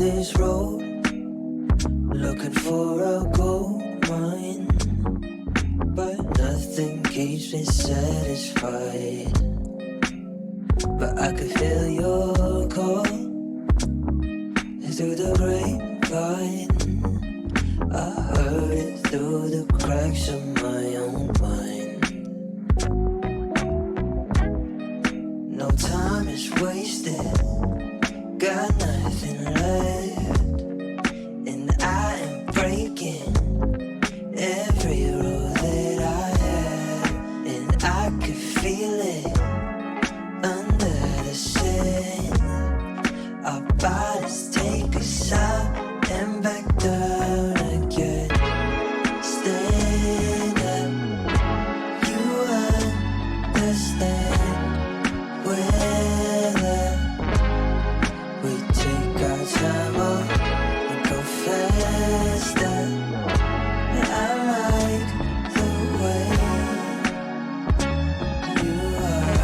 this road, looking for a gold mine, but nothing keeps me satisfied. But I could feel your call through the grapevine. I heard it through the cracks of my own mind. No time is wasted, got nothing left, and I am breaking every rule that I had, and I could feel it under the sand. Our bodies take us up and back down again. Stand up, you understand. Whether we take our time or we go faster, I like the way you are.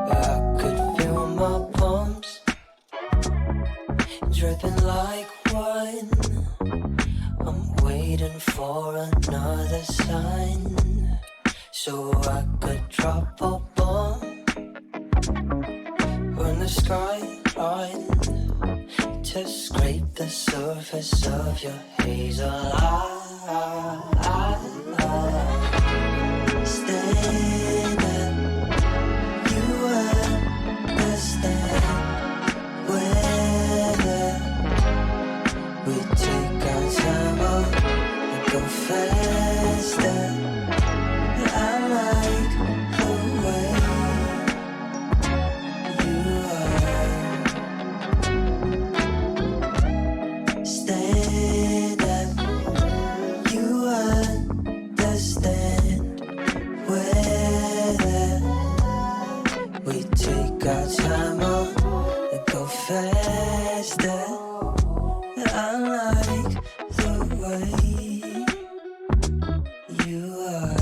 I could feel my palms dripping like wine. I'm waiting for another sign, so I could drop a bomb when the skyline to scrape the surface of your hazel eye. faster. I like the way you are.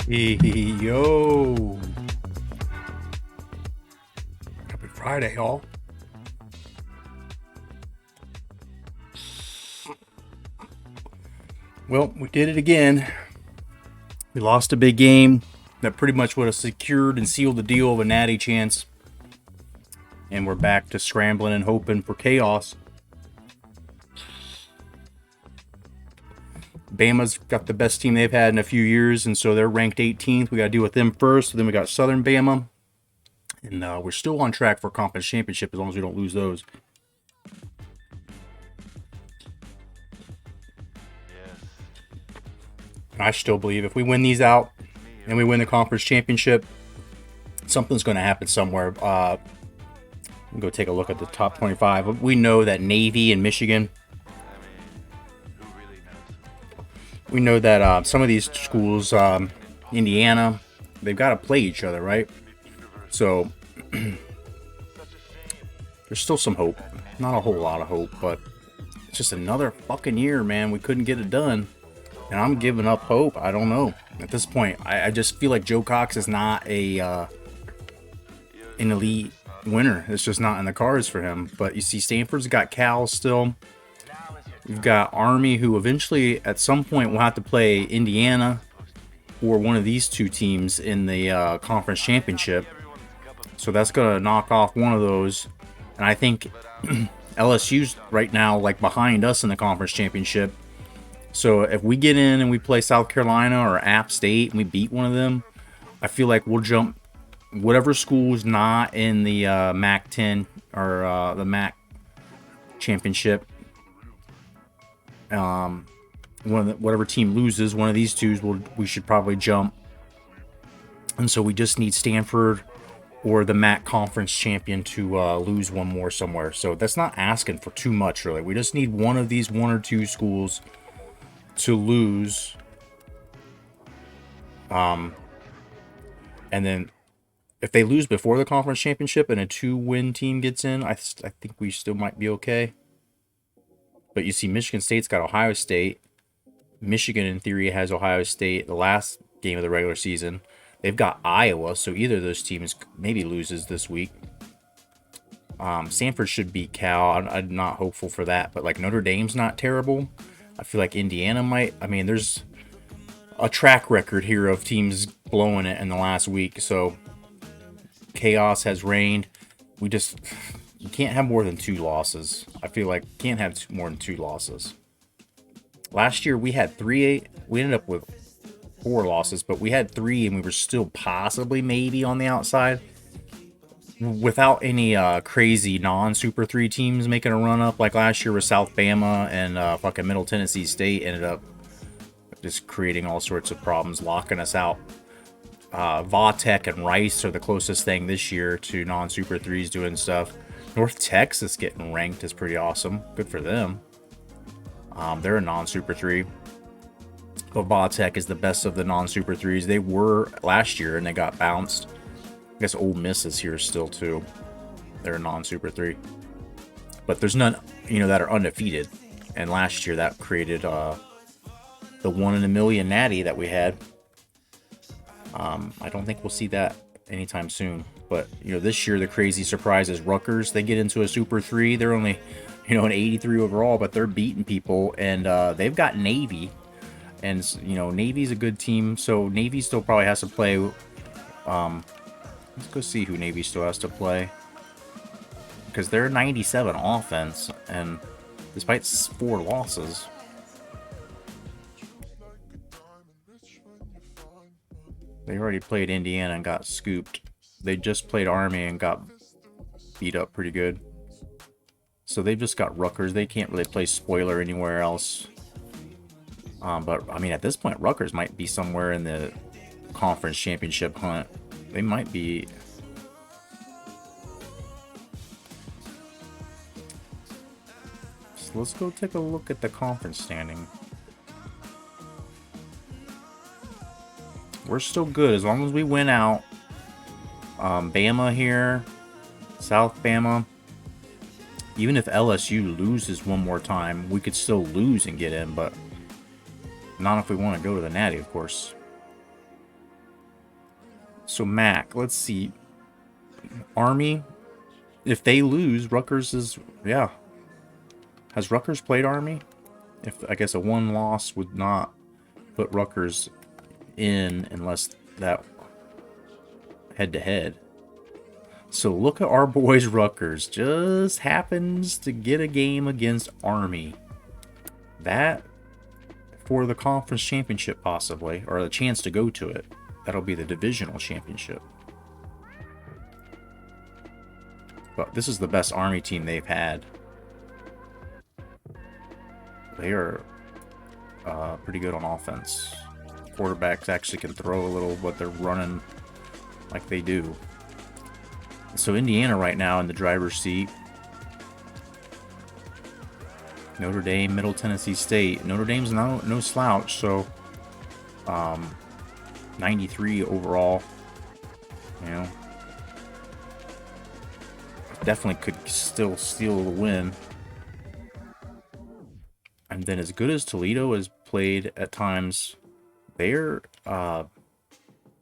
Yo. Happy Friday, y'all. Well, we did it again. We lost a big game that pretty much would have secured and sealed the deal of a natty chance. And we're back to scrambling and hoping for chaos. Bama's got the best team they've had in a few years, and so they're ranked 18th. We got to deal with them first. Then we got Southern Bama, and we're still on track for conference championship as long as we don't lose those. And I still believe if we win these out and we win the conference championship, something's going to happen somewhere. We'll go take a look at the top 25. We know that Navy and Michigan. We know that some of these schools, Indiana, they've got to play each other, right? So there's still some hope. Not a whole lot of hope, but it's just another fucking year, man. We couldn't get it done. And I'm giving up hope. I don't know. At this point, I just feel like Joe Cox is not an elite winner. It's just not in the cards for him. But you see, Stanford's got Cal still. You've got Army, who eventually, at some point, will have to play Indiana or one of these two teams in the conference championship. So that's going to knock off one of those. And I think LSU's right now like behind us in the conference championship. So if we get in and we play South Carolina or App State and we beat one of them, I feel like we'll jump whatever school's not in the MAC 10 or the MAC championship. Whatever team loses, one of these two we should probably jump. And so we just need Stanford or the MAC conference champion to lose one more somewhere. So that's not asking for too much, really. We just need one of these one or two schools to lose. And then if they lose before the conference championship and a 2-win team gets in, I think we still might be okay. But you see, Michigan State's got Ohio State. Michigan, in theory, has Ohio State the last game of the regular season. They've got Iowa, so either of those teams maybe loses this week. Stanford should beat Cal. I'm not hopeful for that, but like Notre Dame's not terrible. I feel like Indiana might. I mean, there's a track record here of teams blowing it in the last week, so chaos has reigned. You can't have more than 2 losses. I feel like you can't have more than 2 losses. Last year we had 3. We ended up with 4 losses, but we had 3 and we were still possibly maybe on the outside without any crazy non-Super 3 teams making a run up like last year with South Bama and fucking Middle Tennessee State ended up just creating all sorts of problems, locking us out. Vautech and Rice are the closest thing this year to non-Super 3s doing stuff. North Texas getting ranked is pretty awesome. Good for them. They're a non-Super 3. But Vautech is the best of the non-Super 3s. They were last year and they got bounced. I guess Ole Miss is here still too. They're a non-Super 3. But there's none, that are undefeated. And last year that created the 1 in a million natty that we had. I don't think we'll see that anytime soon. But, this year the crazy surprise is Rutgers. They get into a Super 3. They're only, an 83 overall, but they're beating people. And they've got Navy. And, Navy's a good team. So Navy still probably has to play. Let's go see who Navy still has to play. Because they're 97 offense. And despite 4 losses. They already played Indiana and got scooped. They just played Army and got beat up pretty good. So they've just got Rutgers. They can't really play spoiler anywhere else. But, I mean, at this point, Rutgers might be somewhere in the conference championship hunt. They might be. So let's go take a look at the conference standing. We're still good as long as we win out. Bama here. South Bama. Even if LSU loses one more time, we could still lose and get in, but not if we want to go to the Natty, of course. So MAC, let's see. Army, if they lose, Rutgers is, yeah. Has Rutgers played Army? I guess a 1 loss would not put Rutgers in unless that head-to-head. So look at our boys Rutgers. Just happens to get a game against Army. That, for the conference championship possibly, or a chance to go to it. That'll be the divisional championship. But this is the best Army team they've had. They are pretty good on offense. Quarterbacks actually can throw a little, but they're running like they do. So Indiana right now in the driver's seat. Notre Dame, Middle Tennessee State. Notre Dame's no slouch, so 93 overall. Definitely could still steal the win. And then as good as Toledo has played at times, they're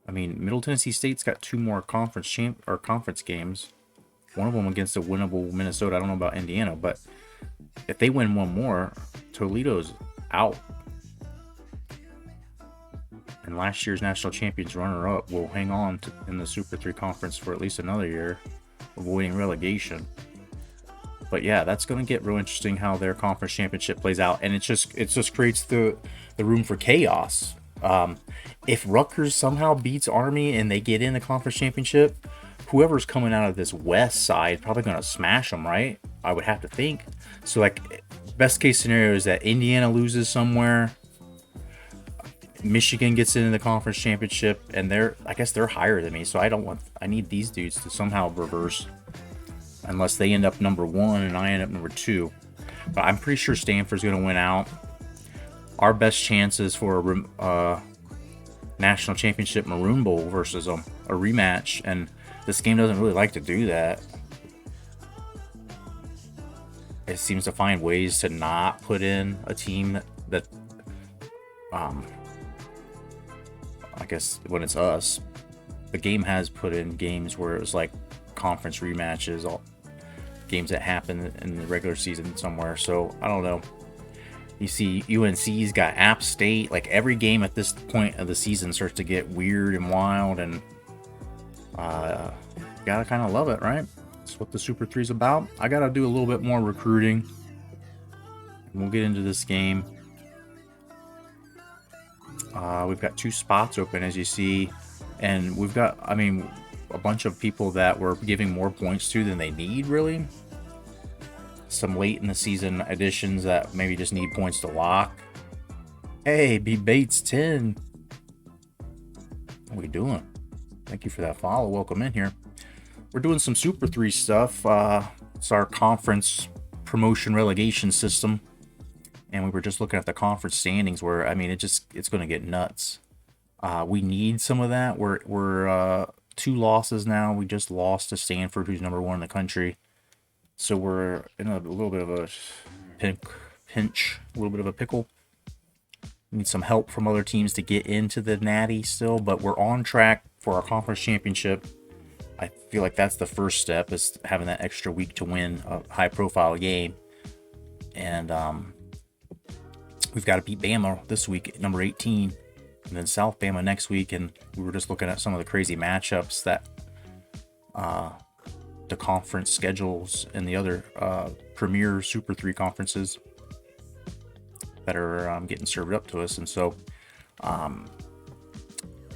I mean, Middle Tennessee State's got 2 more conference games. One of them against a winnable Minnesota. I don't know about Indiana, but if they win one more, Toledo's out. And last year's national champions runner-up will hang on in the Super 3 conference for at least another year, avoiding relegation. But yeah, that's going to get real interesting how their conference championship plays out, and it just creates the room for chaos. If Rutgers somehow beats Army and they get in the conference championship, whoever's coming out of this west side probably going to smash them, right? I would have to think. So like, best case scenario is that Indiana loses somewhere, Michigan gets into the conference championship, and I guess they're higher than me, so I need these dudes to somehow reverse, unless they end up number 1 and I end up number 2. But I'm pretty sure Stanford's going to win out. Our best chances for a national championship Maroon Bowl versus a rematch, and this game doesn't really like to do that. It seems to find ways to not put in a team that I guess when it's us, the game has put in games where it was like conference rematches, all games that happen in the regular season somewhere. So I don't know. You see UNC's got App State. Like, every game at this point of the season starts to get weird and wild, and gotta kind of love it, right? That's what the Super 3 is about. I gotta do a little bit more recruiting, and we'll get into this game. We've got 2 spots open, as you see, and we've got, I mean, a bunch of people that we're giving more points to than they need, really. Some late in the season additions that maybe just need points to lock. Hey, B Bates 10. What are we doing? Thank you for that follow. Welcome in here. We're doing some Super 3 stuff. It's our conference promotion relegation system. And we were just looking at the conference standings where, I mean, it's going to get nuts. We need some of that. We're 2 losses now. We just lost to Stanford, who's number 1 in the country. So we're in a little bit of a pinch, a little bit of a pickle. We need some help from other teams to get into the Natty still, but we're on track for our conference championship. I feel like that's the first step, is having that extra week to win a high-profile game. And we've got to beat Bama this week at number 18, and then South Bama next week. And we were just looking at some of the crazy matchups that the conference schedules and the other premier Super 3 conferences that are getting served up to us. And so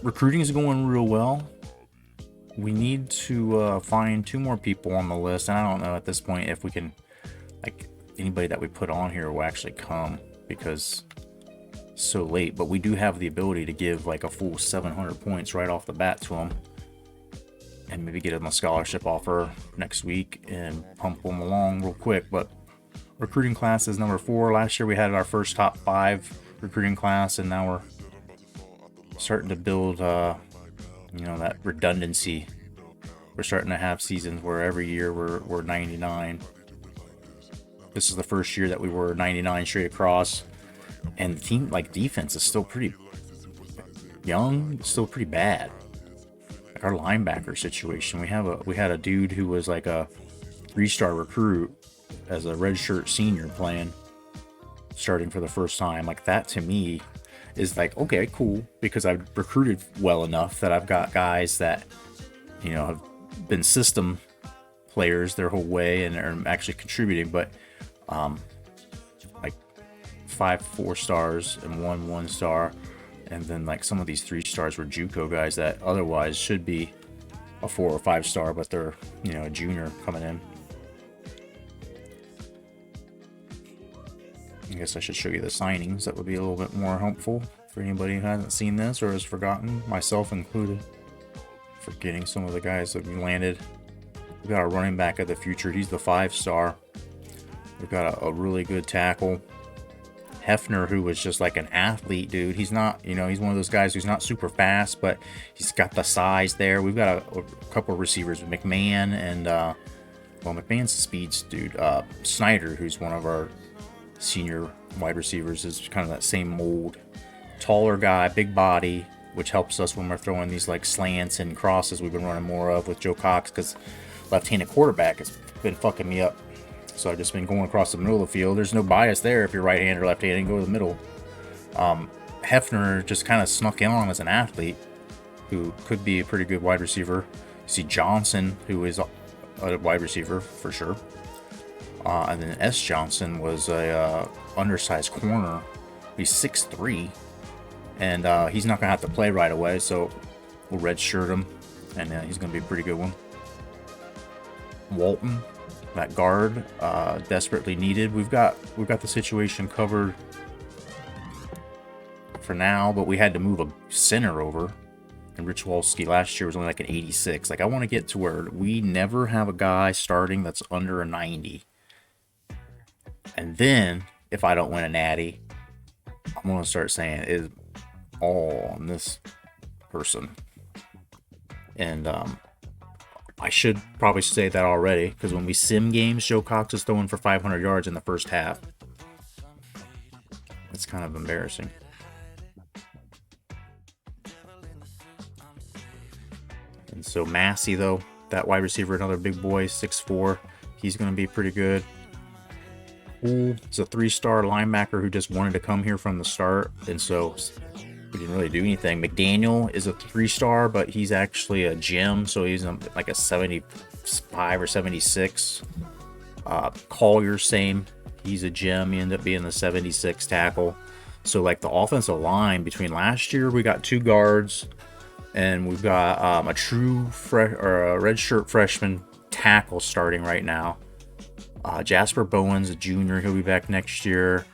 recruiting is going real well. We need to find 2 more people on the list, and I don't know at this point if we can, like, anybody that we put on here will actually come, because it's so late. But we do have the ability to give like a full 700 points right off the bat to them, and maybe get them a scholarship offer next week and pump them along real quick. But recruiting class is number 4. Last year we had our first top 5 recruiting class, and now we're starting to build, that redundancy. We're starting to have seasons where every year we're 99. This is the first year that we were 99 straight across, and the team, like, defense is still pretty young, still pretty bad. Our linebacker situation, we had a dude who was like a 3-star recruit as a redshirt senior playing, starting for the first time. Like, that to me is like, okay, cool, because I've recruited well enough that I've got guys that, have been system players their whole way and are actually contributing. But like 5 4-stars and 1 1-star. And then, like, some of these 3-stars were JUCO guys that otherwise should be a 4 or 5-star, but they're, a junior coming in. I guess I should show you the signings. That would be a little bit more helpful for anybody who hasn't seen this or has forgotten, myself included. Forgetting some of the guys that we landed. We've got a running back of the future. He's the 5-star. We've got a really good tackle. Hefner, who was just like an athlete, dude. He's not, he's one of those guys who's not super fast, but he's got the size there. We've got a couple of receivers, McMahon and, McMahon's a speeds dude. Snyder, who's one of our senior wide receivers, is kind of that same mold. taller guy, big body, which helps us when we're throwing these like slants and crosses we've been running more of with Joe Cox, because left-handed quarterback has been fucking me up. So I've just been going across the middle of the field. There's no bias there if you're right-handed or left-handed, go to the middle. Hefner just kind of snuck in on as an athlete who could be a pretty good wide receiver. You see Johnson, who is a wide receiver for sure. And then S. Johnson was a undersized corner. He's 6'3", and he's not going to have to play right away, so we'll redshirt him, and he's going to be a pretty good one. Walton, that guard, desperately needed. We've got the situation covered for now, but we had to move a center over. And Rich Wolski last year was only like an 86. Like, I want to get to where we never have a guy starting that's under a 90. And then, if I don't win a natty, I'm going to start saying it is all on this person. And I should probably say that already, because when we sim games, Joe Cox is throwing for 500 yards in the first half. It's kind of embarrassing. And so Massey, though, that wide receiver, another big boy, 6'4", he's going to be pretty good. Ooh, it's a 3-star linebacker who just wanted to come here from the start, and so we didn't really do anything. McDaniel is a 3-star, but he's actually a gem, so he's like a 75 or 76. Collier, same. He's a gem. He ended up being the 76 tackle. So, like, the offensive line between last year, we got 2 guards, and we've got a true redshirt freshman tackle starting right now. Jasper Bowen's a junior. He'll be back next year.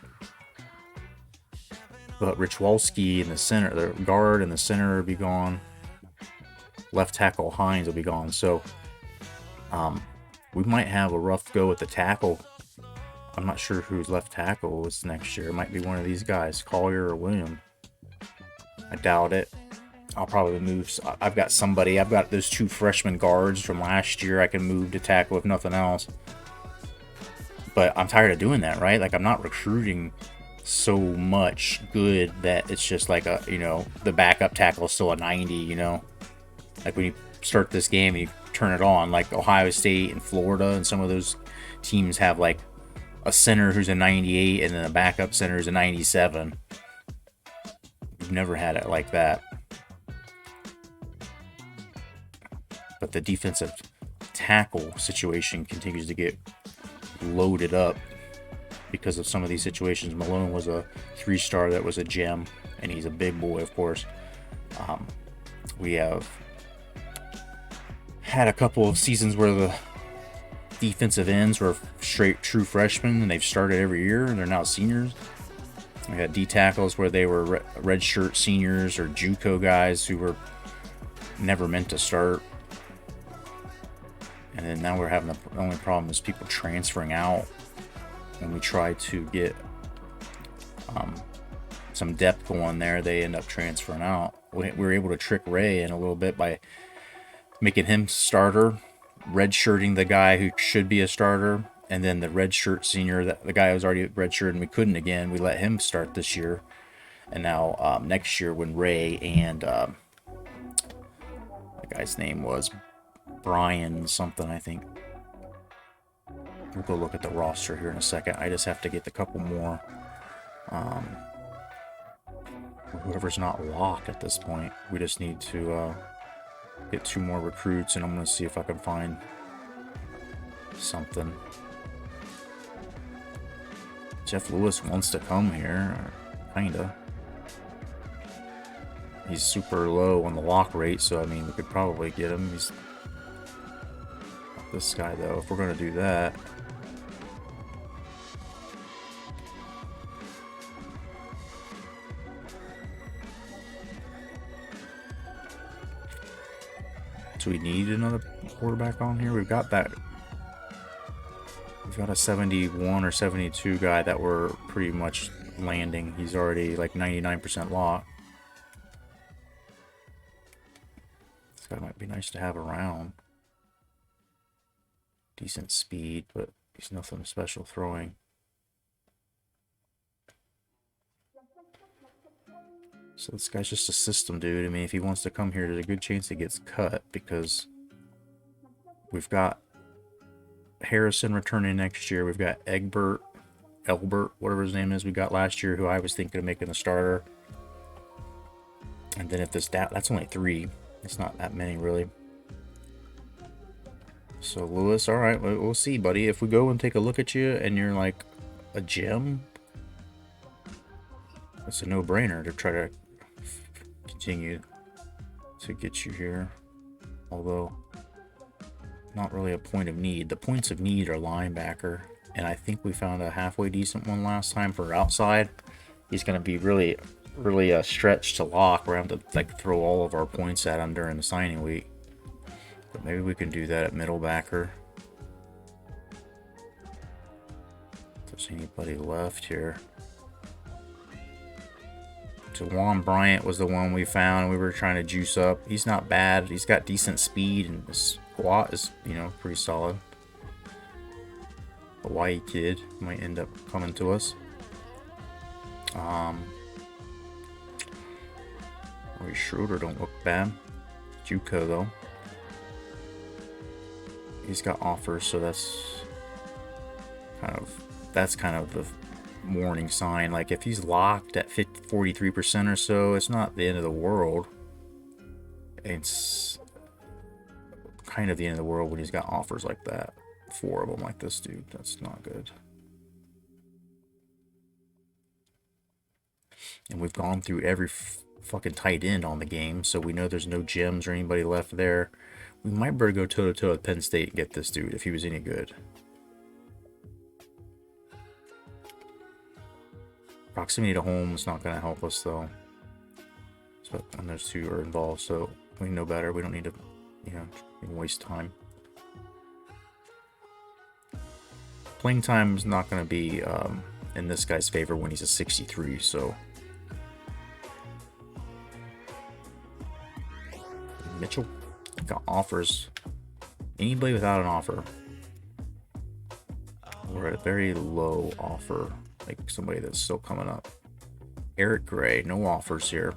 But Rich Wolski in the center, the guard in the center will be gone. Left tackle Hines will be gone. So we might have a rough go at the tackle. I'm not sure who's left tackle is next year. It might be one of these guys, Collier or William. I doubt it. I'll probably move. I've got somebody. I've got those 2 freshman guards from last year I can move to tackle if nothing else. But I'm tired of doing that, right? Like, I'm not recruiting so much good that it's just like a, the backup tackle is still a 90, Like, when you start this game and you turn it on, like Ohio State and Florida and some of those teams have like a center who's a 98 and then a backup center who's a 97. We've never had it like that. But the defensive tackle situation continues to get loaded up because of some of these situations. Malone was a 3-star that was a gem, and he's a big boy, of course. We have had a couple of seasons where the defensive ends were straight true freshmen, and they've started every year, and they're now seniors. We had D tackles where they were redshirt seniors or JUCO guys who were never meant to start. And then now we're having the only problem is people transferring out. When we try to get some depth going there, they end up transferring out. We were able to trick Ray in a little bit by making him starter, redshirting the guy who should be a starter, and then the redshirt senior, the guy who was already redshirted and we couldn't again, we let him start this year. And now next year when Ray and the guy's name was Brian something, I think. We'll go look at the roster here in a second. I just have to get a couple more. Whoever's not locked at this point. We just need to get 2 more recruits, and I'm going to see if I can find something. Jeff Lewis wants to come here, kinda. He's super low on the lock rate, so I mean, we could probably get him. He's this guy, though, if we're going to do that. Do we need another quarterback on here? We've got that. We've got a 71 or 72 guy that we're pretty much landing. He's already like 99% locked. This guy might be nice to have around. Decent speed, but he's nothing special throwing. So this guy's just a system dude. I mean, if he wants to come here, there's a good chance he gets cut because we've got Harrison returning next year. We've got Elbert, whatever his name is, we got last year, who I was thinking of making a starter. And then if that's only 3. It's not that many, really. So, Lewis, all right, we'll see, buddy. If we go and take a look at you and you're like a gem, it's a no-brainer to try to continue to get you here. Although, not really a point of need. The points of need are linebacker. And I think we found a halfway decent one last time for outside. He's going to be really stretched to lock. We're going to have to like throw all of our points at him during the signing week. But maybe we can do that at middle backer. If there's anybody left here. Jawan Bryant was the one we found. We were trying to juice up. He's not bad. He's got decent speed, and his squat is, pretty solid. Hawaii kid might end up coming to us. Roy Schroeder don't look bad. Juco though. He's got offers, so that's kind of the warning sign. Like if he's locked at 43% or so, it's not the end of the world. It's kind of the end of the world when he's got offers like that. 4 of them like this dude. That's not good. And we've gone through every fucking tight end on the game, so we know there's no gems or anybody left there. We might better go toe-to-toe with Penn State and get this dude if he was any good. Proximity to home is not going to help us, though. So, and those 2 are involved, so we know better. We don't need to, even waste time. Playing time is not going to be in this guy's favor when he's a 63, so. Mitchell got offers. Anybody without an offer? We're at a very low offer, like somebody that's still coming up. Eric Gray, no offers here.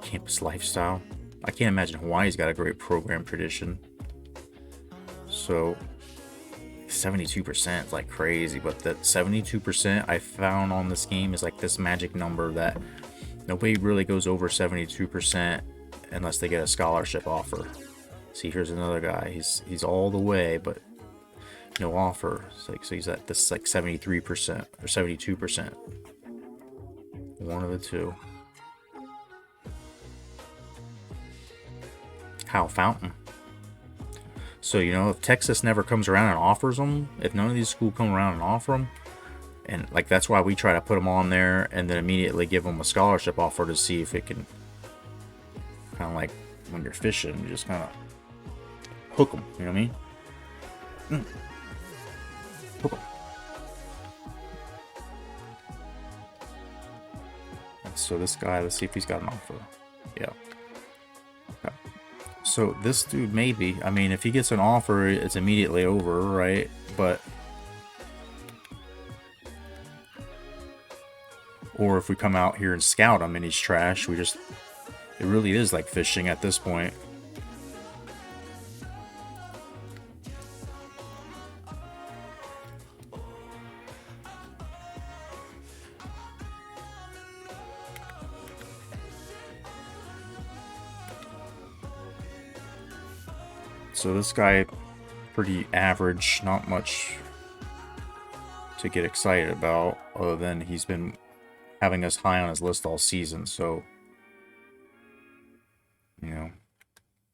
Campus lifestyle. I can't imagine Hawaii's got a great program tradition. So 72% is like crazy, but that 72% I found on this game is like this magic number that nobody really goes over 72% unless they get a scholarship offer. See, here's another guy. He's all the way, but no offer. So he's at this like 73% or 72%. One of the 2. Kyle Fountain. So, if Texas never comes around and offers them, if none of these schools come around and offer them, and like that's why we try to put them on there and then immediately give them a scholarship offer to see if it can, kind of like when you're fishing, you just kind of hook them, you know what I mean? Hook them. So this guy, let's see if he's got an offer. Yeah. Okay. So this dude, maybe. I mean, if he gets an offer, it's immediately over, right? But or if we come out here and scout him and he's trash, it really is like fishing at this point. So this guy, pretty average, not much to get excited about, other than he's been having us high on his list all season, so,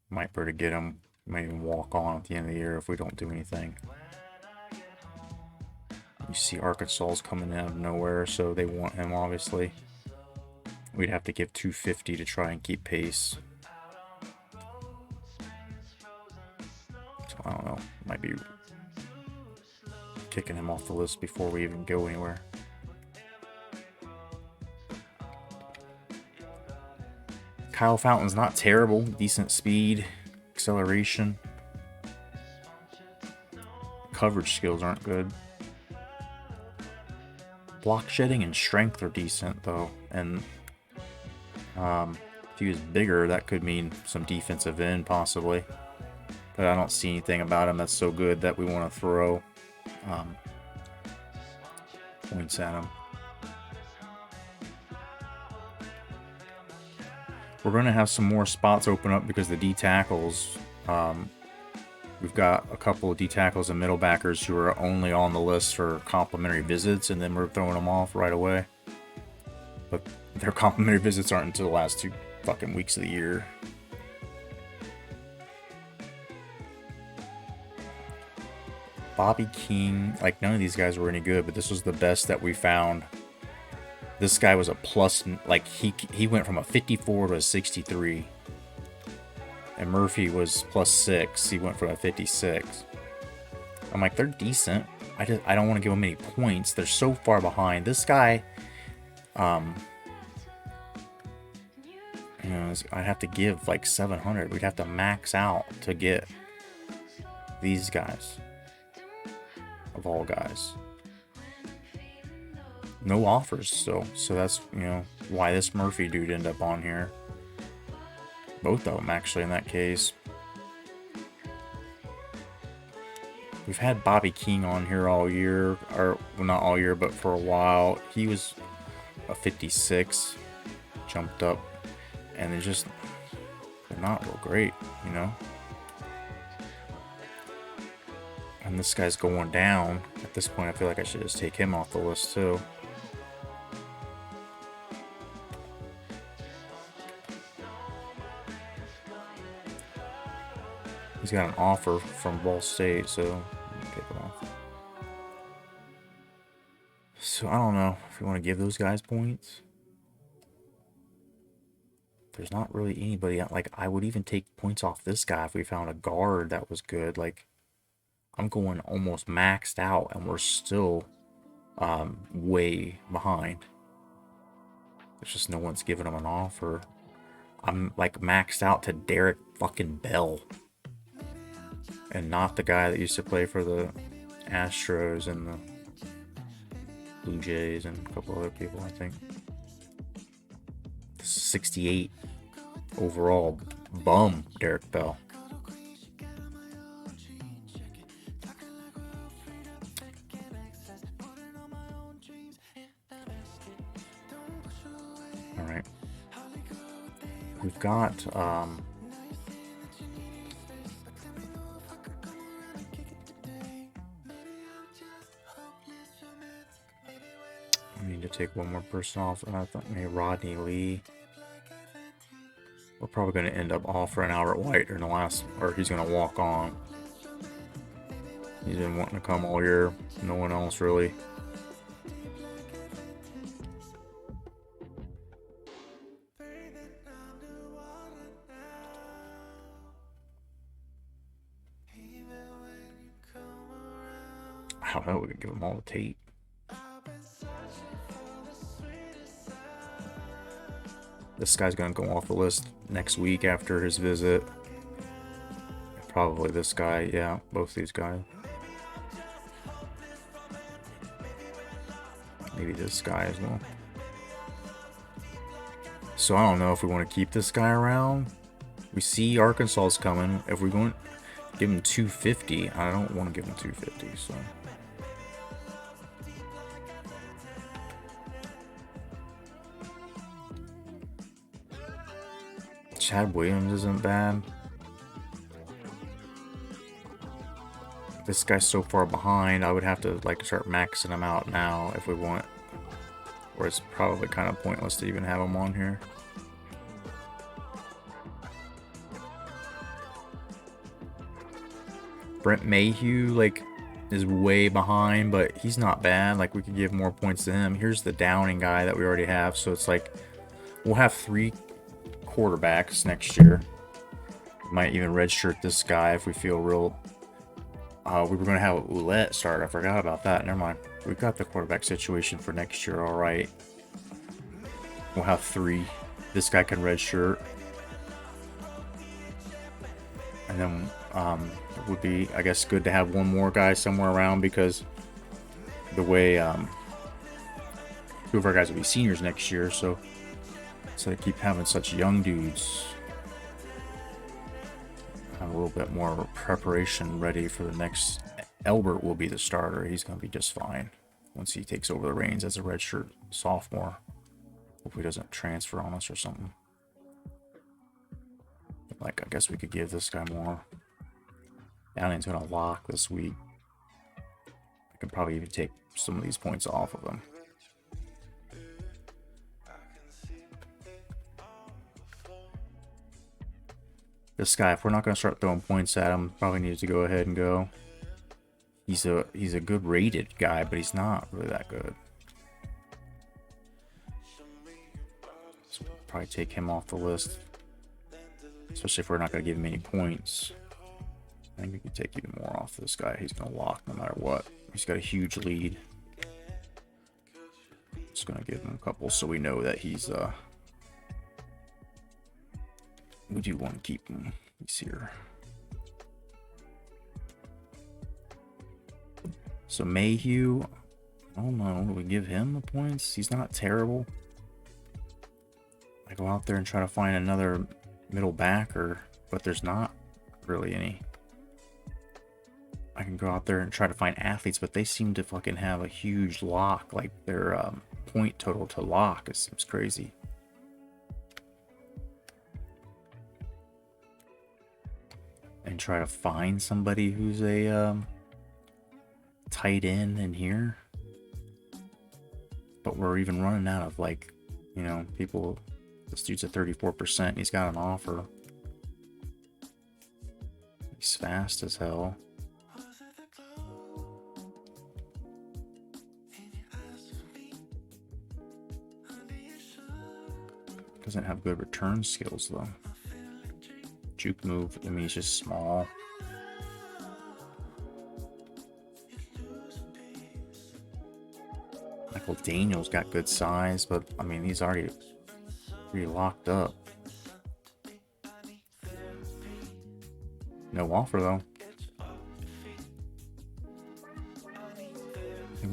might better get him, might even walk on at the end of the year if we don't do anything. You see Arkansas's coming out of nowhere, so they want him, obviously. We'd have to give 250 to try and keep pace. I don't know, might be kicking him off the list before we even go anywhere. Kyle Fountain's not terrible, decent speed, acceleration. Coverage skills aren't good. Block shedding and strength are decent though, and if he was bigger, that could mean some defensive end possibly. But I don't see anything about him that's so good that we want to throw points at him. We're going to have some more spots open up because the D tackles. We've got a couple of D tackles and middle backers who are only on the list for complimentary visits, and then we're throwing them off right away. But their complimentary visits aren't until the last 2 fucking weeks of the year. Bobby King, like none of these guys were any good, but this was the best that we found. This guy was a plus, like he went from a 54 to a 63. And Murphy was +6. He went from a 56. I'm like, they're decent. I don't want to give them any points. They're so far behind. This guy, you know, I'd have to give like 700. We'd have to max out to get these guys. Of all guys. No offers still. So that's, you know, why this Murphy dude ended up on here. Both of them, actually, in that case. We've had Bobby King on here all year. Or, well, not all year, but for a while. He was a 56. Jumped up. And they're not real great, you know? And this guy's going down. At this point, I feel like I should just take him off the list, too. He's got an offer from Ball State, so take it off. So I don't know if you want to give those guys points. There's not really anybody, like I would even take points off this guy if we found a guard that was good. Like I'm going almost maxed out and we're still way behind. There's just no one's giving him an offer. I'm like maxed out to Derek fucking Bell. And not the guy that used to play for the Astros and the Blue Jays and a couple other people, I think. 68 overall. Bum, Derek Bell. Alright. We've got I need to take one more person off. I thought maybe Rodney Lee. We're probably going to end up offering Albert White in the last, or he's going to walk on. He's been wanting to come all year. No one else really. I don't know. We can give them all the tape. This guy's going to go off the list next week after his visit. Probably this guy. Yeah, both these guys. Maybe this guy as well. So I don't know if we want to keep this guy around. We see Arkansas is coming. If we're going to give him 250, I don't want to give him 250. So. Chad Williams isn't bad. This guy's so far behind, I would have to like start maxing him out now if we want. Or it's probably kind of pointless to even have him on here. Brent Mayhew, like, is way behind, but he's not bad. Like, we could give more points to him. Here's the Downing guy that we already have. So it's like, we'll have 3 quarterbacks next year. Might even redshirt this guy if we feel real. We were going to have Ouellette start. I forgot about that. Never mind. We've got the quarterback situation for next year. All right. We'll have 3. This guy can redshirt. And then it would be, I guess, good to have one more guy somewhere around because the way Two of our guys will be seniors next year, so they keep having such young dudes. Have a little bit more preparation ready for the next. Elbert will be the starter. He's going to be just fine once he takes over the reins as a redshirt sophomore. Hopefully he doesn't transfer on us or something. Like, I guess we could give this guy more. Downing's going to lock this week. I could probably even take some of these points off of him. This guy, if we're not going to start throwing points at him, probably needs to go ahead and go. He's a good rated guy, but he's not really that good. So we'll probably take him off the list. Especially if we're not going to give him any points. I think we can take even more off this guy. He's going to lock no matter what. He's got a huge lead. Just going to give him a couple so we know that he's... we do want to keep him. He's here. So Mayhew... I don't know. Do we give him the points? He's not terrible. I go out there and try to find another... middle backer, but there's not really any. I can go out there and try to find athletes, but they seem to fucking have a huge lock. Like their point total to lock, it seems crazy. And try to find somebody who's a tight end in here. But we're even running out of, like, you know, people. This dude's at 34%. He's got an offer. He's fast as hell. Doesn't have good return skills though. Juke move, I mean, he's just small. Michael Daniels got good size, but I mean, he's already pretty locked up. No offer though.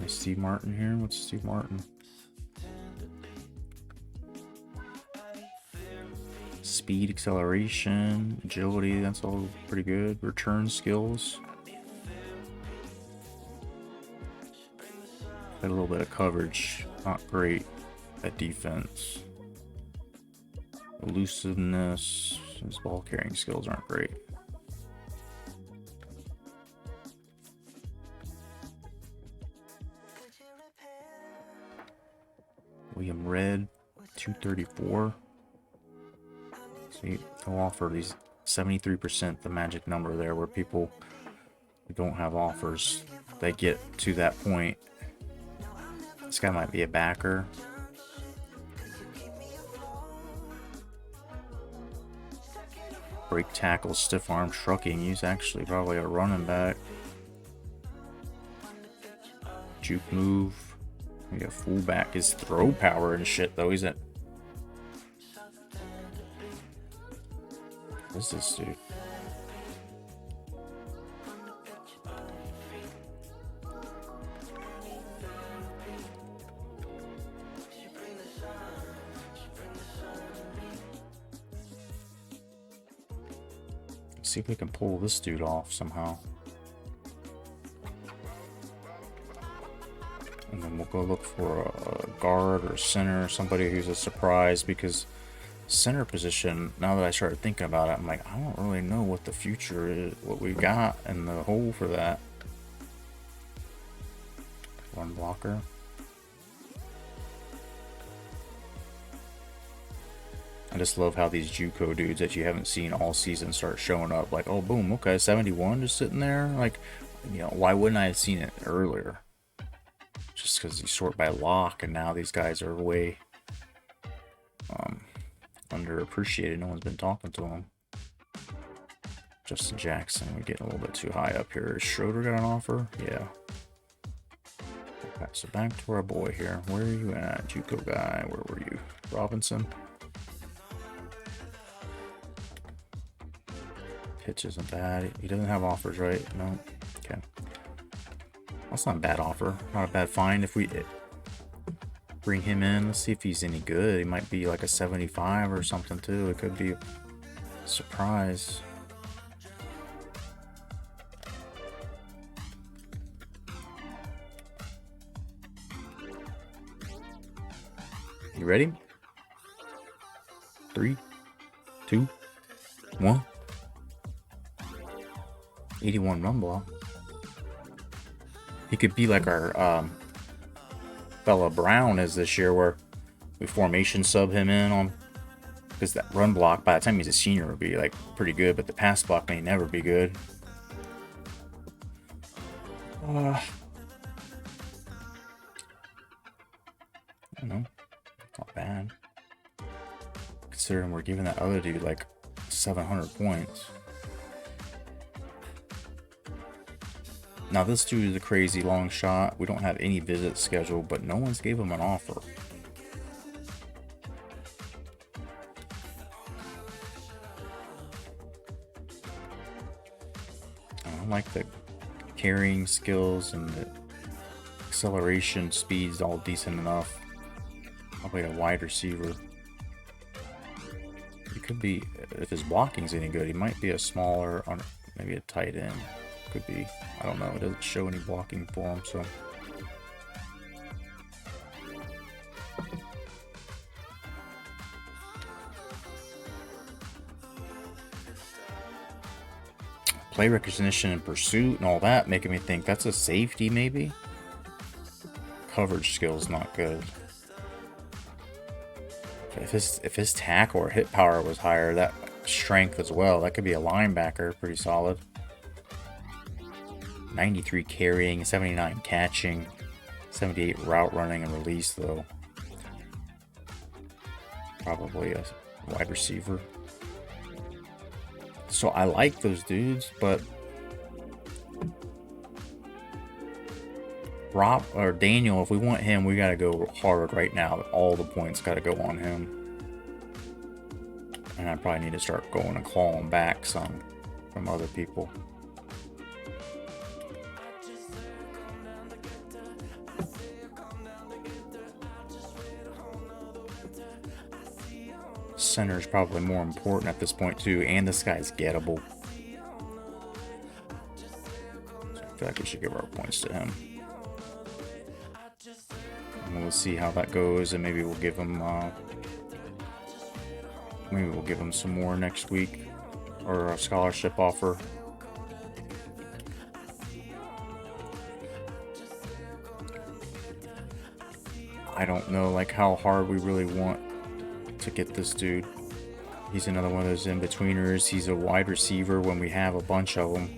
Steve Martin here. What's Steve Martin? Speed, acceleration, agility, that's all pretty good. Return skills. Got a little bit of coverage. Not great at defense. Elusiveness. His ball carrying skills aren't great. William Red, 234. See, they'll offer these 73%, the magic number there, where people who don't have offers, they get to that point. This guy might be a backer. Break tackle, stiff arm, trucking. He's actually probably a running back. Juke move. Maybe a fullback. His throw power and shit though. He's at... What's this dude? Let's see if we can pull this dude off somehow. And then we'll go look for a guard or center, or somebody who's a surprise, because center position, now that I started thinking about it, I'm like, I don't really know what the future is, what we got in the hole for that. One blocker. I just love how these JUCO dudes that you haven't seen all season start showing up. Like, oh, boom, okay, 71 just sitting there. Like, you know, why wouldn't I have seen it earlier? Just because you sort by lock, and now these guys are way underappreciated. No one's been talking to them. Justin Jackson, we're getting a little bit too high up here. Is Schroeder got an offer? Yeah. Okay, so back to our boy here. Where are you at, JUCO guy? Where were you? Robinson? Pitch isn't bad. He doesn't have offers, right? No. Okay. That's not a bad offer. Not a bad find. If we bring him in. Let's see if he's any good. He might be like a 75 or something too. It could be a surprise. You ready? 3, 2, 1. 81 run block. He could be like our fella Brown is this year, where we formation sub him in on, because that run block by the time he's a senior would be like pretty good, but the pass block may never be good. I don't know. Not bad. Considering we're giving that other dude like 700 points. Now this dude is a crazy long shot. We don't have any visits scheduled, but no one's gave him an offer. I like the carrying skills and the acceleration speed's all decent enough. Probably a wide receiver. He could be, if his blocking's any good, he might be a smaller, maybe a tight end. Could be. I don't know. It doesn't show any blocking for him, so. Play recognition and pursuit and all that, making me think that's a safety, maybe? Coverage skill's not good. If his tackle or hit power was higher, that strength as well, that could be a linebacker, pretty solid. 93 carrying, 79 catching, 78 route running and release though. Probably a wide receiver. So I like those dudes, but Rob or Daniel, if we want him, we gotta go hard right now. All the points gotta go on him. And I probably need to start going and clawing back some from other people. Center is probably more important at this point too, and this guy's gettable. So I feel like we should give our points to him. And we'll see how that goes, and maybe we'll give him some more next week, or a scholarship offer. I don't know like how hard we really want to get this dude. He's another one of those in-betweeners. He's a wide receiver when we have a bunch of them.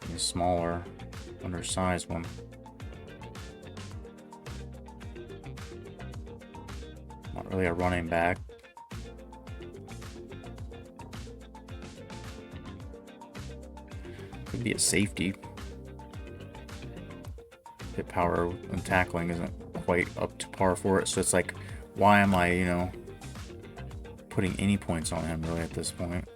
He's a smaller, undersized one. Not really a running back. Could be a safety. Hit power and tackling isn't quite up to par for it, so it's like, why am I, you know, putting any points on him really at this point?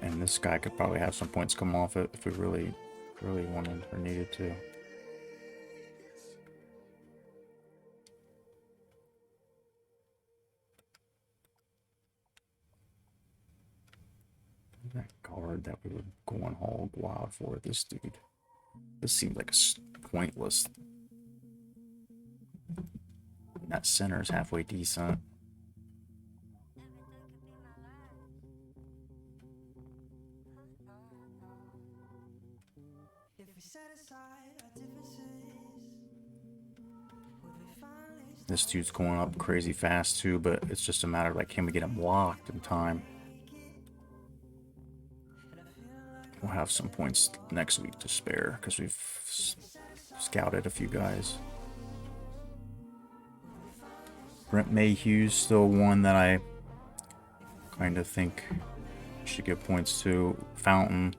And this guy could probably have some points come off it if we really wanted or needed to. That guard that we were going hog wild for, this dude. This seemed like a pointless. That center is halfway decent. This dude's going up crazy fast too, but it's just a matter of like, can we get him locked in time? We'll have some points next week to spare because we've scouted a few guys. Brent Mayhew's still one that I kind of think should give points to. Fountain.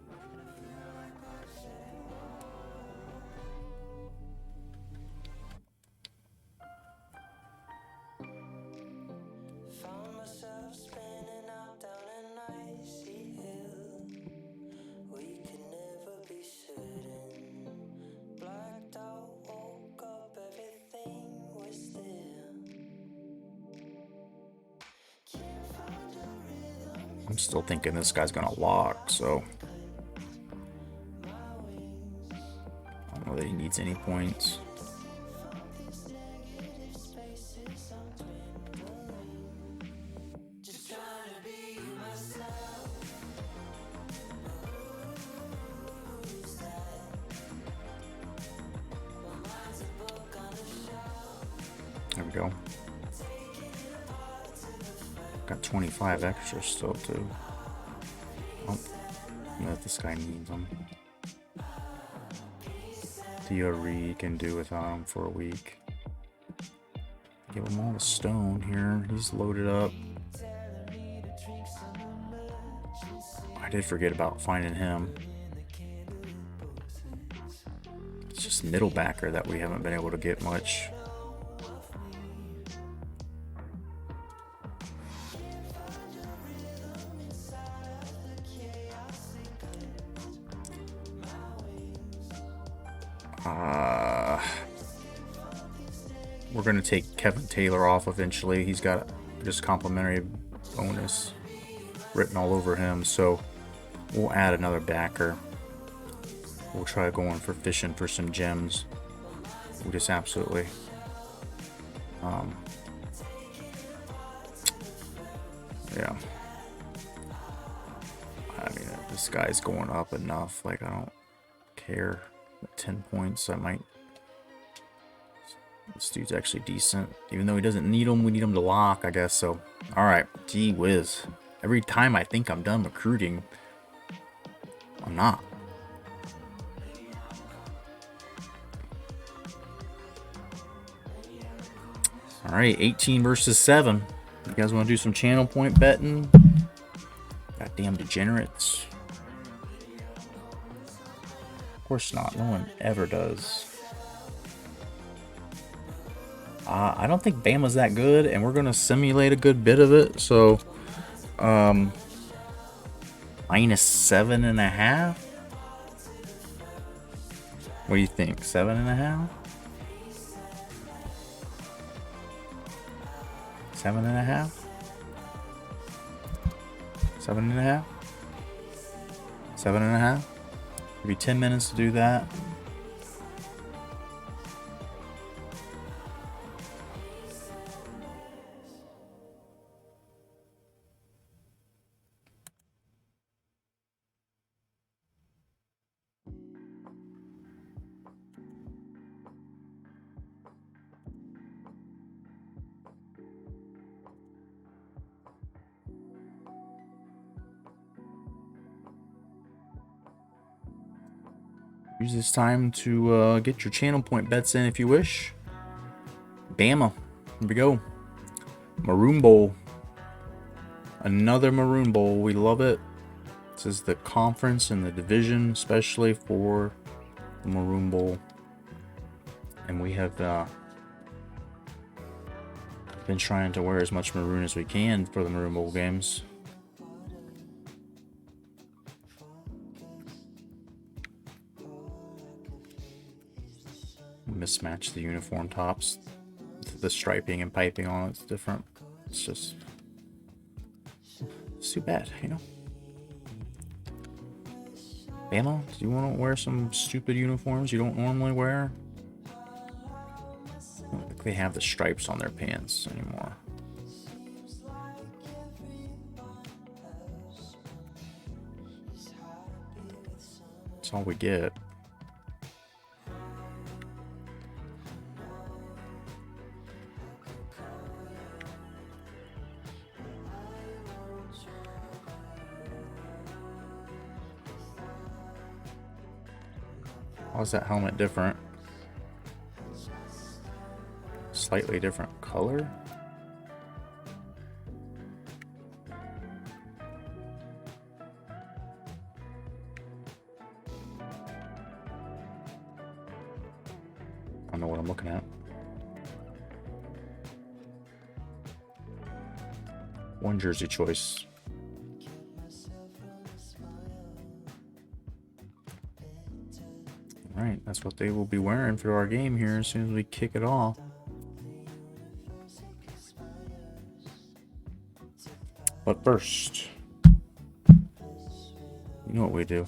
I'm still thinking this guy's gonna lock, so I don't know that he needs any points. There we go. Got 25 extra still too. Oh, yeah, this guy needs them. Theory can do without him for a week. Give him all the stone here. He's loaded up. I did forget about finding him. It's just middle backer that we haven't been able to get much. We're going to take Kevin Taylor off eventually. He's got just complimentary bonus written all over him. So we'll add another backer. We'll try going for fishing for some gems. We just absolutely yeah. I mean, this guy's going up enough. Like, I don't care. At 10 points, I might. This dude's actually decent. Even though he doesn't need them, we need him to lock, I guess. So, alright. Gee whiz. Every time I think I'm done recruiting, I'm not. Alright, 18 versus 7. You guys want to do some channel point betting? Goddamn degenerates. Of course not. No one ever does. I don't think Bama's that good, and we're going to simulate a good bit of it. So, -7.5. What do you think? 7.5? 7.5? 7.5? 7.5? Give you 10 minutes to do that. Use this time to get your channel point bets in if you wish. Bama. Here we go. Maroon Bowl. Another Maroon Bowl. We love it. This is the conference and the division, especially for the Maroon Bowl. And we have been trying to wear as much maroon as we can for the Maroon Bowl games. Mismatch the uniform tops. The striping and piping on it's different. It's just it's too bad, you know. Bama, do you want to wear some stupid uniforms you don't normally wear? I don't think they have the stripes on their pants anymore. That's all we get. How is that helmet different? Slightly different color? I don't know what I'm looking at. One jersey choice. Alright, that's what they will be wearing for our game here as soon as we kick it off. But first, know what we do.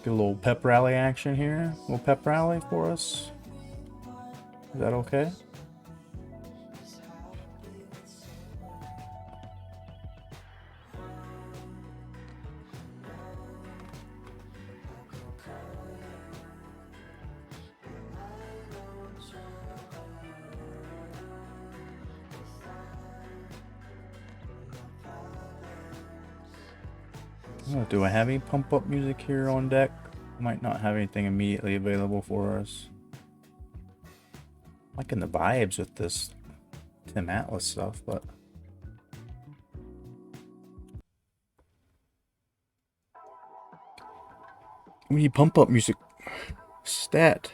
Get a little pep rally action here. A little pep rally for us. Is that okay? Oh, do I have any pump up music here on deck? Might not have anything immediately available for us. Liking the vibes with this Tim Atlas stuff, but we need pump up music. Stat.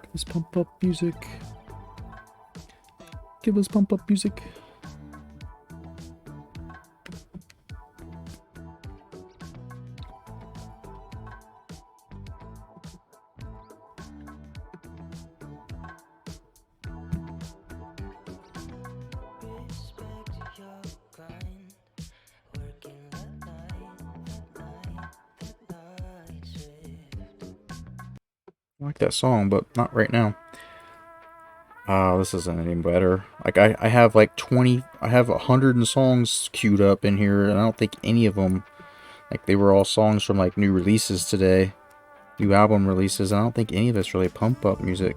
Give us pump up music. Give us pump up music. I like that song, but not right now. This isn't any better. Like I have like 20, I have 100 songs queued up in here, and I don't think any of them, like they were all songs from like new releases today, new album releases. And I don't think any of it's really pump up music.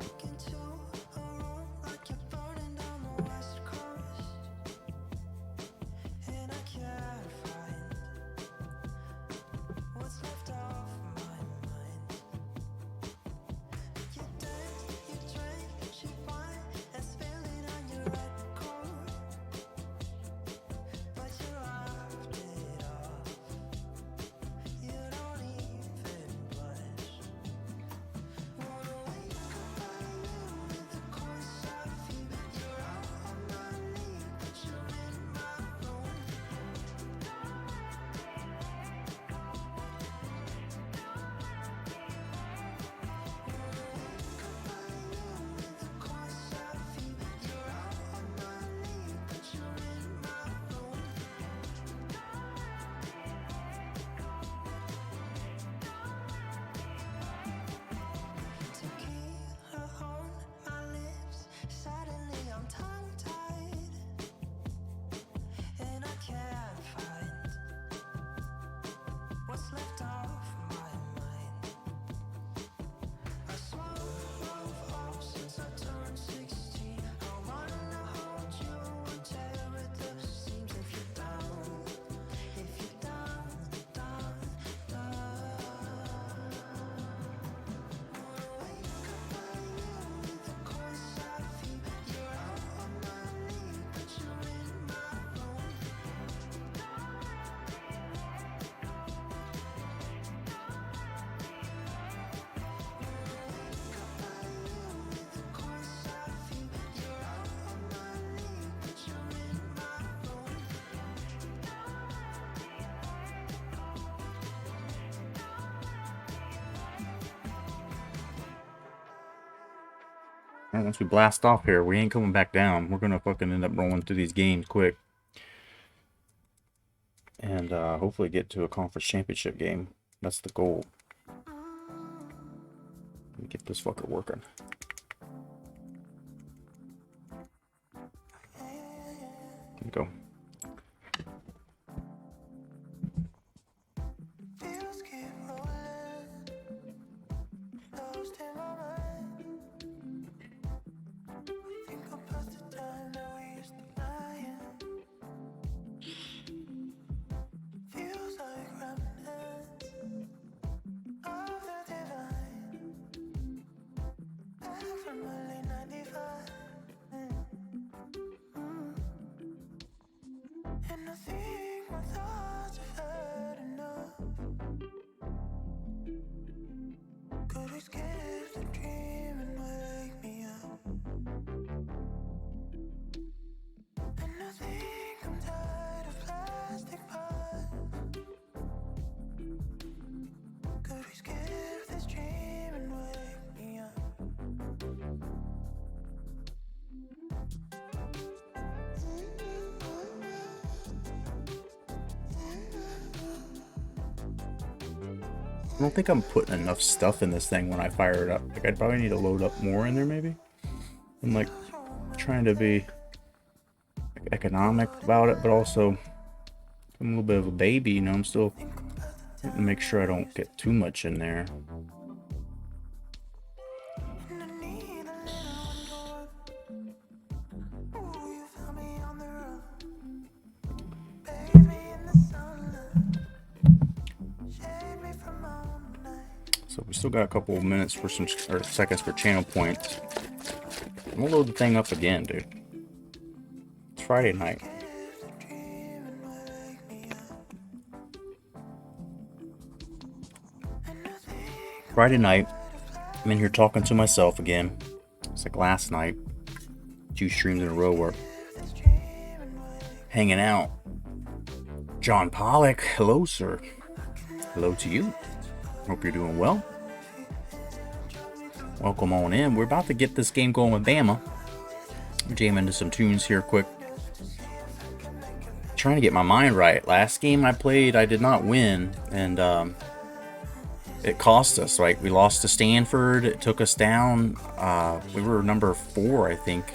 Alright, once we blast off here, we ain't coming back down. We're gonna fucking end up rolling through these games quick. And hopefully get to a conference championship game. That's the goal. Let me get this fucker working. There we go. don't think I'm putting enough stuff in this thing when I fire it up. Like, I'd probably need to load up more in there, maybe. I'm like trying to be economic about it, but also I'm a little bit of a baby, you know. I'm still trying to make sure I don't get too much in there. So we still got a couple of minutes for some, or seconds for channel points. I'm gonna load the thing up again, dude. It's Friday night. Friday night, I'm in here talking to myself again. It's like last night, 2 streams in a row were hanging out. John Pollock, hello, sir. Hello to you. Hope you're doing well. Welcome on in. We're about to get this game going with Bama. Jam into some tunes here quick. Trying to get my mind right. Last game I played, I did not win, and it cost us. Right, we lost to Stanford. It took us down. We were number 4, I think.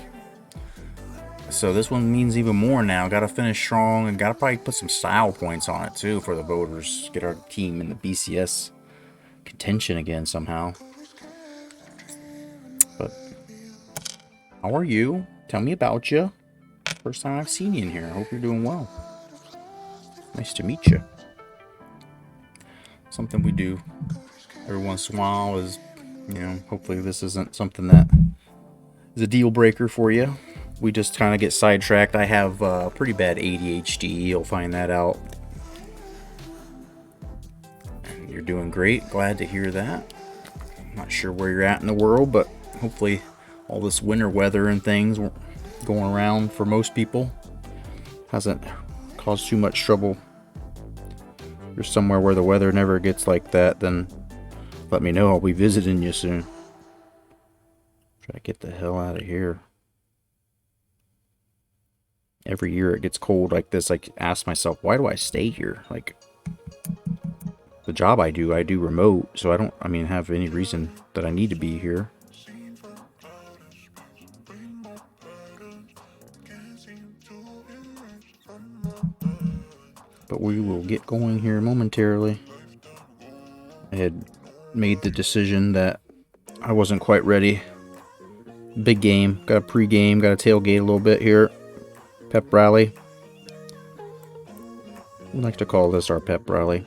So this one means even more now. Got to finish strong, and got to probably put some style points on it too for the voters. Get our team in the BCS contention again somehow. But how are you? Tell me about you. First time I've seen you in here. I hope you're doing well. Nice to meet you. Something we do every once in a while is, you know, hopefully this isn't something that is a deal breaker for you. We just kind of get sidetracked. I have pretty bad ADHD. You'll find that out. And you're doing great. Glad to hear that. I'm not sure where you're at in the world, but hopefully all this winter weather and things going around for most people hasn't caused too much trouble. If you're somewhere where the weather never gets like that, then let me know. I'll be visiting you soon. Try to get the hell out of here. Every year it gets cold like this, I ask myself, why do I stay here? Like, the job I do remote, so I don't, have any reason that I need to be here. But we will get going here momentarily. I had made the decision that I wasn't quite ready. Big game, got a pre-game, got a tailgate a little bit here. Pep rally. We like to call this our pep rally.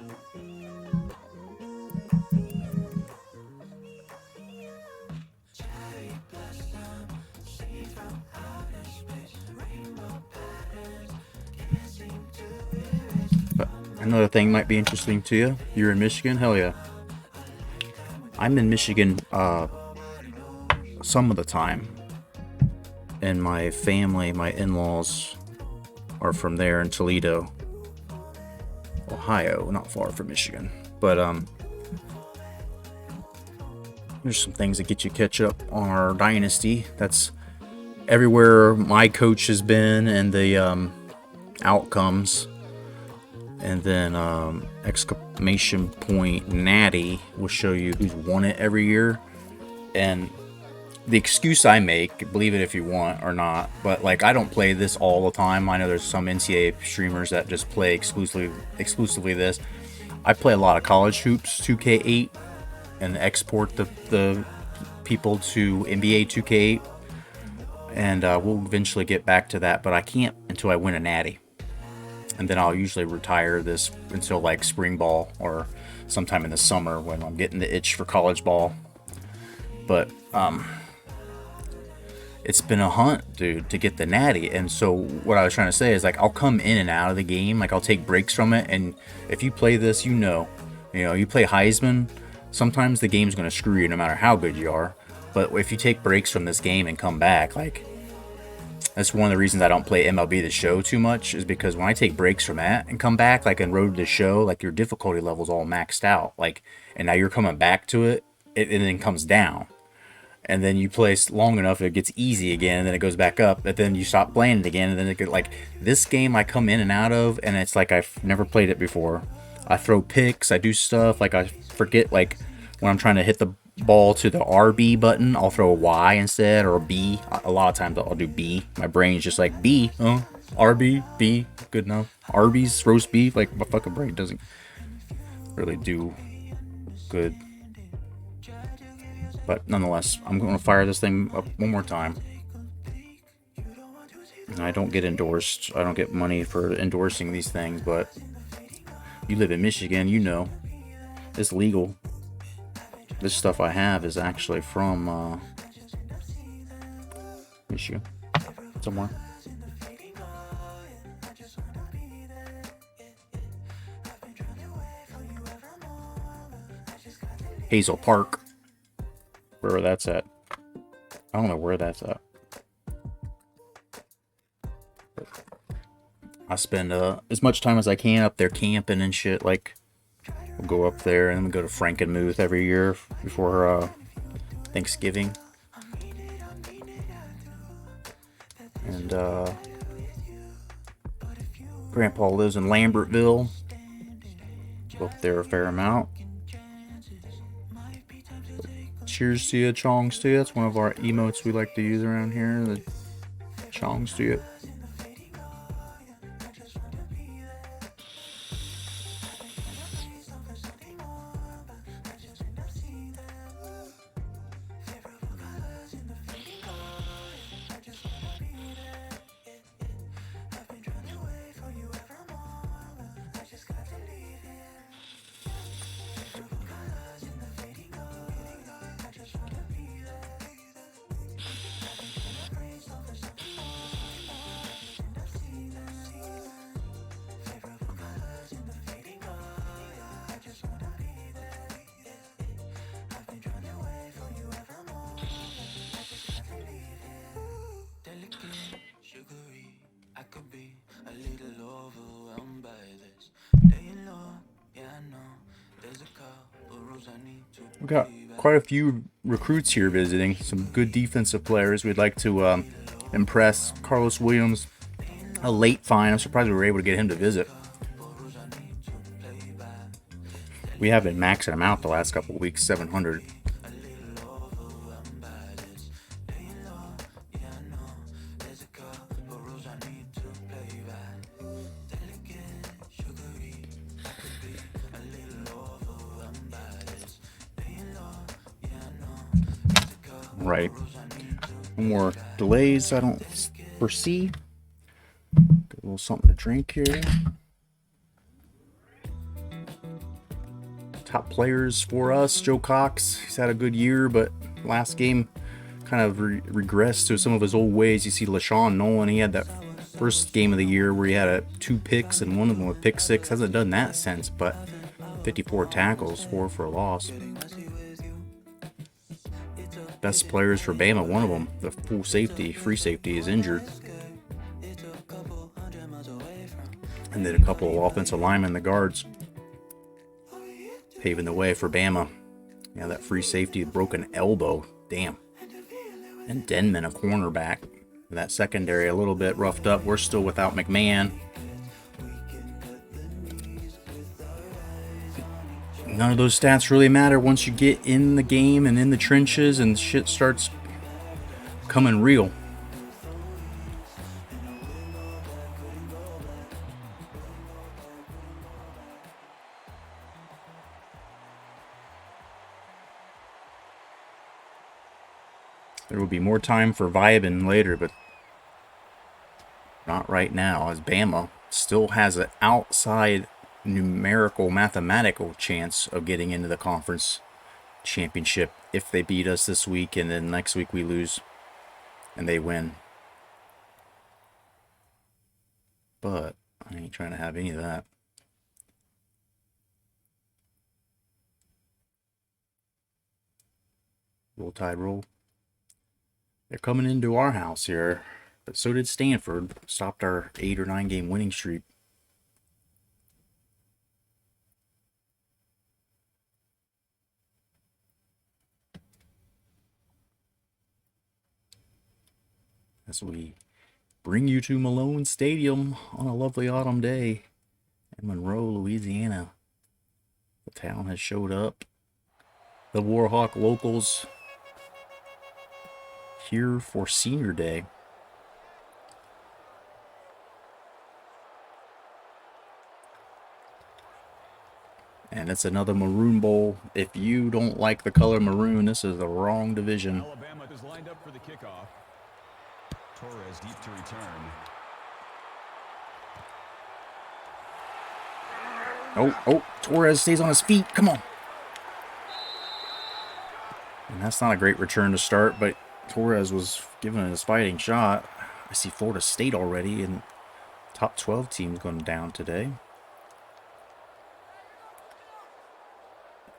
But another thing might be interesting to you. You're in Michigan? Hell yeah. I'm in Michigan some of the time. And my family, my in-laws, are from there in Toledo, Ohio, not far from Michigan. But there's some things that get you catch up on our dynasty. That's everywhere my coach has been, and the outcomes, and then exclamation point natty will show you who's won it every year. And the excuse I make, believe it if you want or not, but like, I don't play this all the time. I know there's some NCAA streamers that just play exclusively this. I play a lot of college hoops, 2K8, and export the people to NBA 2K8, and we'll eventually get back to that, but I can't until I win a natty, and then I'll usually retire this until like spring ball or sometime in the summer when I'm getting the itch for college ball. But it's been a hunt, dude, to get the natty. And so what I was trying to say is, like, I'll come in and out of the game. Like, I'll take breaks from it. And if you play this, you know, you play Heisman, sometimes the game's going to screw you no matter how good you are. But if you take breaks from this game and come back, like, that's one of the reasons I don't play MLB The Show too much, is because when I take breaks from that and come back, like in Road to the Show, like, your difficulty level's all maxed out. Like, and now you're coming back to it, it then comes down. And then you play long enough, it gets easy again, and then it goes back up, but then you stop playing it again, and then it get like, this game I come in and out of, and it's like I've never played it before. I throw picks. I do stuff like I forget, like when I'm trying to hit the ball to the RB button, I'll throw a Y instead or a B. A lot of times I'll do B. My brain's just like B. Oh, RB, B, good enough. Arby's roast beef, like my fucking brain doesn't really do good. But nonetheless, I'm going to fire this thing up one more time. And I don't get endorsed. I don't get money for endorsing these things, but you live in Michigan, you know. It's legal. This stuff I have is actually from Michigan. Somewhere. Hazel Park. Wherever that's at. I don't know where that's at. I spend as much time as I can up there camping and shit. Like, we'll go up there and then we go to Frankenmuth every year before Thanksgiving. And Grandpa lives in Lambertville. Go up there a fair amount. Cheers to you, chongs to you. That's one of our emotes we like to use around here. The chongs to you. We've got quite a few recruits here visiting. Some good defensive players. We'd like to impress. Carlos Williams, a late find. I'm surprised we were able to get him to visit. We have been maxing him out the last couple of weeks, 700. Right. No more delays I don't foresee. Get a little something to drink here. Top players for us, Joe Cox. He's had a good year, but last game kind of regressed to some of his old ways. You see LaShawn Nolan, he had that first game of the year where he had 2 picks and one of them was pick 6. Hasn't done that since, but 54 tackles, 4 for a loss. Best players for Bama, one of them, the full safety, free safety, is injured. And then a couple of offensive linemen, the guards, paving the way for Bama. Yeah, that free safety, broken elbow, damn. And Denman, a cornerback. That secondary a little bit roughed up. We're still without McMahon. None of those stats really matter once you get in the game and in the trenches and shit starts coming real. There will be more time for vibing later, but not right now, as Bama still has an outside numerical, mathematical chance of getting into the conference championship if they beat us this week and then next week we lose and they win. But I ain't trying to have any of that. Roll Tide roll. They're coming into our house here, but so did Stanford. Stopped our 8 or 9 game winning streak. As we bring you to Malone Stadium on a lovely autumn day in Monroe, Louisiana. The town has showed up. The Warhawk locals here for Senior Day. And it's another Maroon Bowl. If you don't like the color maroon, this is the wrong division. Alabama is lined up for the kickoff. Torres deep to return. Oh, Torres stays on his feet. Come on. And that's not a great return to start, but Torres was given his fighting shot. I see Florida State already, and top 12 teams going down today.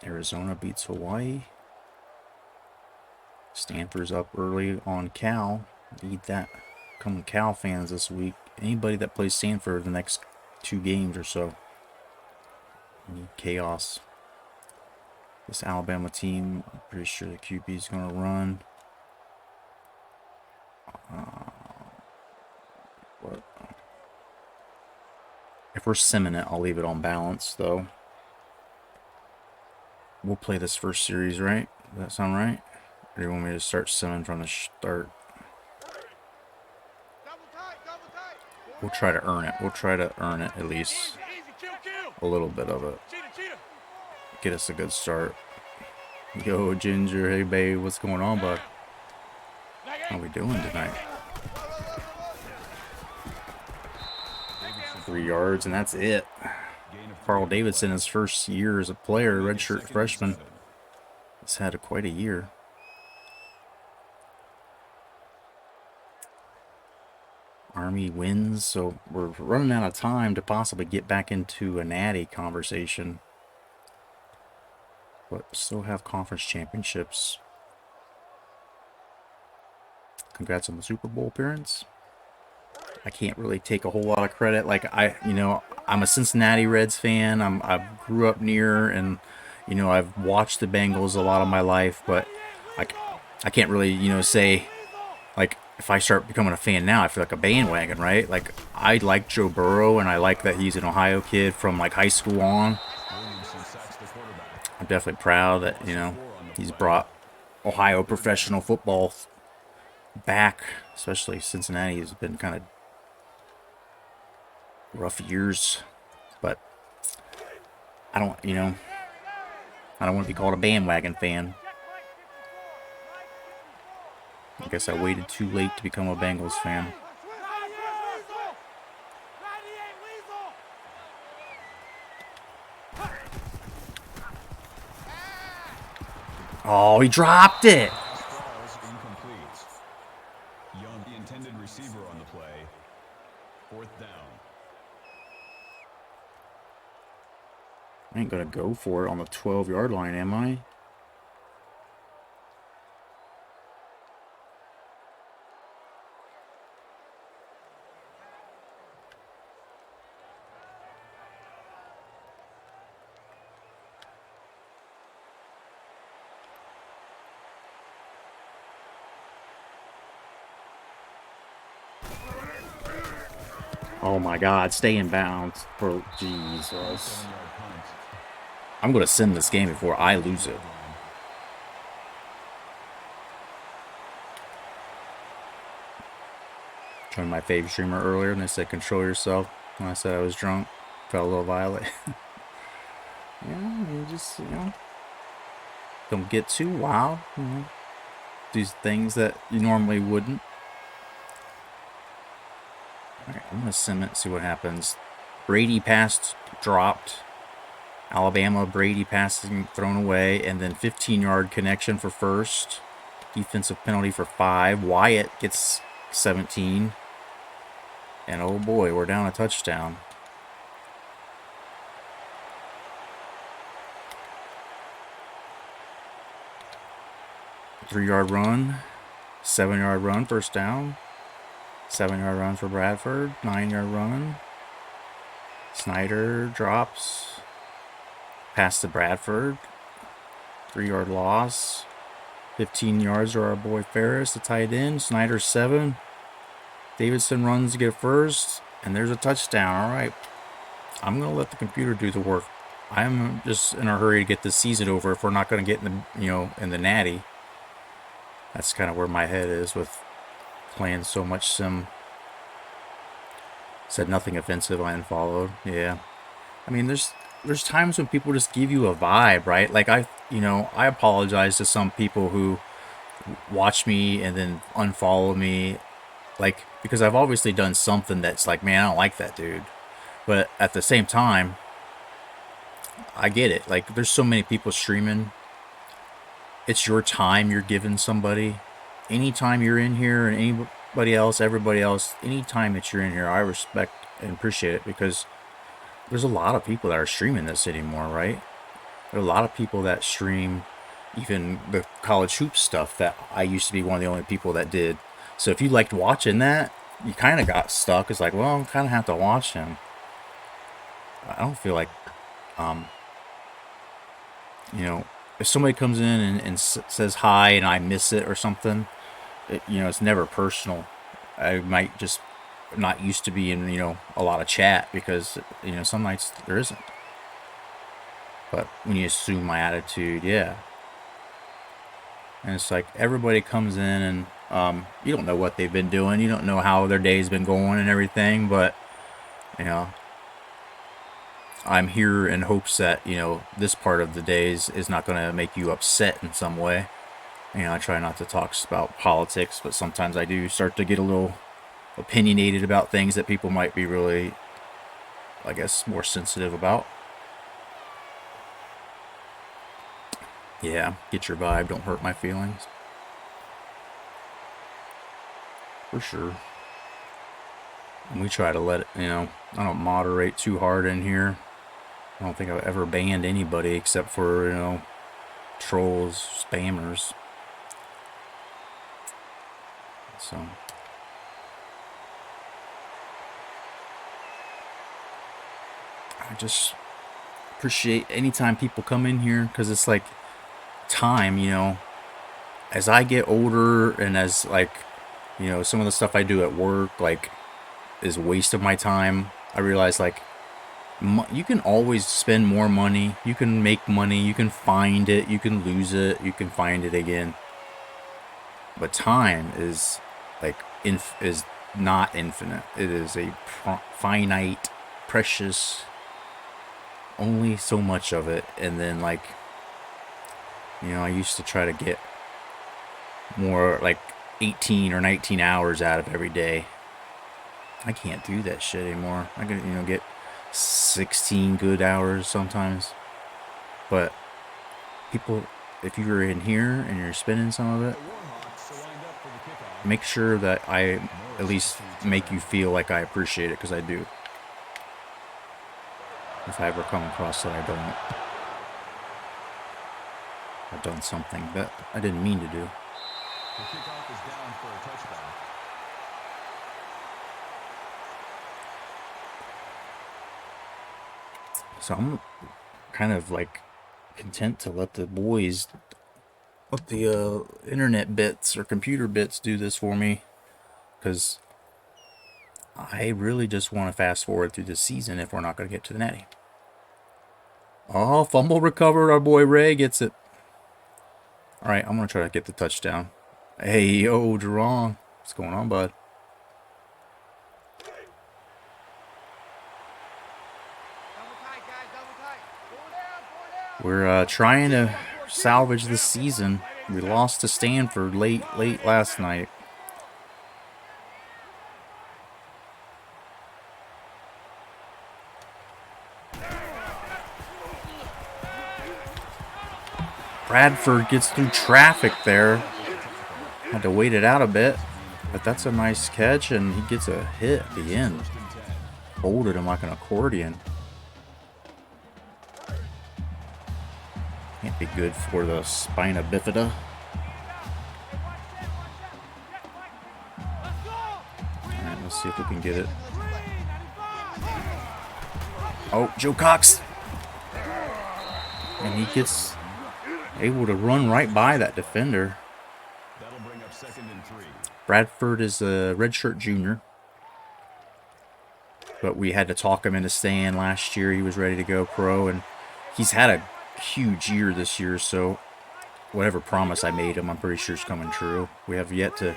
Arizona beats Hawaii. Stanford's up early on Cal. Need that. Come Cal fans this week. Anybody that plays Stanford the next 2 games or so. Need chaos. This Alabama team, I'm pretty sure the QB is going to run. If we're simming it, I'll leave it on balance, though. We'll play this first series, right? Does that sound right? Or do you want me to start simming from the start? We'll try to earn it. We'll try to earn it, at least. A little bit of it. Get us a good start. Yo, Ginger. Hey, babe. What's going on, bud? How we doing tonight? 3 yards, and that's it. Carl Davidson, his first year as a player, redshirt freshman, has had quite a year. Army wins, so we're running out of time to possibly get back into a natty conversation. But still have conference championships. Congrats on the Super Bowl appearance. I can't really take a whole lot of credit. Like, I'm a Cincinnati Reds fan. I grew up near, and I've watched the Bengals a lot of my life, but I can't really say, like, if I start becoming a fan now, I feel like a bandwagon, right? Like, I like Joe Burrow, and I like that he's an Ohio kid from like high school on. I'm definitely proud that he's brought Ohio professional football back, especially Cincinnati has been kind of rough years, but I don't want to be called a bandwagon fan. I guess I waited too late to become a Bengals fan. Oh, he dropped it. Young, the intended receiver on the play. 4th down. I ain't gonna go for it on the 12-yard line, am I? Oh my God, stay in bounds. For Jesus. I'm going to send this game before I lose it. Joined my favorite streamer earlier and they said control yourself. When I said I was drunk, felt a little violent. Yeah, you just, don't get too wild. These things that you normally wouldn't. Alright, I'm going to sim it, see what happens. Brady passed, dropped. Alabama, Brady passing, thrown away. And then 15-yard connection for first. Defensive penalty for 5. Wyatt gets 17. And oh boy, we're down a touchdown. Three-yard run. 7-yard run, first down. 7-yard run for Bradford. 9-yard run. Snyder drops. Pass to Bradford. 3-yard loss. 15 yards to our boy Ferris, the tight end. Snyder 7. Davidson runs to get first. And there's a touchdown. All right. I'm going to let the computer do the work. I'm just in a hurry to get this season over if we're not going to get in the, in the natty. That's kind of where my head is with playing so much sim. Said nothing offensive, I unfollowed. Yeah. I mean, there's times when people just give you a vibe, right? Like I apologize to some people who watch me and then unfollow me, like, because I've obviously done something that's like, man, I don't like that dude. But at the same time, I get it. Like, there's so many people streaming. It's your time you're giving somebody. Anytime you're in here and anybody else, everybody else, anytime that you're in here, I respect and appreciate it because there's a lot of people that are streaming this anymore, right? There are a lot of people that stream even the college hoops stuff that I used to be one of the only people that did. So if you liked watching that, you kind of got stuck. It's like, well, I kind of have to watch him. I don't feel like, um, if somebody comes in and says hi and I miss it or something, it's never personal. I might just not used to be in, a lot of chat because, some nights there isn't. But when you assume my attitude, yeah. And it's like everybody comes in and you don't know what they've been doing. You don't know how their day's been going and everything. But, I'm here in hopes that, this part of the days is not going to make you upset in some way. I try not to talk about politics, but sometimes I do start to get a little opinionated about things that people might be really, I guess, more sensitive about. Yeah, get your vibe, don't hurt my feelings. For sure. And we try to let it, I don't moderate too hard in here. I don't think I've ever banned anybody except for, trolls, spammers. So I just appreciate anytime people come in here because it's like time, as I get older and as like, some of the stuff I do at work like is a waste of my time. I realize like you can always spend more money, you can make money, you can find it, you can lose it, you can find it again. But time is like is not infinite. It is a finite, precious, only so much of it. And then like, I used to try to get more like 18 or 19 hours out of every day. I can't do that shit anymore. I can, get 16 good hours sometimes. But people, if you're in here and you're spending some of it, make sure that I at least make you feel like I appreciate it, because I do. If I ever come across that I don't, I've done something that I didn't mean to do. The kickoff is down for a touchdown. So I'm kind of like content to let the boys, let the internet bits or computer bits do this for me, because I really just want to fast forward through this season if we're not going to get to the natty. Oh, fumble recovered. Our boy Ray gets it. All right, I'm going to try to get the touchdown. Hey, yo, Jerron. What's going on, bud? We're trying to salvage this season. We lost to Stanford late last night. Bradford gets through traffic there. Had to wait it out a bit, but that's a nice catch, and he gets a hit at the end. Folded him like an accordion. Can't be good for the spina bifida. Alright, let's see if we can get it. Oh, Joe Cox! And he gets able to run right by that defender. That'll bring up 2nd and 3. Bradford is a redshirt junior, but we had to talk him into staying last year. He was ready to go pro, and he's had a huge year this year, so whatever promise I made him, I'm pretty sure is coming true. We have yet to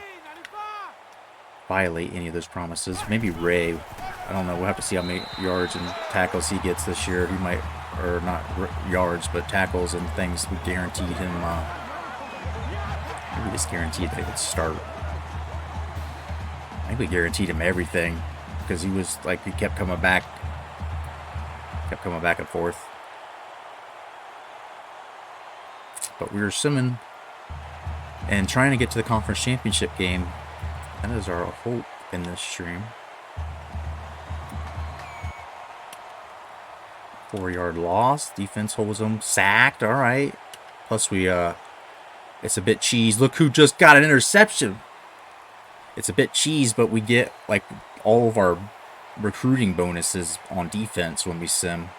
violate any of those promises. Maybe Ray. I don't know. We'll have to see how many yards and tackles he gets this year. He might, or not yards, but tackles and things. We guaranteed him. Maybe we just guaranteed that he would start. I think we guaranteed him everything because he was like, he kept coming back and forth. But we were simming and trying to get to the conference championship game. That is our hope in this stream. 4-yard loss. Defense holds them. Sacked. All right. Plus we, it's a bit cheese. Look who just got an interception. It's a bit cheese, but we get like all of our recruiting bonuses on defense when we sim.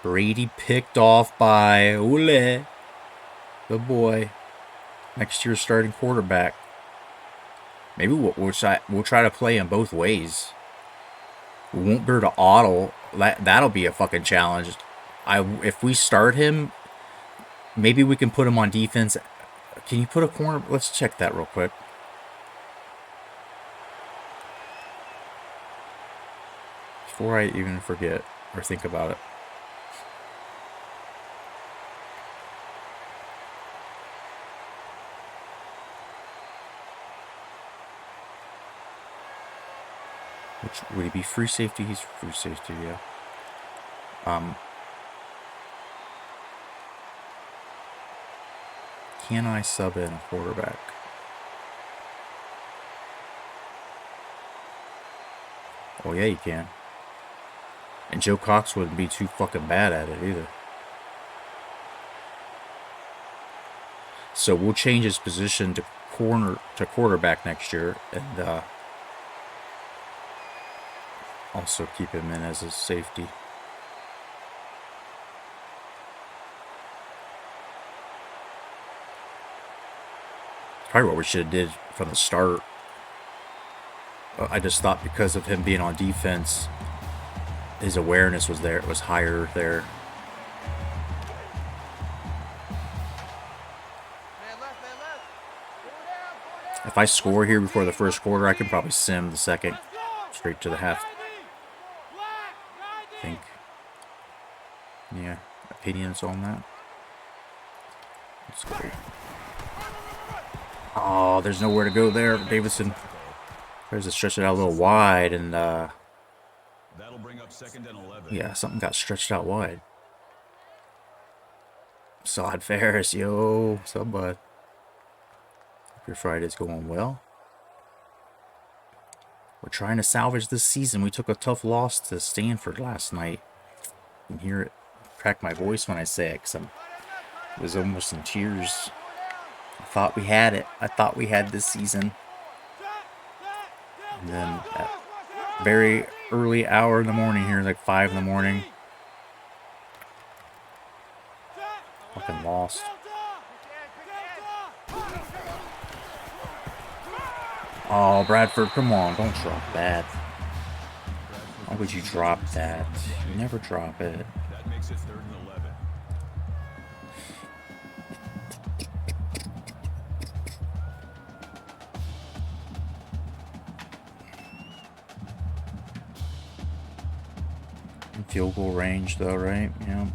Brady picked off by Ole, the boy. Next year's starting quarterback. Maybe we'll try to play him both ways. We won't go to auto. That'll be a fucking challenge. If we start him, maybe we can put him on defense. Can you put a corner? Let's check that real quick. Before I even forget or think about it. Which would he be free safety? He's free safety, yeah. Can I sub in a quarterback? Oh yeah, you can. And Joe Cox wouldn't be too fucking bad at it either. So we'll change his position to quarterback next year, and also keep him in as a safety. Probably what we should have did from the start. I just thought because of him being on defense, his awareness was there. It was higher there. If I score here before the first quarter, I can probably sim the second straight to the half. I think. Yeah, opinions on that? That's great. Oh, there's nowhere to go there. Davidson tries to stretch it out a little wide, and That'll bring up 2nd and 11. yeah, something got stretched out wide. Sod Ferris, yo, what's up, bud? Hope your Friday's going well. We're trying to salvage this season. We took a tough loss to Stanford last night. You can hear it crack my voice when I say it, because I was almost in tears. I thought we had it. I thought we had this season. And then at very early hour in the morning here, like 5 in the morning, fucking lost. Oh, Bradford, come on. Don't drop that. Why would you drop that? You never drop it. That makes it 3rd and 11. In field goal range, though, right? Yeah.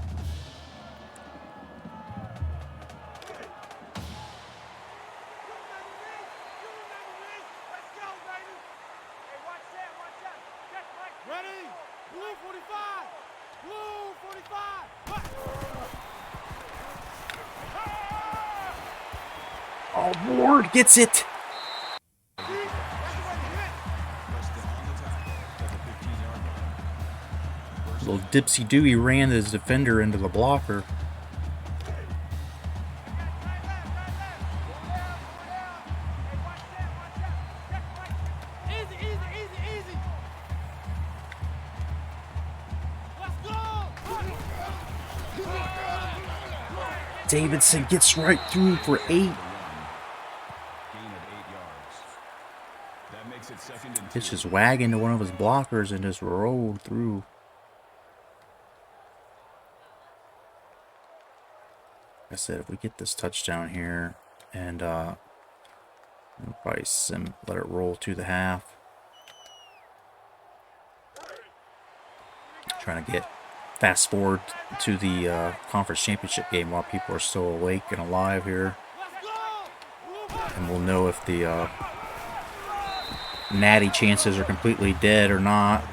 Oh, Ward gets it. Little dipsy do, he ran his defender into the blocker. Davidson gets right through for 8. Gain of 8 yards. That makes it 2nd and 2. It's just wagging to one of his blockers and just rolled through. I said, if we get this touchdown here and we'll probably let it roll to the half. Trying to get fast forward to the conference championship game while people are still awake and alive here. And we'll know if the natty chances are completely dead or not.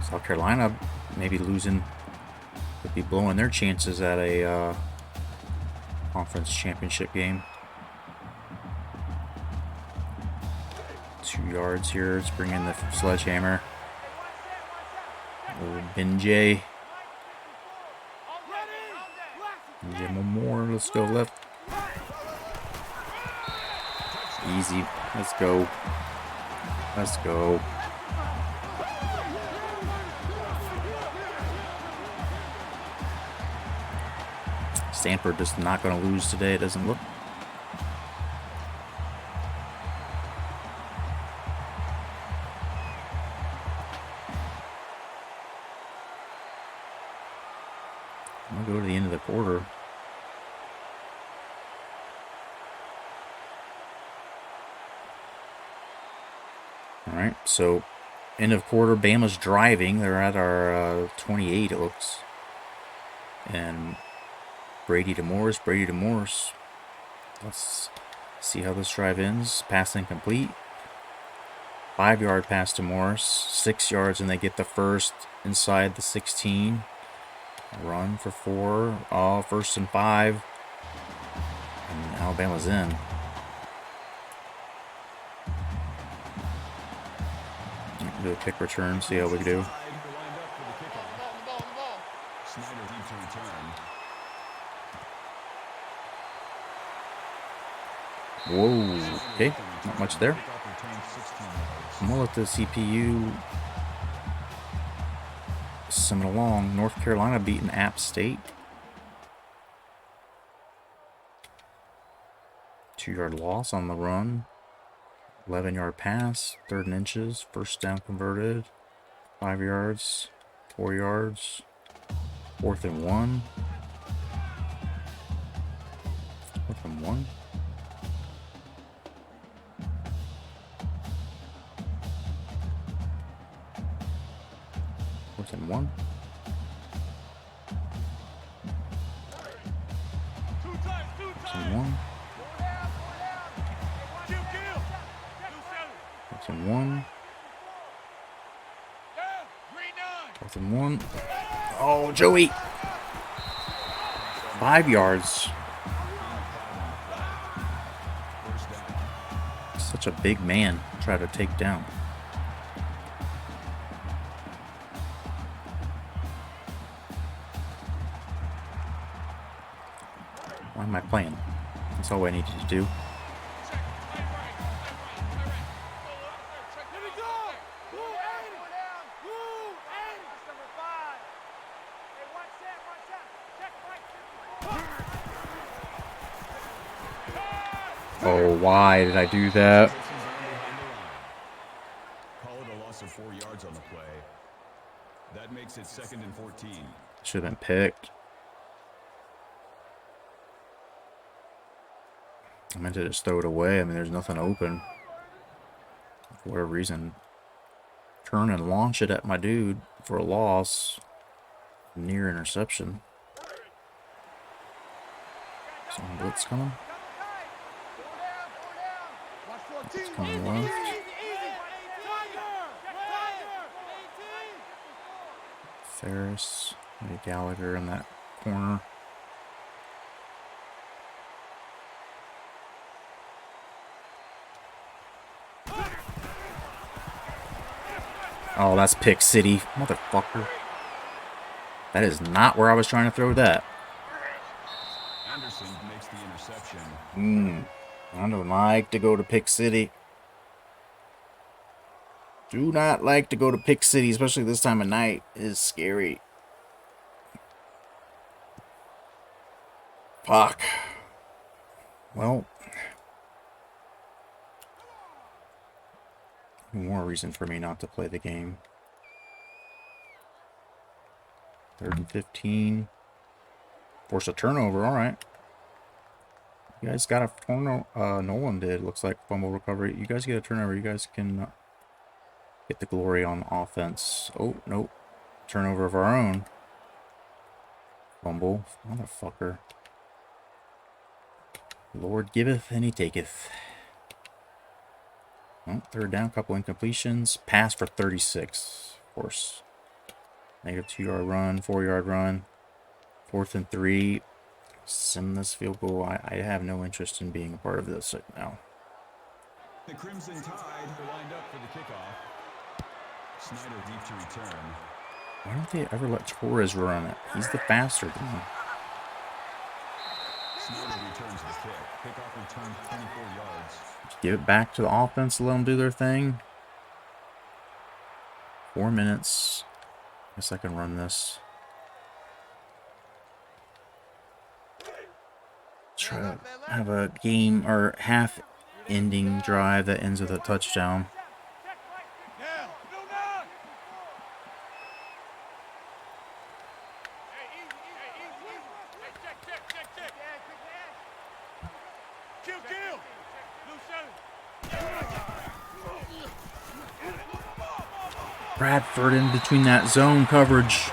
South Carolina maybe losing, could be blowing their chances at a conference championship game. 2 yards here. Let's bring in the sledgehammer. Old Benjay. Benjay one more. Let's go left. Easy. Let's go. Let's go. Stanford just not going to lose today, it doesn't look. I'll go to the end of the quarter. All right, so end of quarter, Bama's driving. They're at our 28, it looks. And Brady to Morris. Let's see how this drive ends. Pass incomplete. 5-yard pass to Morris. 6 yards, and they get the first inside the 16. Run for 4. Oh, 1st and 5. And Alabama's in. Do a kick return, see how we do. Whoa, okay, not much there. I'm gonna let the CPU summon along. North Carolina beating App State. 2-yard loss on the run. 11-yard pass, 3rd and inches, 1st down converted. 5 yards, 4 yards, 4th and 1. 4th and 1. And 1. And 1. And 1. And 1. Oh, Joey! 5 yards. Such a big man to try to take down. Why am I playing? That's all I needed to do. Oh, why did I do that? Call it a loss of 4 yards on the play. That makes it 2nd and 14. Should have been picked. I meant to just throw it away. I mean, there's nothing open. For whatever reason. Turn and launch it at my dude for a loss. Near interception. Some blitz coming. It's coming left. Ferris. Maybe Gallagher in that corner. Oh, that's Pick City. Motherfucker. That is not where I was trying to throw that. Anderson makes the interception. I don't like to go to Pick City. Do not like to go to Pick City, especially this time of night. It is scary. Fuck. Well. More reason for me not to play the game. 3rd and 15. Force a turnover. All right. You guys got a turnover. Nolan did. Looks like fumble recovery. You guys get a turnover. You guys can get the glory on offense. Oh, nope. Turnover of our own. Fumble. Motherfucker. Lord giveth and he taketh. Oh, 3rd down, couple incompletions. Pass for 36. Of course. Negative 2-yard run, 4-yard run. 4th and 3. Sim this field goal. I have no interest in being a part of this right now. The Crimson Tide are lined up for the kickoff. Snyder deep to return. Why don't they ever let Torres run it? He's the faster one. Snyder returns the kick. Kickoff return 24 yards. Just give it back to the offense. Let them do their thing. 4 minutes. Guess I can run this. Try to have a game or half ending drive that ends with a touchdown. Bradford in between that zone coverage.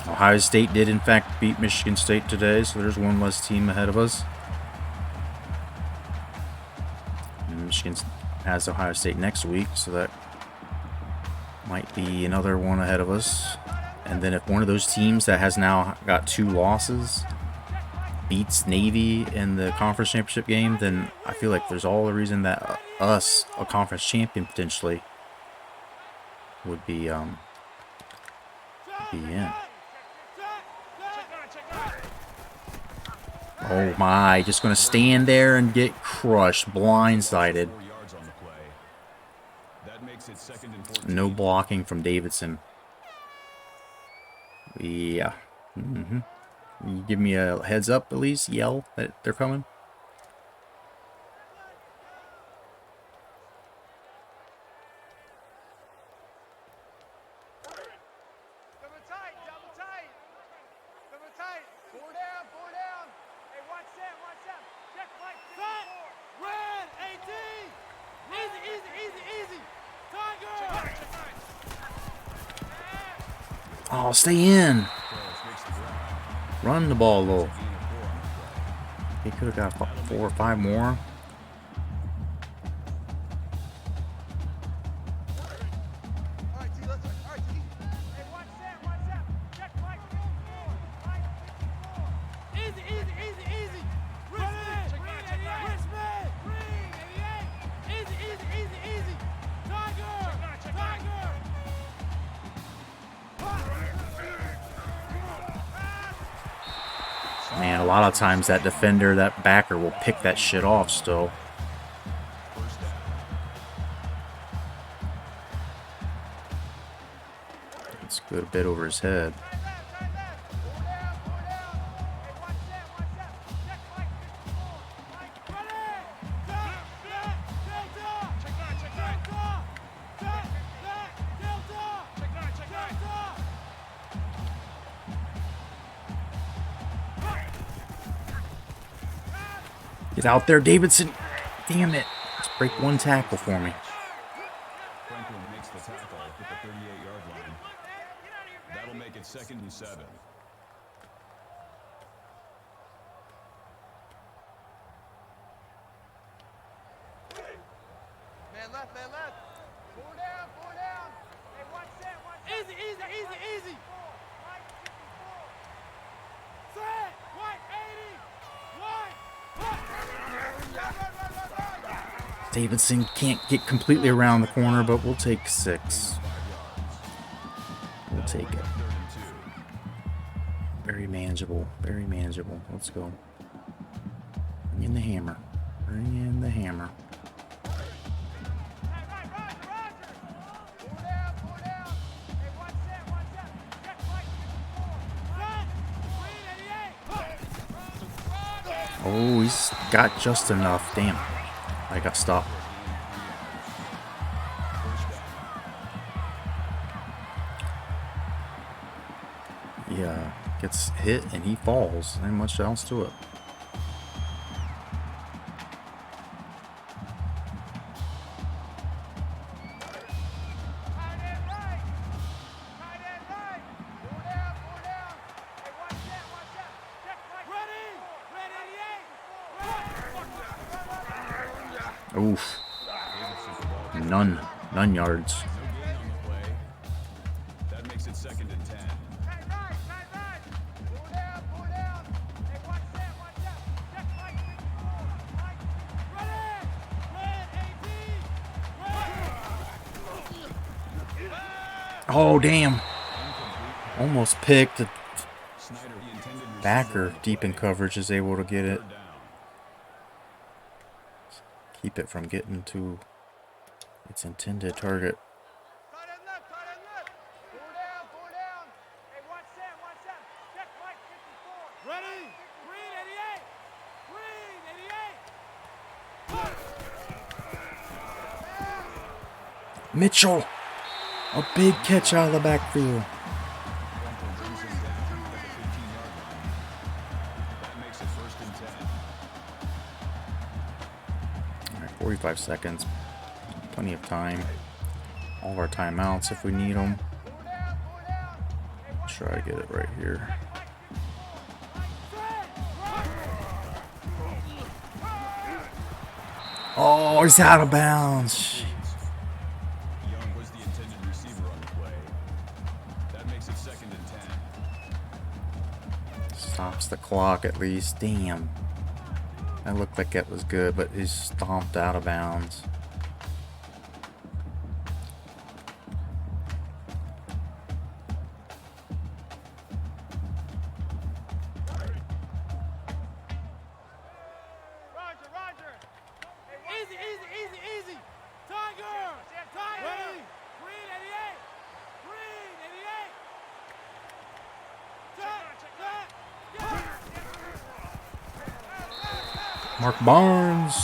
Ohio State did, in fact, beat Michigan State today, so there's one less team ahead of us. And Michigan has Ohio State next week, so that might be another one ahead of us. And then if one of those teams that has now got 2 losses beats Navy in the conference championship game, then I feel like there's all the reason that us, a conference champion potentially, would be in. Oh my, just gonna stand there and get crushed, blindsided. No blocking from Davidson. Yeah. You give me a heads up at least, yell that they're coming. Oh, stay in. Run the ball a little. He could have got 4 or 5 more. Man, a lot of times that defender, that backer will pick that shit off still. It's a good bit over his head. Get out there, Davidson. Damn it. Let's break one tackle for me. Franklin makes the tackle at the 38-yard line. That'll make it 2nd and 7. Man left, man left. 4 down, 4 down. Hey, one set. Easy, easy, easy, easy. Set, 180. Davidson can't get completely around the corner, but we'll take 6. We'll take it. Very manageable. Very manageable. Let's go. Bring in the hammer. Bring in the hammer. Oh, he's got just enough. Damn. I got stopped. He gets hit and he falls. Ain't much else to it. Tight end right. Tight end right. Four down, four down. Hey, watch that, watch that. Check right. Ready. Ready, 88. Oof. None yards. No gain on the play. That makes it 2nd and 10. Tight right, tight right. Four down, four down. Hey, watch that, watch that. Check right, 54. Right. Ready. Red, 18. Oh, damn. Almost picked. The Snyder, the intended receiver backer on the deep in play. coverage is able to get it. 3rd down. Keep it from getting to its intended target. Tight end left, tight end left. Four down, four down. Hey, watch that, watch that. Check right, 54. Ready. Green, 88. Green, 88. Mitchell! A big catch out of the backfield. Bronco brings him down at the 15-yard line. That makes it 1st and 10. All right, 45 seconds. Plenty of time. All of our timeouts if we need them. Four down, four down. Hey, watch Try to get it right here. Oh, he's out of bounds. Young was the intended receiver on the play. That makes it 2nd and 10. Stops the clock at least. Damn. That looked like that was good, but he's stomped out of bounds. Roger, Roger. Easy, easy, easy, easy. Tiger. Tiger. Ready. Green, 88. Green, 88. Check, check, Mark Barnes.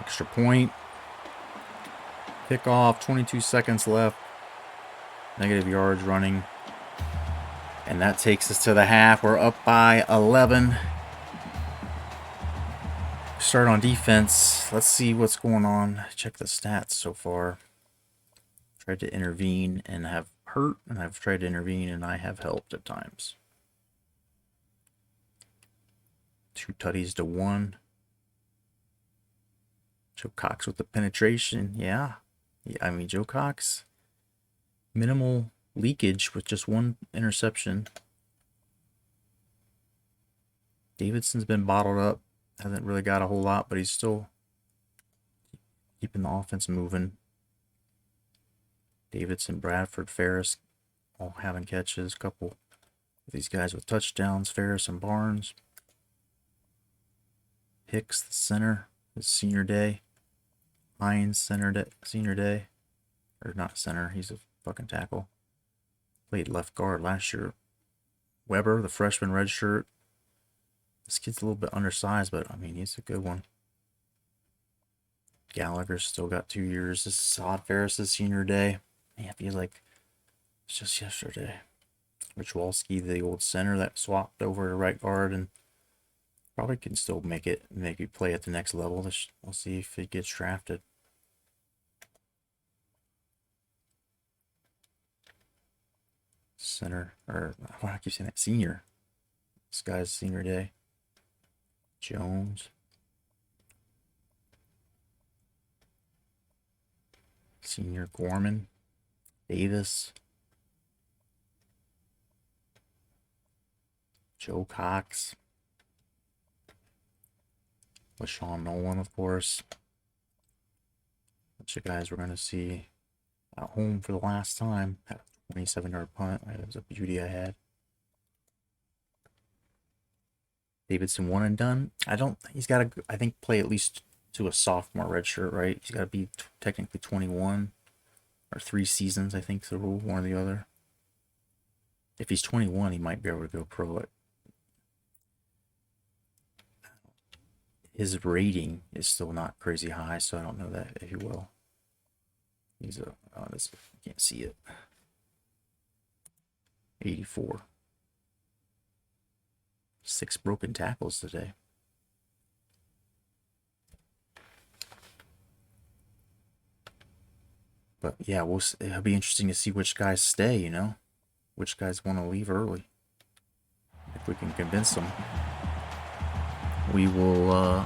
Extra point. Kickoff, 22 seconds left. Negative yards running. And that takes us to the half. We're up by 11. Start on defense. Let's see what's going on. Check the stats so far. Tried to intervene and have hurt, and I've tried to intervene and I have helped at times. 2 tutties to 1. Joe Cox with the penetration. Yeah, I mean, Joe Cox, minimal leakage with just 1 interception. Davidson's been bottled up. Hasn't really got a whole lot, but he's still keeping the offense moving. Davidson, Bradford, Ferris all having catches. A couple of these guys with touchdowns, Ferris and Barnes. Hicks, the center, his senior day. Hines, senior day. Or not center, he's a fucking tackle. Played left guard last year. Weber, the freshman red shirt. This kid's a little bit undersized, but I mean, he's a good one. Gallagher's still got 2 years. This is Sod Ferris' senior day. Man, it feels like it's just yesterday. Rich Walski, the old center that swapped over to right guard and probably can still make it, maybe play at the next level. We'll see if he gets drafted. Center, or why do I keep saying that? Senior. This guy's senior day. Jones. Senior Gorman. Davis. Joe Cox. LaShawn Nolan, of course. Bunch of guys we're going to see at home for the last time. Had a 27-yard punt. That was a beauty I had. Davidson one and done. He's got to, I think, play at least to a sophomore redshirt, right? He's got to be technically 21 or 3 seasons, I think, the rule, one or the other. If he's 21, he might be able to go pro. His rating is still not crazy high, so I don't know that if he will. He's a, this, you can't see it. 84. 6 broken tackles today. But yeah, it'll be interesting to see which guys stay, you know? Which guys want to leave early. If we can convince them, we will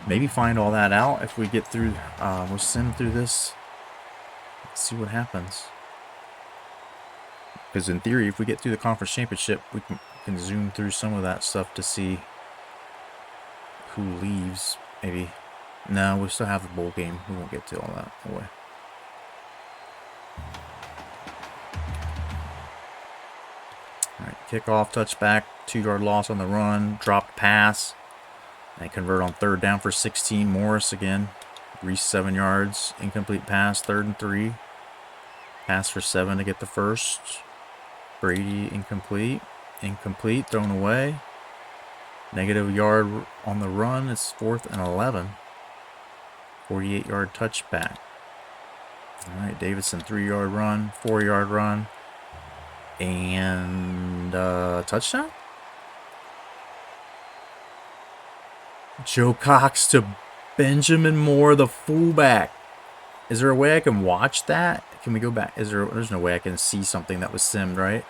maybe find all that out if we get through, we'll sim through this, see what happens. Because in theory, if we get through the conference championship, we can zoom through some of that stuff to see who leaves, maybe. No, we still have the bowl game. We won't get to all that. No way. All right, kickoff, touchback, 2-yard loss on the run, dropped pass, and convert on 3rd down for 16. Morris again, Reese 7 yards, incomplete pass, 3rd and 3. Pass for 7 to get the first. Brady incomplete, thrown away. Negative yard on the run. It's 4th and 11. 48-yard touchback. All right, Davidson 3-yard run, 4-yard run, and touchdown. Joe Cox to Benjamin Moore, the fullback. Is there a way I can watch that? Can we go back? There's no way I can see something that was simmed, right?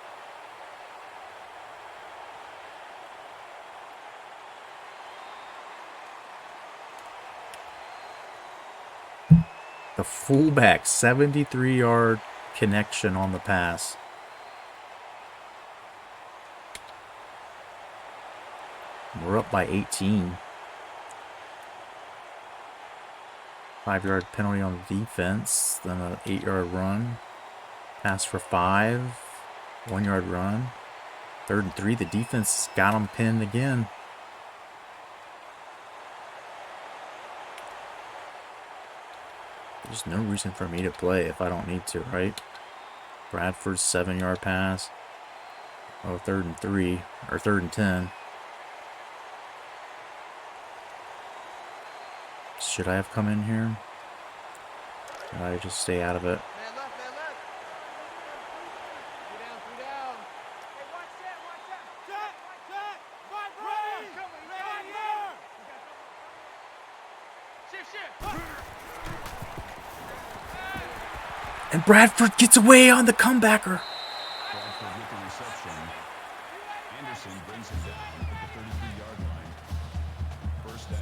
The fullback, 73-yard connection on the pass. We're up by 18. 5-yard penalty on the defense. Then an 8-yard run. Pass for 5. 1-yard run. 3rd and 3. The defense got him pinned again. There's no reason for me to play if I don't need to, right? Bradford's 7-yard pass. Oh, 3rd and 3. Or 3rd and 10. Should I have come in here? Should I just stay out of it? Man left, man left. 3 down. Hey, watch that. Set. Right, ready. Right here. Shift. And Bradford gets away on the comebacker. Bradford with the reception. Anderson brings him down at the 33-yard line. First down.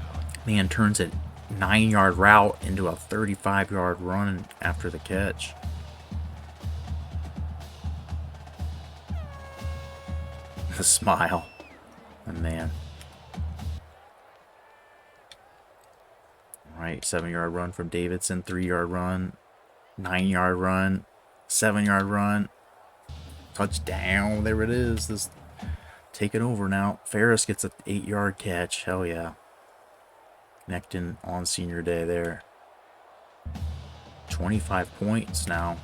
Man turns a 9-yard route into a 35-yard run after the catch. The smile. And man. All right, 7-yard run from Davidson, 3-yard run, 9-yard run, 7-yard run, touchdown. There it is. This taking over now. Ferris gets an 8-yard catch. Hell yeah. Connecting on senior day there. 25 points now.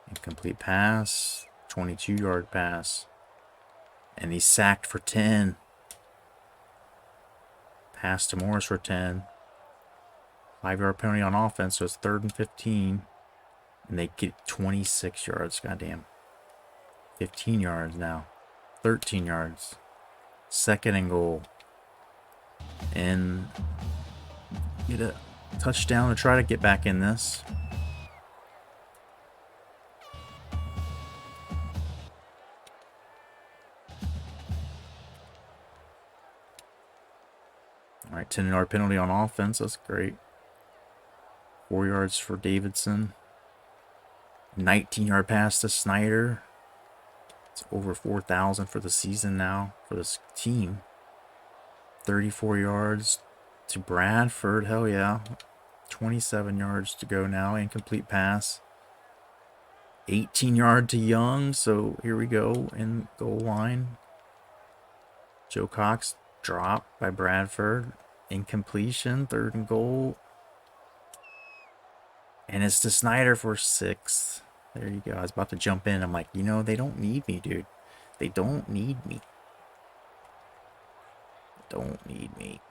Incomplete pass. 22-yard pass. And he's sacked for 10. Pass to Morris for 10. 5-yard penalty on offense, so it's 3rd and 15. And they get 26 yards. Goddamn. 15 yards now. 13 yards. 2nd and goal. And get a touchdown to try to get back in this. All right, 10-yard penalty on offense. That's great. 4 yards for Davidson. 19-yard pass to Snyder. It's over 4,000 for the season now for this team. 34 yards to Bradford. Hell yeah. 27 yards to go now. Incomplete pass. 18-yard to Young. So here we go in goal line. Joe Cox dropped by Bradford. Incompletion, 3rd and goal. And it's to Snyder for 6th. There you go. I was about to jump in. I'm like, you know, they don't need me, dude. They don't need me. Don't need me.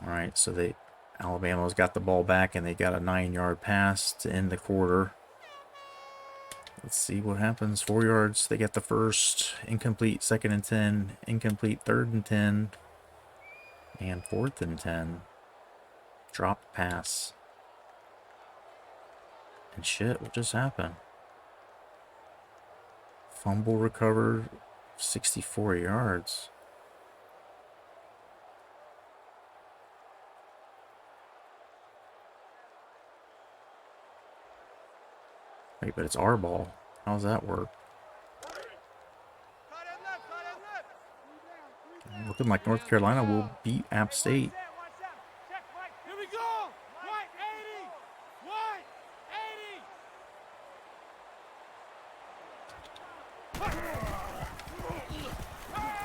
All right, so Alabama's got the ball back, and they got a 9-yard pass to end the quarter. Let's see what happens. 4 yards. They get the first. Incomplete. 2nd and 10. Incomplete. 3rd and 10. And 4th and 10. Drop pass. And shit, what just happened? Fumble recovered. 64 yards. Wait, but it's our ball. How does that work? Looking like North Carolina will beat App State. Here we go. White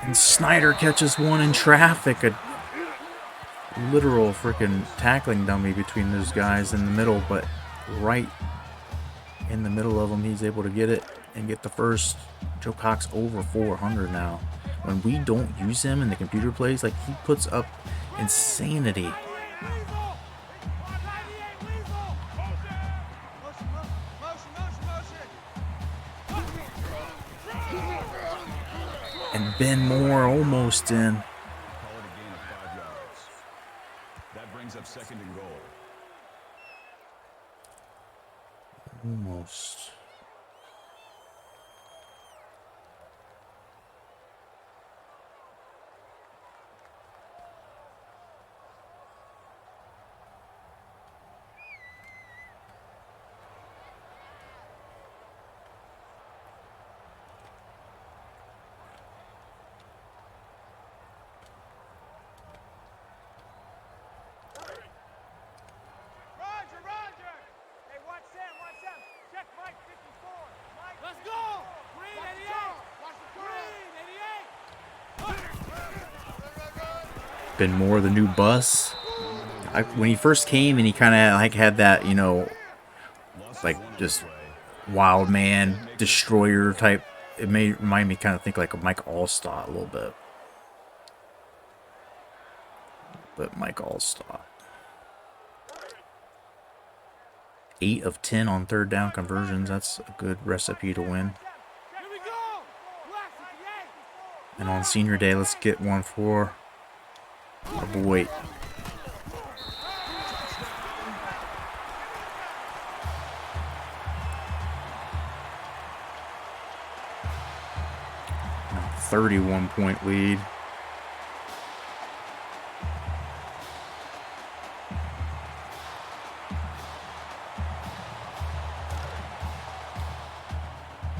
80. And Snyder catches one in traffic. A literal freaking tackling dummy between those guys in the middle, but right in the middle of them, he's able to get it and get the first. Joe Cox over 400 now. When we don't use him in the computer plays, like, he puts up insanity. And Ben Moore almost in. Call it a gain of 5 yards. That brings up 2nd and goal. Almost. Roger. Hey, watch Sam. Check Mike 54. Let's go. Green 88. Ben Moore, the new bus. When he first came and he kind of like had that, you know, like just wild man destroyer type. It may remind me kind of think like of Mike Allstott a little bit. But Mike Allstott. 8 of 10 on 3rd down conversions. That's a good recipe to win. Here we go. And on senior day, let's get one for our boy. Now 31-point lead.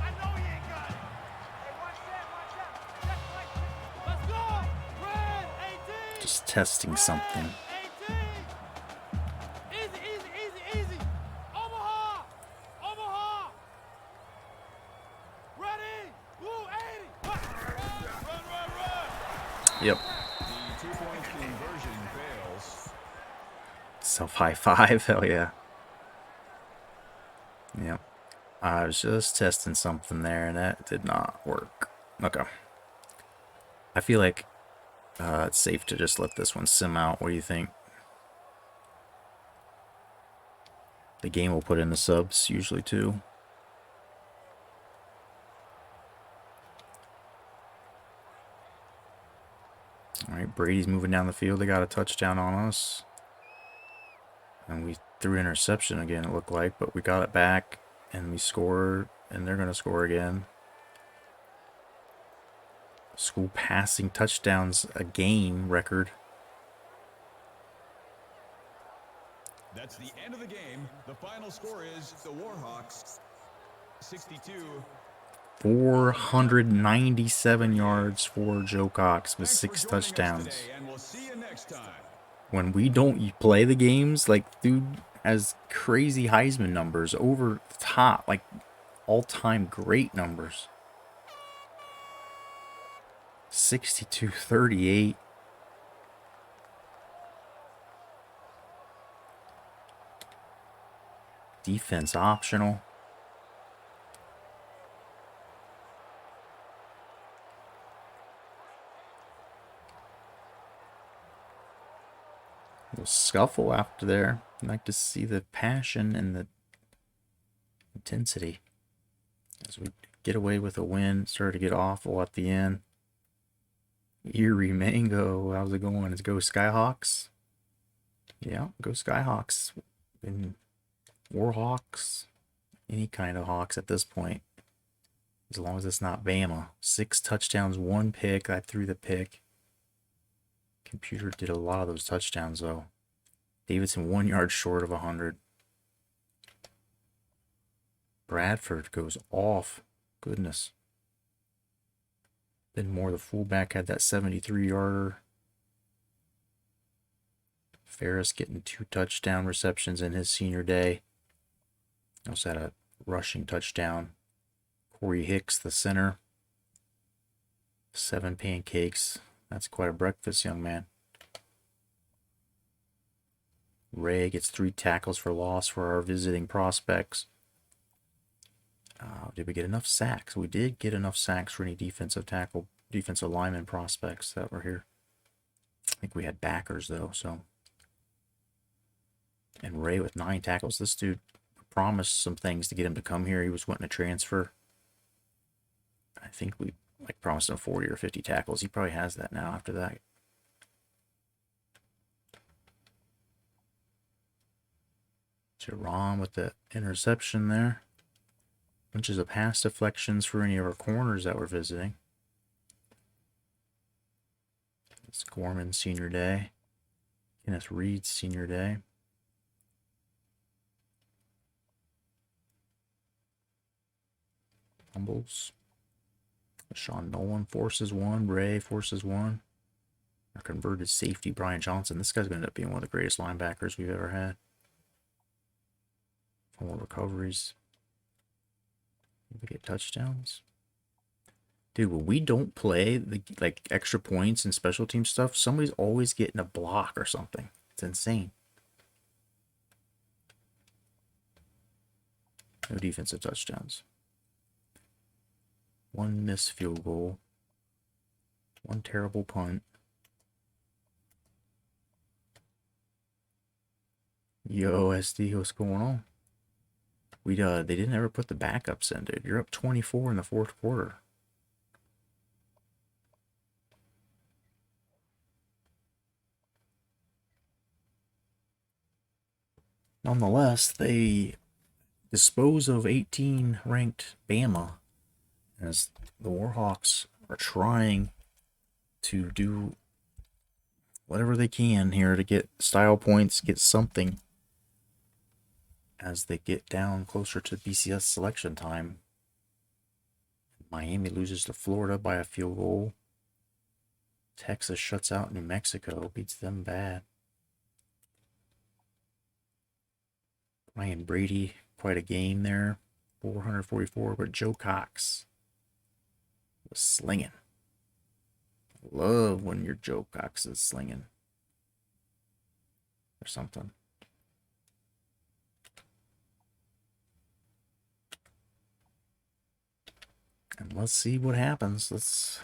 I know he ain't got it. Hey, watch Sam. Check Mike 50. Let's go. Red 18. Just testing something. 18. Easy. Omaha. Ready. Blue 80. Run. Yep. The 2-point conversion fails. Self high five. Hell yeah. Yep. I was just testing something there and that did not work. Okay. I feel like it's safe to just let this one sim out. What do you think? The game will put in the subs usually too. All right, Brady's moving down the field. They got a touchdown on us. And we threw interception again, it looked like, but we got it back and we scored, and they're going to score again. School passing touchdowns a game record. That's the end of the game. The final score is the Warhawks 62. 497 yards for Joe Cox with Thanks 6 for joining us touchdowns. today, and we'll see you next time. When we don't play the games, like, dude, has crazy Heisman numbers over the top, like all-time great numbers. 62-38. Defense optional. A little scuffle after there. I'd like to see the passion and the intensity as we get away with a win. Started to get awful at the end. Erie Mango, how's it going? It's go Skyhawks. Yeah, go Skyhawks. And Warhawks. Any kind of Hawks at this point. As long as it's not Bama. 6 touchdowns, 1 pick. I threw the pick. Computer did a lot of those touchdowns, though. Davidson 1 yard short of 100. Bradford goes off. Goodness. Then more, the fullback had that 73-yarder. Ferris getting 2 touchdown receptions in his senior day. Also had a rushing touchdown. Corey Hicks, the center. 7 pancakes. That's quite a breakfast, young man. Ray gets 3 tackles for loss for our visiting prospects. Did we get enough sacks? We did get enough sacks for any defensive lineman prospects that were here. I think we had backers, though, so. And Ray with 9 tackles. This dude promised some things to get him to come here. He was wanting to transfer. I think we promised him 40 or 50 tackles. He probably has that now after that. Jerron with the interception there. Bunches of pass deflections for any of our corners that we're visiting. It's Gorman senior day. Kenneth Reed senior day. Fumbles. Sean Nolan forces 1. Ray forces 1. Our converted safety, Brian Johnson. This guy's going to end up being one of the greatest linebackers we've ever had. 4 recoveries. We get touchdowns. Dude, when we don't play the extra points and special team stuff, somebody's always getting a block or something. It's insane. No defensive touchdowns. 1 missed field goal. 1 terrible punt. Yo, SD, what's going on? They didn't ever put the backups in, dude. You're up 24 in the 4th quarter. Nonetheless, they dispose of 18 ranked Bama as the Warhawks are trying to do whatever they can here to get style points, get something as they get down closer to BCS selection time. Miami loses to Florida by a field goal. Texas shuts out New Mexico, beats them bad. Ryan Brady, quite a game there. 444, but Joe Cox was slinging. Love when your Joe Cox is slinging. Or something. And let's see what happens. Let's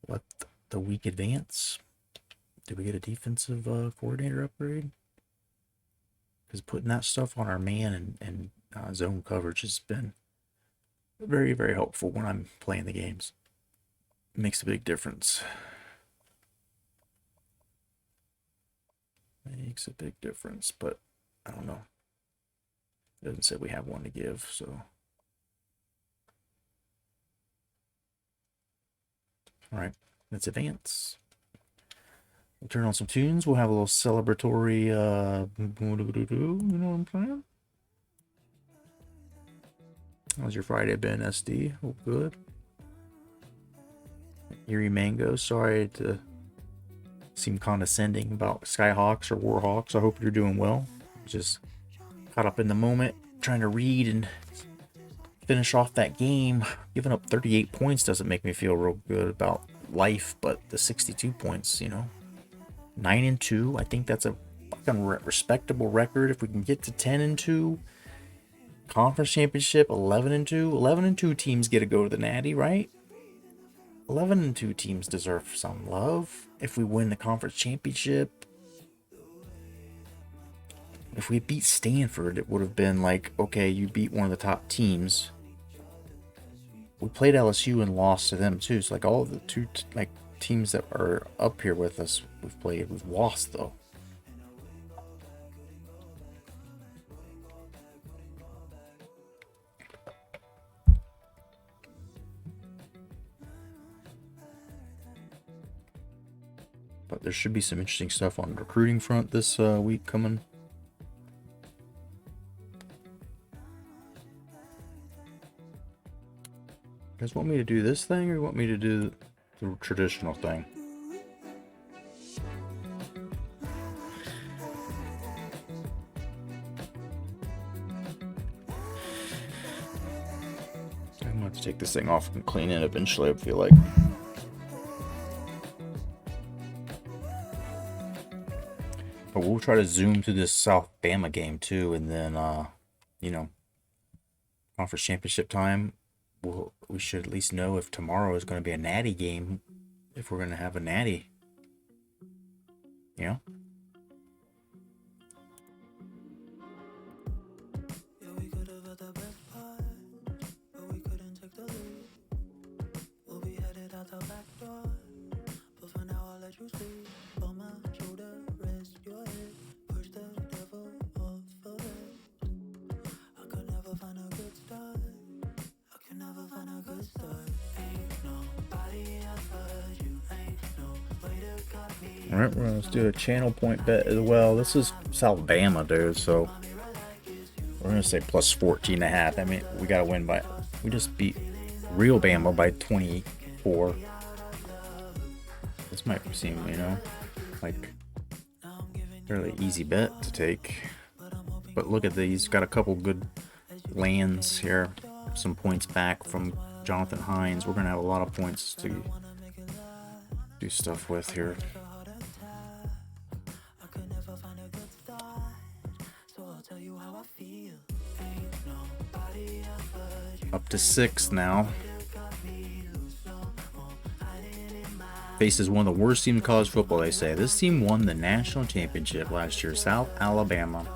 let the week advance. Did we get a defensive coordinator upgrade? Because putting that stuff on our man and zone coverage has been very, very helpful when I'm playing the games. It makes a big difference. Makes a big difference, but I don't know. It doesn't say we have one to give, so. All right, let's advance. We'll turn on some tunes. We'll have a little celebratory, you know what I'm saying? How's your Friday been, SD? Oh, good. Erie Mango, sorry to seem condescending about Skyhawks or Warhawks. I hope you're doing well. Just caught up in the moment, trying to read and finish off that game. Giving up 38 points doesn't make me feel real good about life, but the 62 points, 9-2, I think that's a fucking respectable record. If we can get to 10-2, conference championship, 11-2, 11-2 teams get to go to the Natty, right? 11-2 teams deserve some love. If we win the conference championship, if we beat Stanford, it would have been like, okay, you beat one of the top teams. We played LSU and lost to them too. So like all the two teams that are up here with us, we've lost though. But there should be some interesting stuff on the recruiting front this week coming. You guys want me to do this thing, or you want me to do the traditional thing? I'm gonna have to take this thing off and clean it eventually, I feel like. But we'll try to zoom to this South Bama game too, and then conference championship time. We should at least know if tomorrow is going to be a natty game, if we're going to have a natty. Yeah, we could have had the best part, but we couldn't take the lead. We'll be headed out the back door, but for now I'll let you sleep on my shoulder, rest your head, push the devil off of it. I could never find a good start. Never find a good start. Ain't nobody else but you. Ain't no way to cut me. All right, let's do a channel point bet as well. This is South Bama, dude. So we're gonna say plus 14.5. I mean, we gotta win by. We just beat real Bama by 24. This might seem, like fairly easy bet to take. But look at these. Got a couple good lands here. Some points back from Jonathan Hines. We're gonna have a lot of points to do stuff with here. Up to 6 now. Faces one of the worst teams in college football, they say. This team won the national championship last year, South Alabama.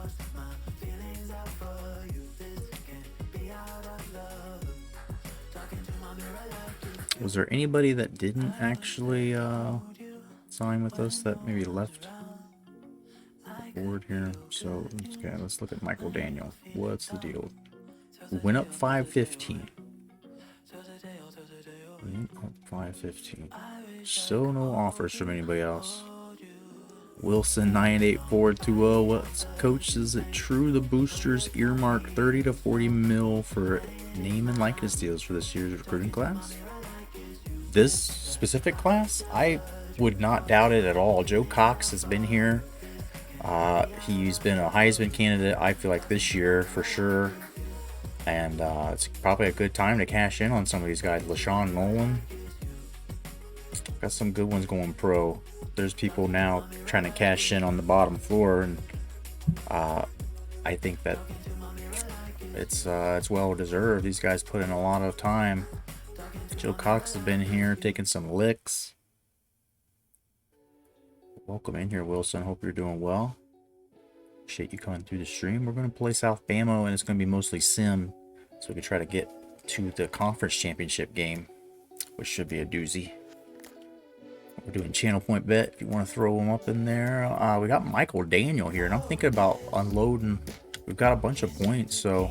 Was there anybody that didn't actually sign with us that maybe left the board here? So let's look at Michael Daniel. What's the deal? We went up 5-15. Up 5-15. Still no offers from anybody else. Wilson 98420. What's coach? Is it true the boosters earmark 30 to 40 mil for name and likeness deals for this year's recruiting class? This specific class, I would not doubt it at all. Joe Cox has been here. He's been a Heisman candidate, I feel like, this year for sure. And it's probably a good time to cash in on some of these guys. LaShawn Nolan. Got some good ones going pro. There's people now trying to cash in on the bottom floor. And I think that it's well deserved. These guys put in a lot of time. Joe Cox has been here taking some licks. Welcome in here, Wilson. Hope you're doing well. Appreciate you coming through the stream. We're going to play South Bama, and it's going to be mostly sim, so we can try to get to the conference championship game, which should be a doozy. We're doing channel point bet if you want to throw them up in there. We got Michael Daniel here, and I'm thinking about unloading. We've got a bunch of points, so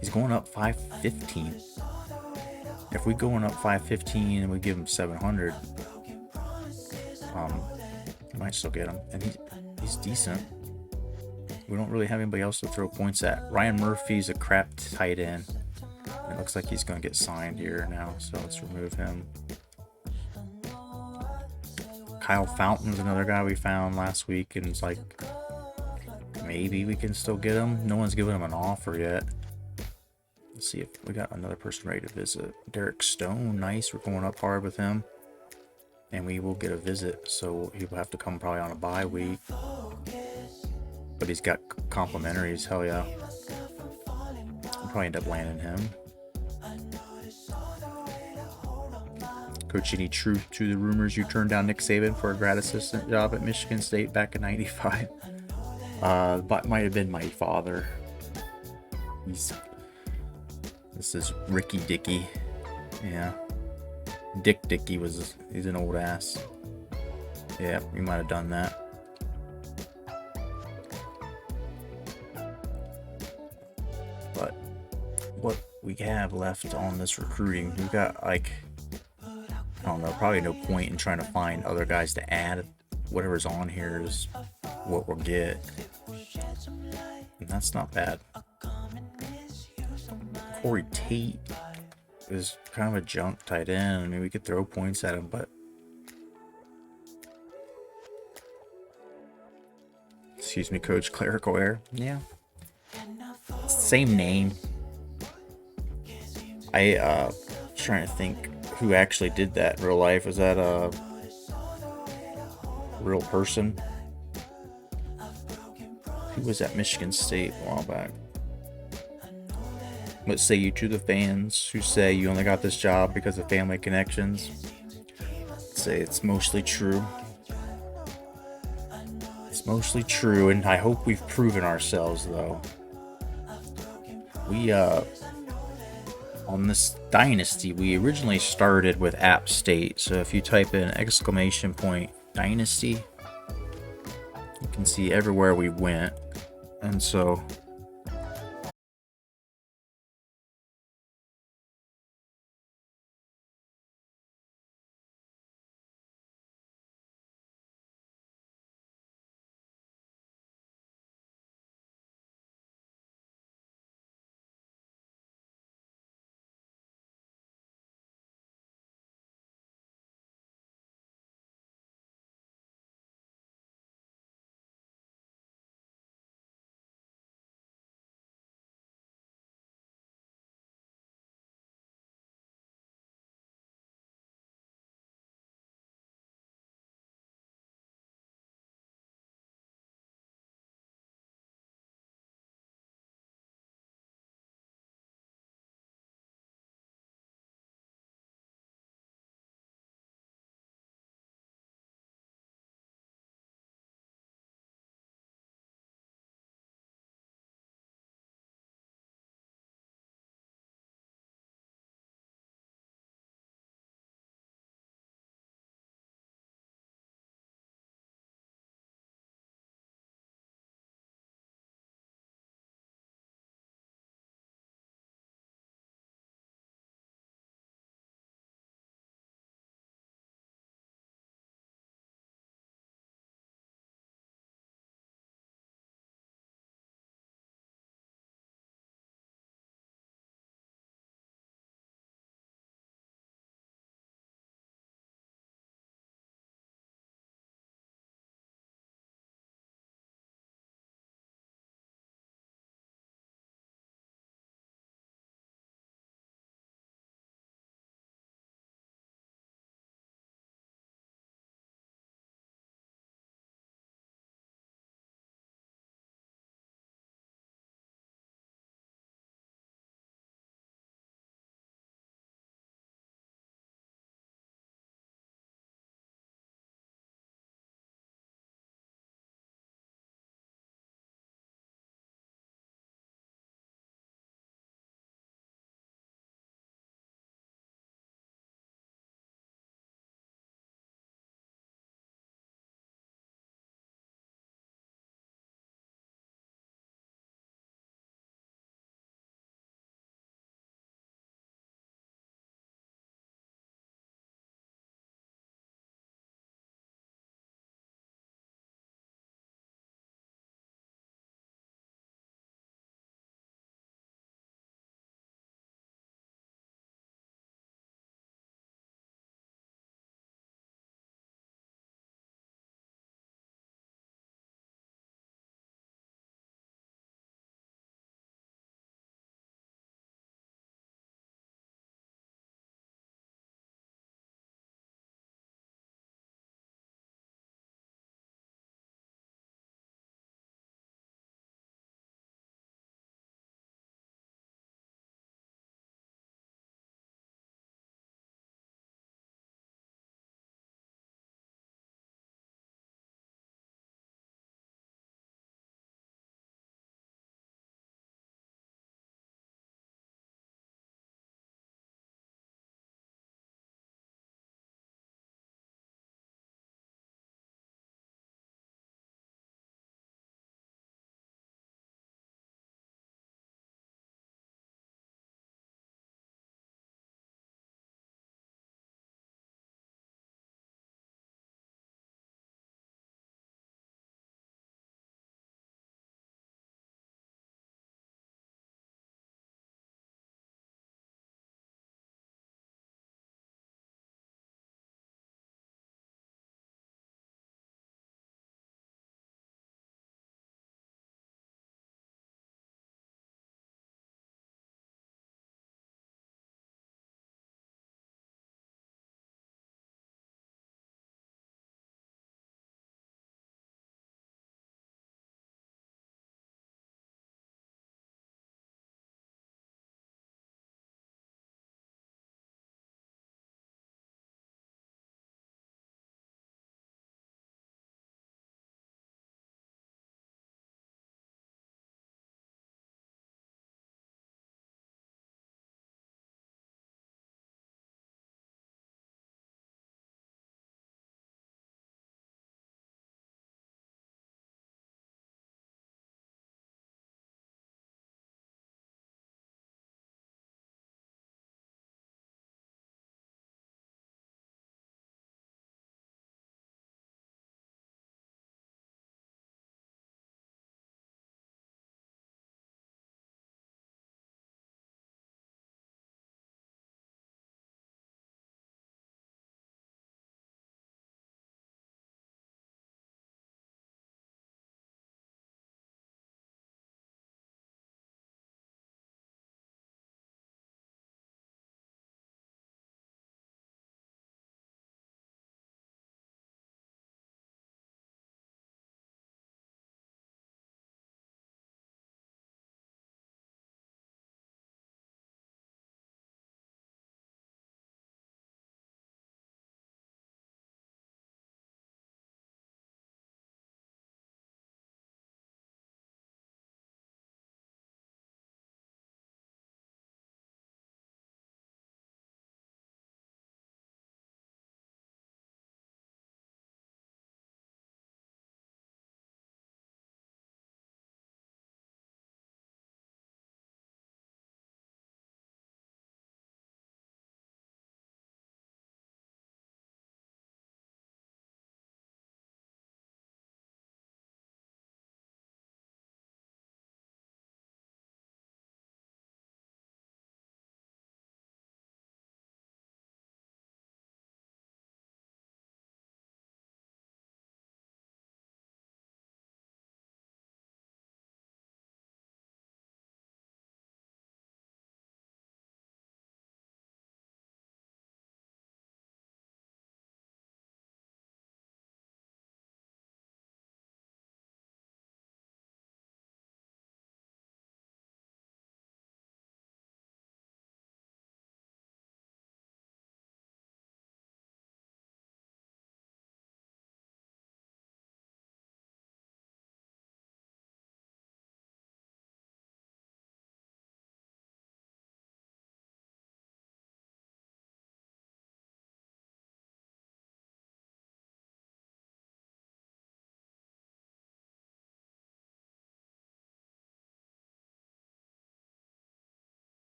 he's going up 515. If we going up 515 and we give him 700, we might still get him. And he's decent. We don't really have anybody else to throw points at. Ryan Murphy's a crap tight end. It looks like he's going to get signed here now, so let's remove him. Kyle Fountain's another guy we found last week, and it's like maybe we can still get him. No one's given him an offer yet. Let's see if we got another person ready to visit. Derek Stone, nice. We're going up hard with him, and we will get a visit. So he will have to come probably on a bye week, but he's got complimentaries. Hell yeah. We'll probably end up landing him. Coach, any truth to the rumors you turned down Nick Saban for a grad assistant job at Michigan State back in '95? That might have been my father. This is Ricky Dickey. Yeah. Dick Dickey he's an old ass. Yeah, we might have done that. But what we have left on this recruiting, we've got like, I don't know, probably no point in trying to find other guys to add. Whatever's on here is what we'll get. And that's not bad. Corey Tate is kind of a junk tight end. I mean, we could throw points at him, but excuse me, coach, clerical error. Yeah. Same name. Trying to think who actually did that in real life. Was that a real person? Who was at Michigan State a while back? What say you to the fans who say you only got this job because of family connections? I'd say it's mostly true. It's mostly true, and I hope we've proven ourselves, though. We, on this dynasty, we originally started with App State. So if you type in !, dynasty, you can see everywhere we went. And so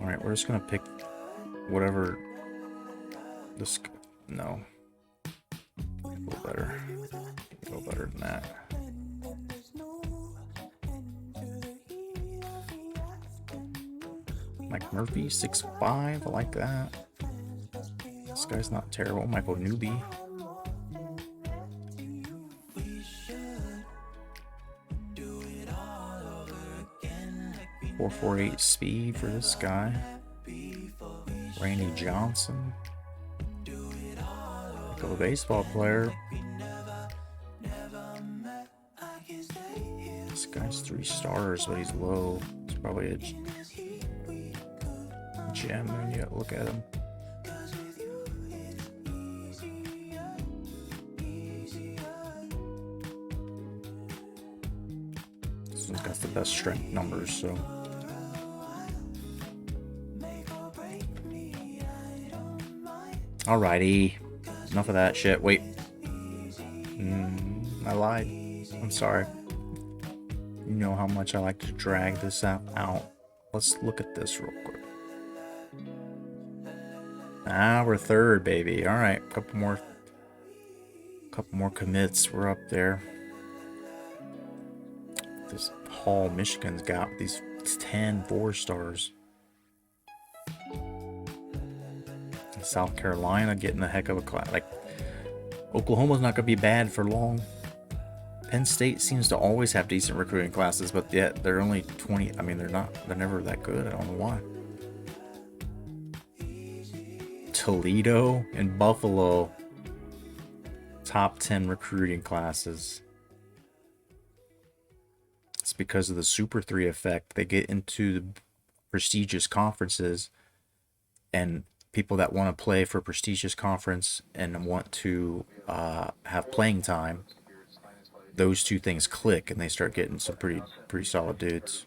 Alright, we're just gonna pick whatever this... No. A little better. A little better than that. Mike Murphy, 6'5". I like that. This guy's not terrible. Michael Newby. 4.48 speed for this guy. Randy Johnson. Heck of a baseball player. This guy's 3 stars, but he's low. It's probably a gem when you look at him. This one's got the best strength numbers, so. Alrighty. Enough of that shit. Wait. I lied. I'm sorry. You know how much I like to drag this out. Let's look at this real quick. We're third, baby. Alright, couple more commits. We're up there. This Hall, Michigan's got these 10 4-stars. South Carolina getting a heck of a class. Like, Oklahoma's not going to be bad for long. Penn State seems to always have decent recruiting classes, but yet they're only 20. I mean, they're never that good. I don't know why. Toledo and Buffalo, top 10 recruiting classes. It's because of the Super 3 effect. They get into the prestigious conferences, and people that want to play for a prestigious conference and want to have playing time, those two things click and they start getting some pretty solid dudes.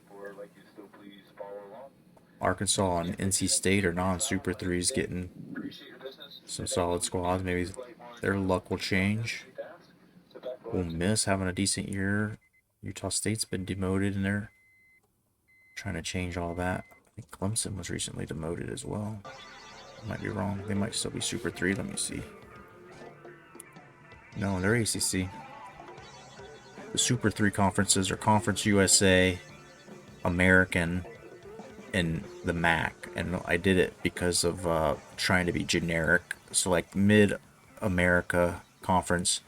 Arkansas and NC State are non-Super 3s getting some solid squads. Maybe their luck will change. Ole Miss having a decent year. Utah State's been demoted and they're trying to change all that. I think Clemson was recently demoted as well. I might be wrong. They might still be Super 3. Let me see. No, they're ACC. The Super 3 conferences are Conference USA, American, and the MAC. And I did it because of trying to be generic. So like Mid-America Conference,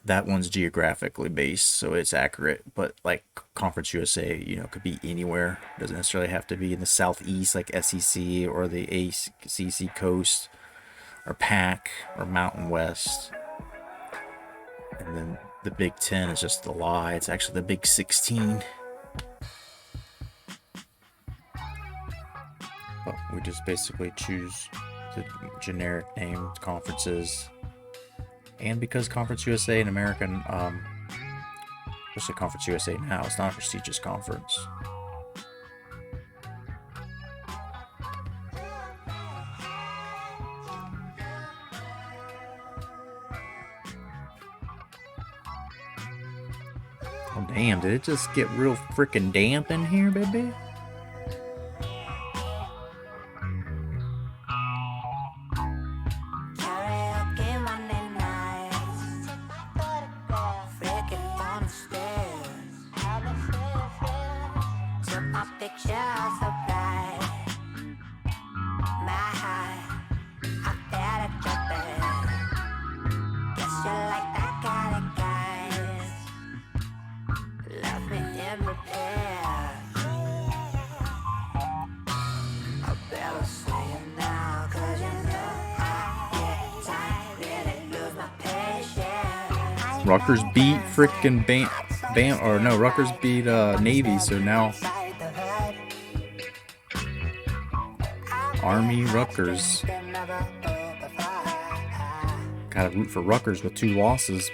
that one's geographically based, so it's accurate. But like Conference USA, you know, could be anywhere. Doesn't necessarily have to be in the Southeast, like SEC or the ACC Coast or PAC or Mountain West. And then the Big 10 is just a lie. It's actually the Big 16. But we just basically choose the generic named conferences. And because Conference USA and American, especially Conference USA now, it's not a prestigious conference. Oh damn, did it just get real freaking damp in here, baby? Rutgers beat frickin' Rutgers beat Navy, so now Army Rutgers. Gotta root for Rutgers with 2 losses,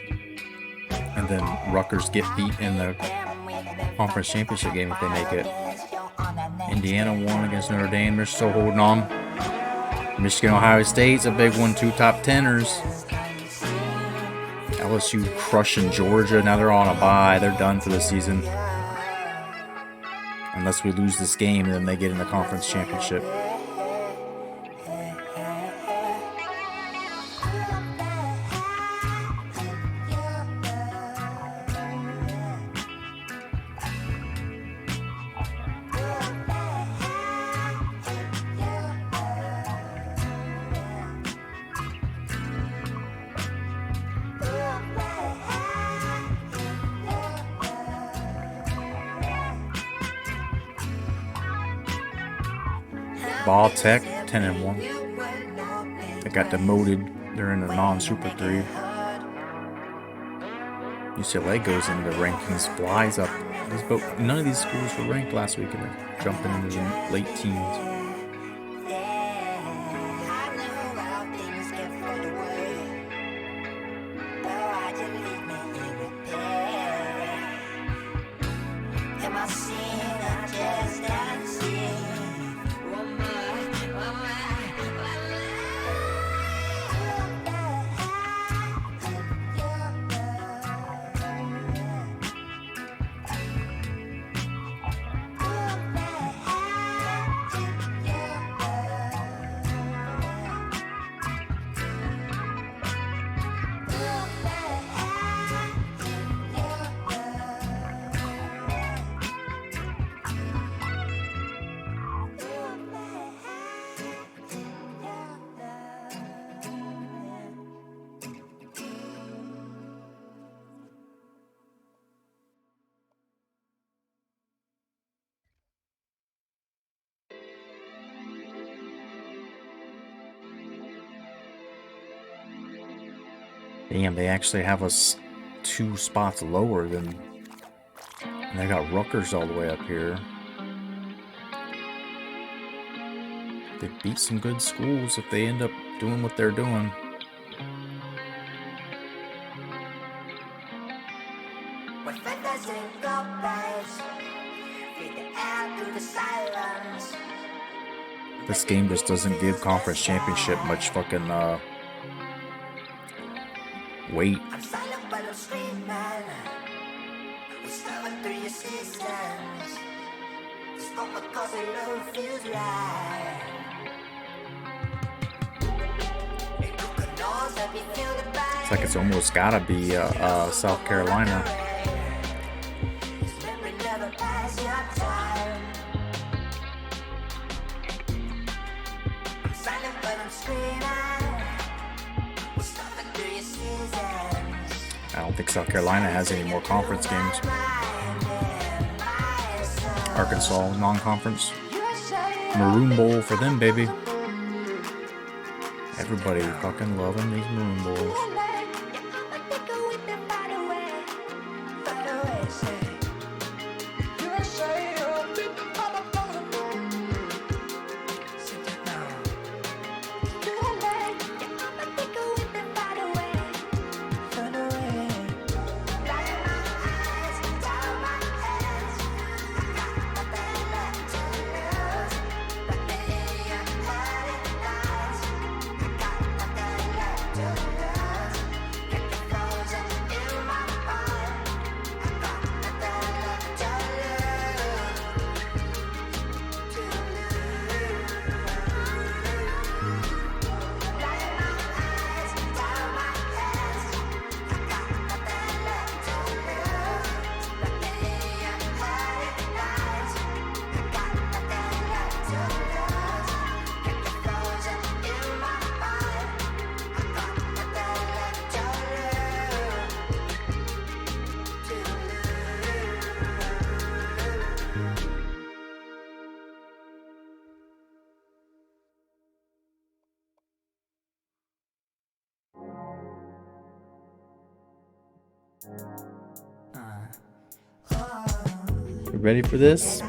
and then Rutgers get beat in the conference championship game if they make it. Indiana won against Notre Dame. They're still holding on. Michigan, Ohio State's a big one. 2 top 10ers. LSU crushing Georgia. Now they're on a bye. They're done for the season. unless we lose this game, and then they get in the conference championship. Ball Tech 10-1. They got demoted. They're in the non-Super 3. UCLA goes into the rankings, flies up. None of these schools were ranked last week, and they're jumping into the late teens. Damn, they actually have us 2 spots lower than... And they got Rutgers all the way up here. They beat some good schools if they end up doing what they're doing. This game just doesn't give conference championship much fucking weight. It's like it's almost gotta be South Carolina. I don't think South Carolina has any more conference games. Arkansas, non-conference. Maroon Bowl for them, baby. Everybody fucking loving these Maroon Bowls. You ready for this?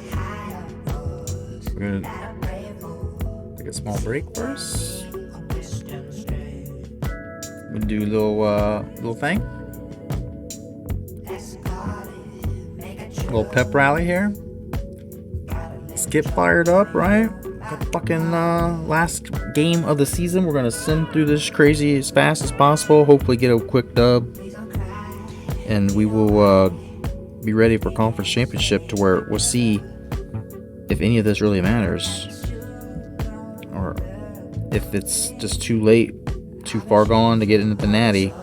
We're gonna take a small break first. We'll do a little thing. Little pep rally here. Let's get fired up, right? The fucking last game of the season. We're gonna send through this crazy as fast as possible. Hopefully get a quick dub. And we will be ready for conference championship, to where we'll see if any of this really matters, or if it's just too late, too far gone to get into the natty.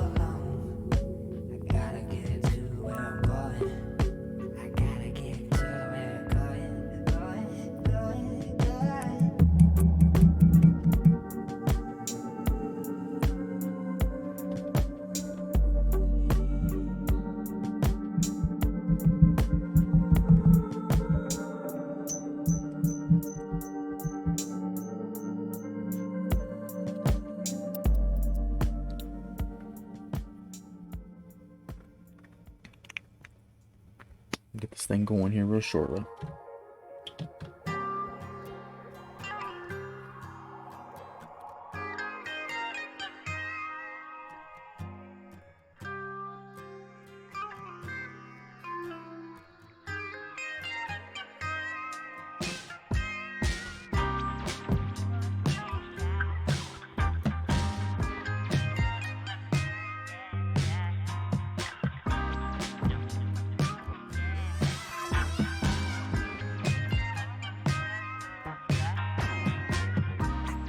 Get this thing going here real shortly.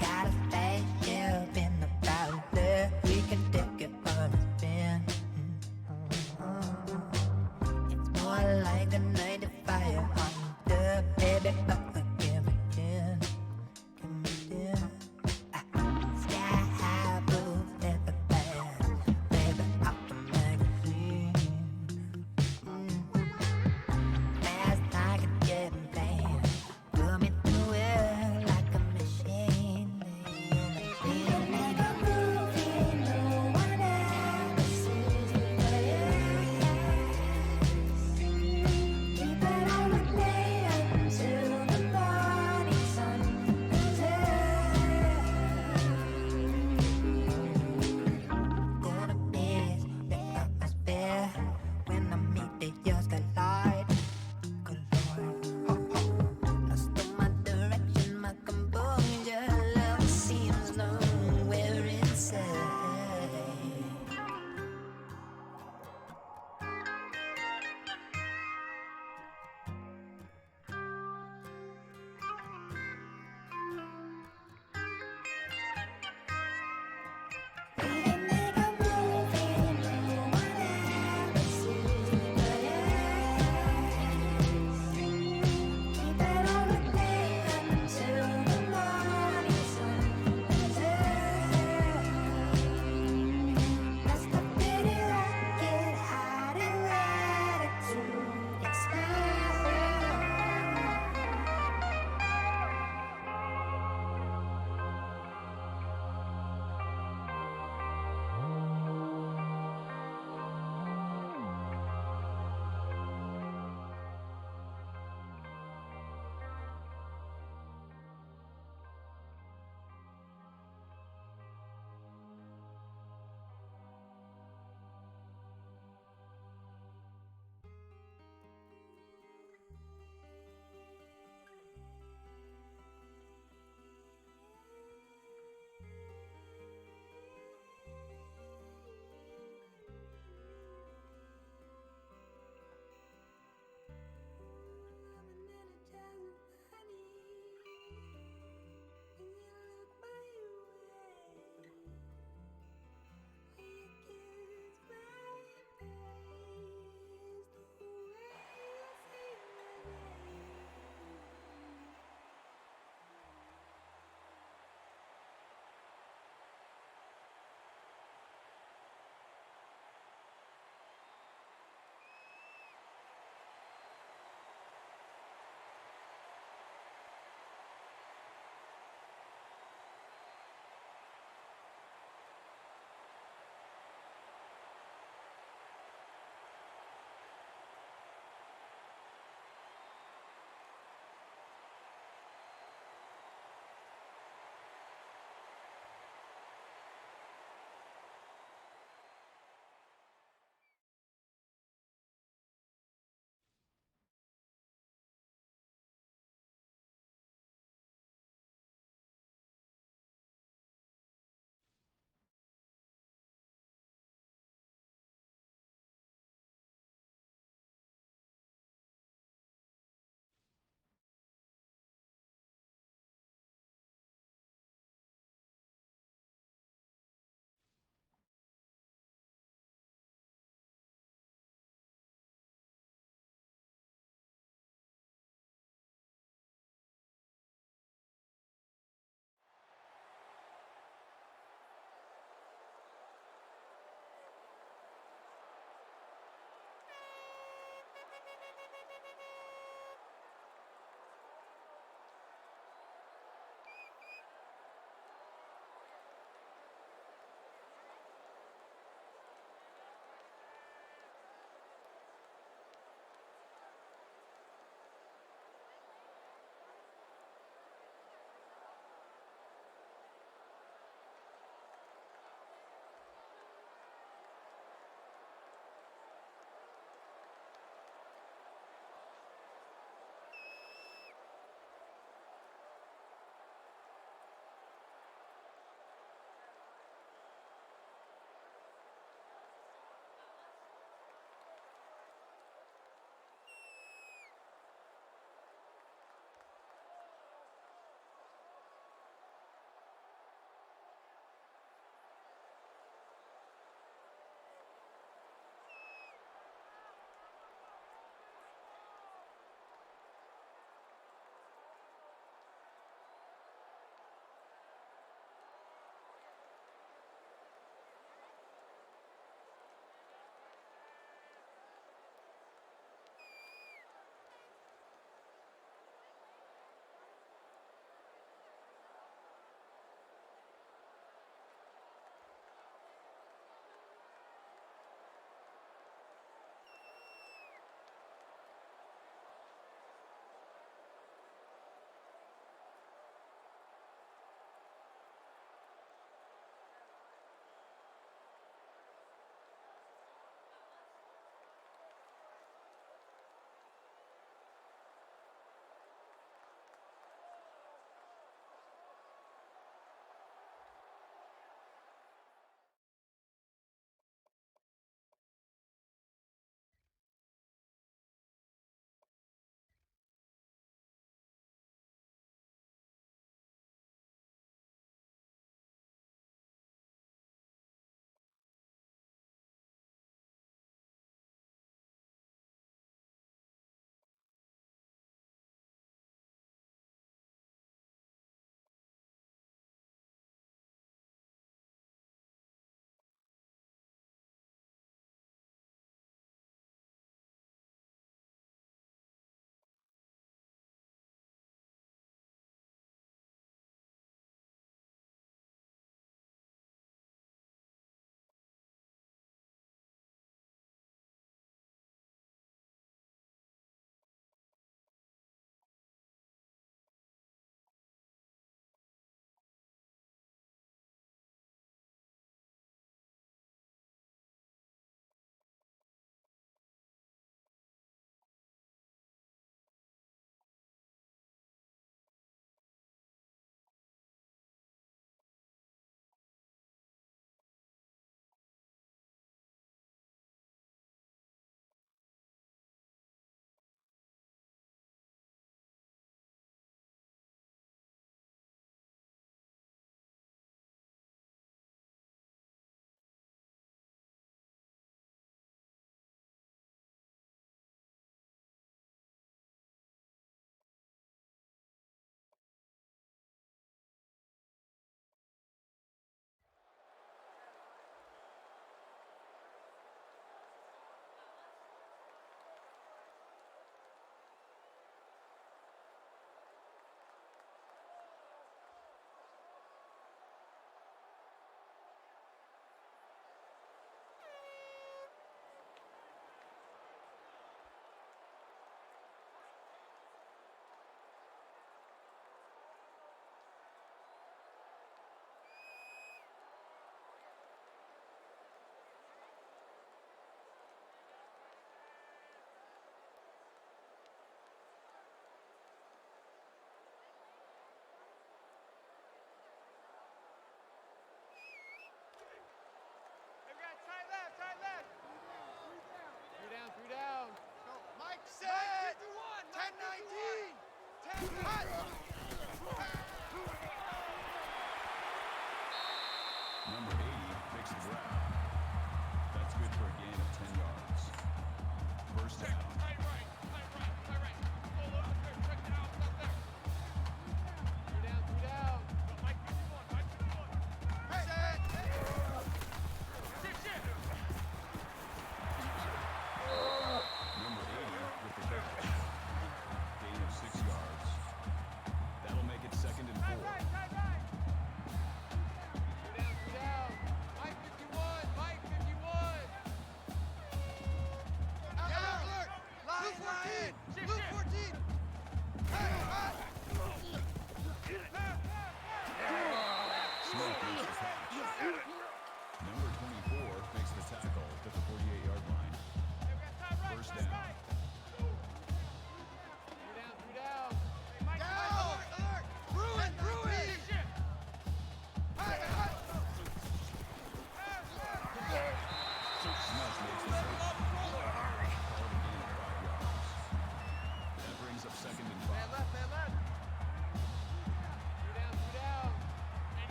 Got a spaceship in the powder. We can take it for a spin. It's more like a night of fire on the baby. Give me ten, give me ten. Sky high blue, never bad. Baby, off the magazine. Fast like a jet plane. Pull me through it like a machine. Feel like a movie no one ever sees but us. Keep it on the play until the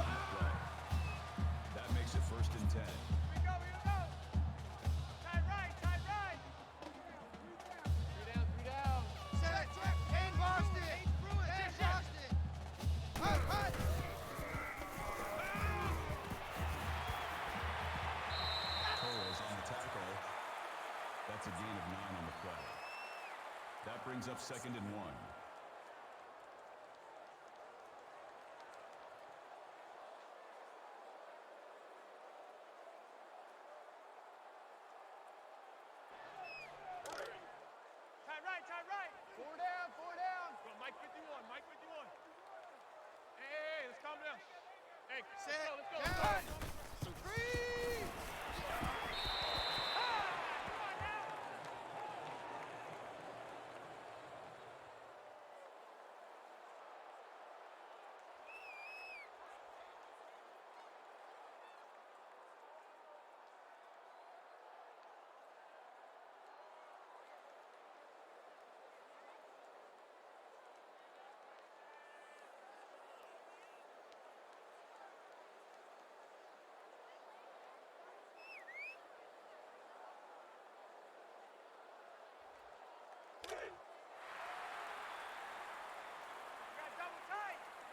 on the play. That makes it 1st and 10. We go, we go. Tight right, tight right. Three down. Set, in Boston. In Boston. Hut. Torres on the tackle. That's a gain of 9 on the play. That brings up 2nd and 1. Tight right. Four down. Go, Mike 51, Mike 51. Hey, let's calm down. Hey, let's go. Three. Come on now.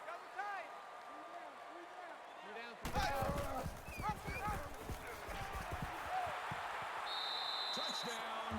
Double tight. Three down. Touchdown!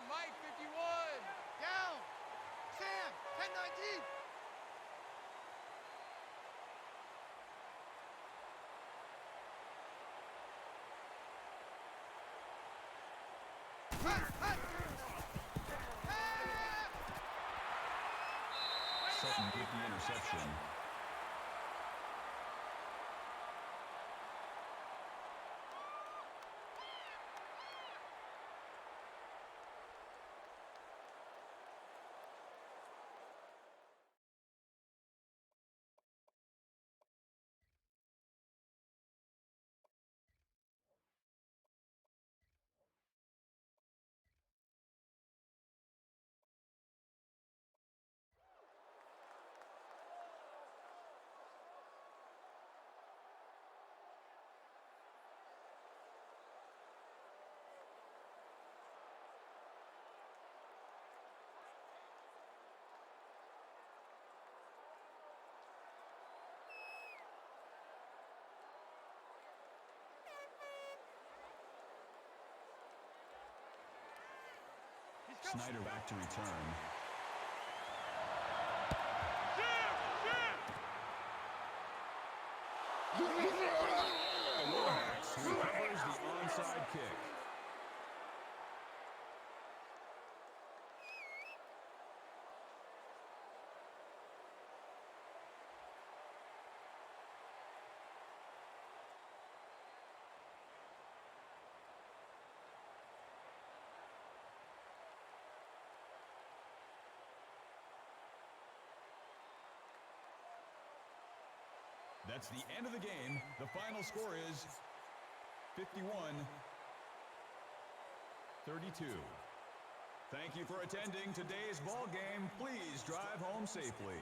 Mike 51. Down. Sam, 10-19. Sutton with the interception. Snyder back to return. Lomax recovers the onside kick. That's the end of the game. The final score is 51-32. Thank you for attending today's ball game. Please drive home safely.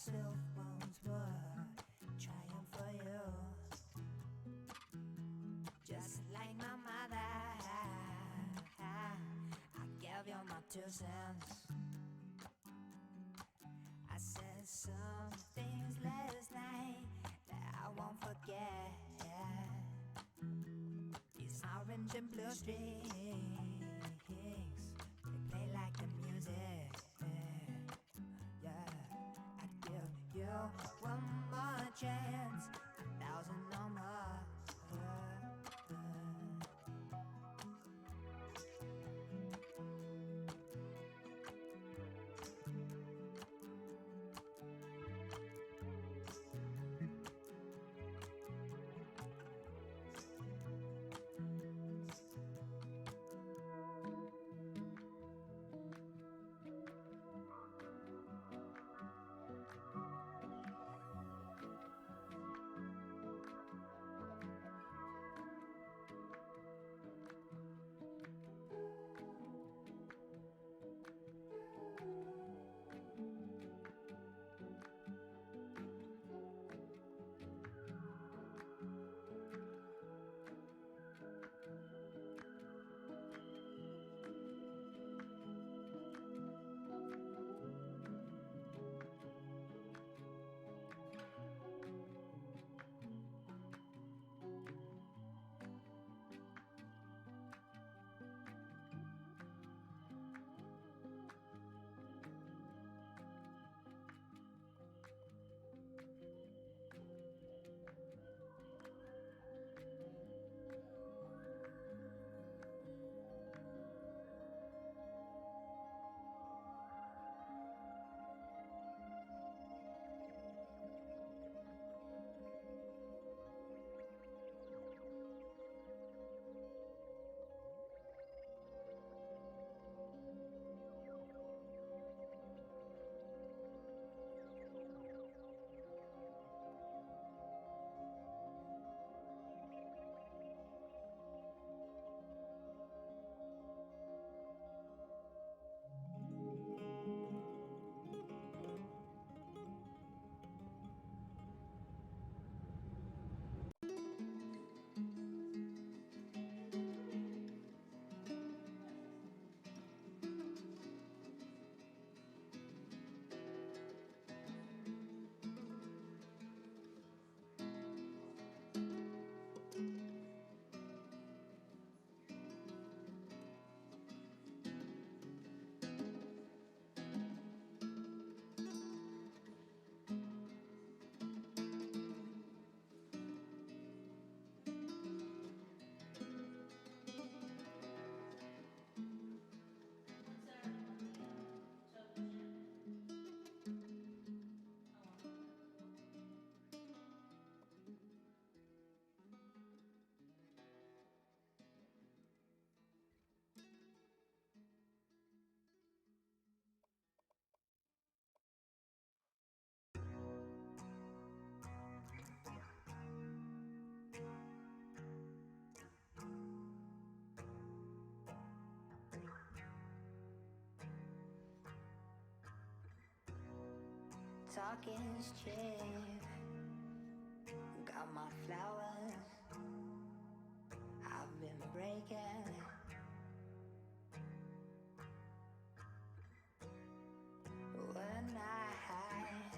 myself once more, trying for you. Just like my mother, I gave you my 2 cents. I said some things last night that I won't forget. These orange and blue strings, they play like the music. Yeah, I'd give you one more chance, 1,000 no more. Talk is cheap. Got my flowers. I've been breaking. When I hide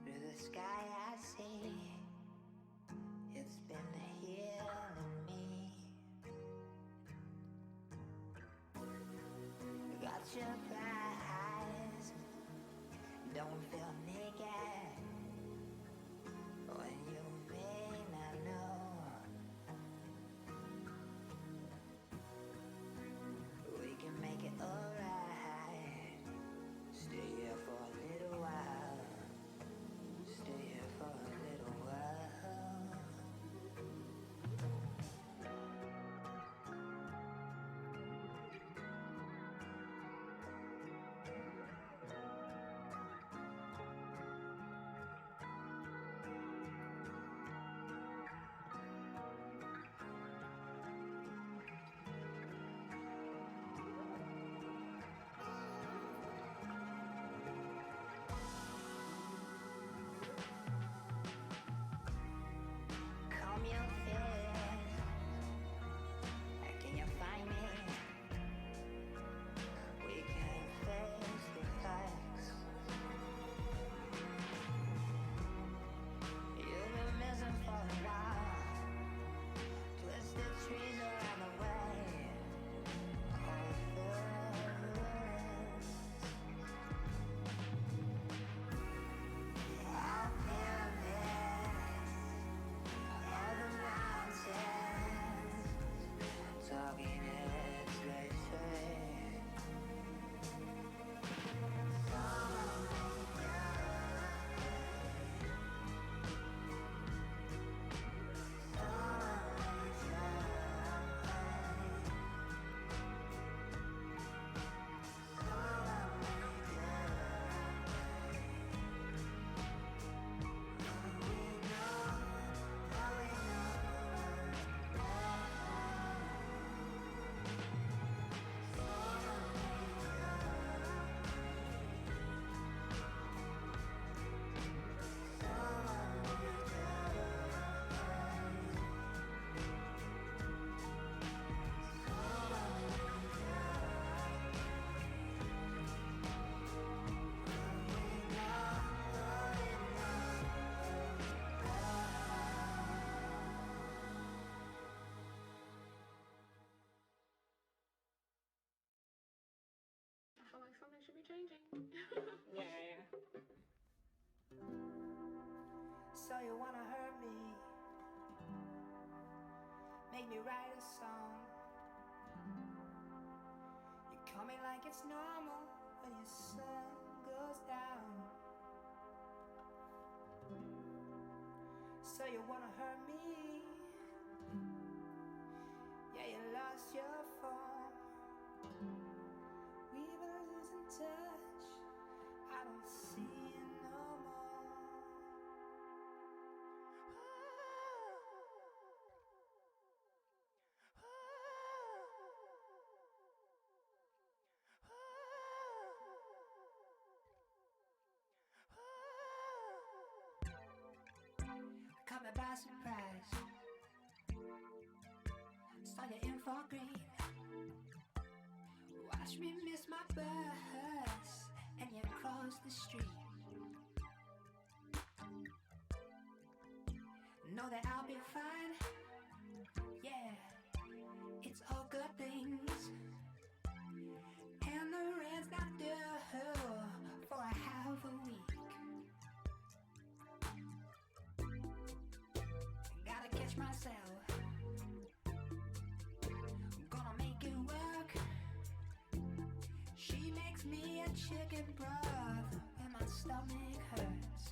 through the sky, I see it's been healing me. Got your eyes. Don't feel naked when you may not know. We can make it alright. Stay here for a little while. Stay here for a little while. changing. Yeah. So you wanna hurt me, make me write a song. You call me like it's normal when your sun goes down. So you wanna hurt me, yeah, you lost your form. We've been losing touch, I don't see you no more. Caught me by surprise, saw you in for green. Watch me miss my bus, and you cross the street. Know that I'll be fine, yeah, it's all good things. And the rent's not due for a half a week. Gotta catch myself, gonna make it work. She makes me a chicken broth when my stomach hurts.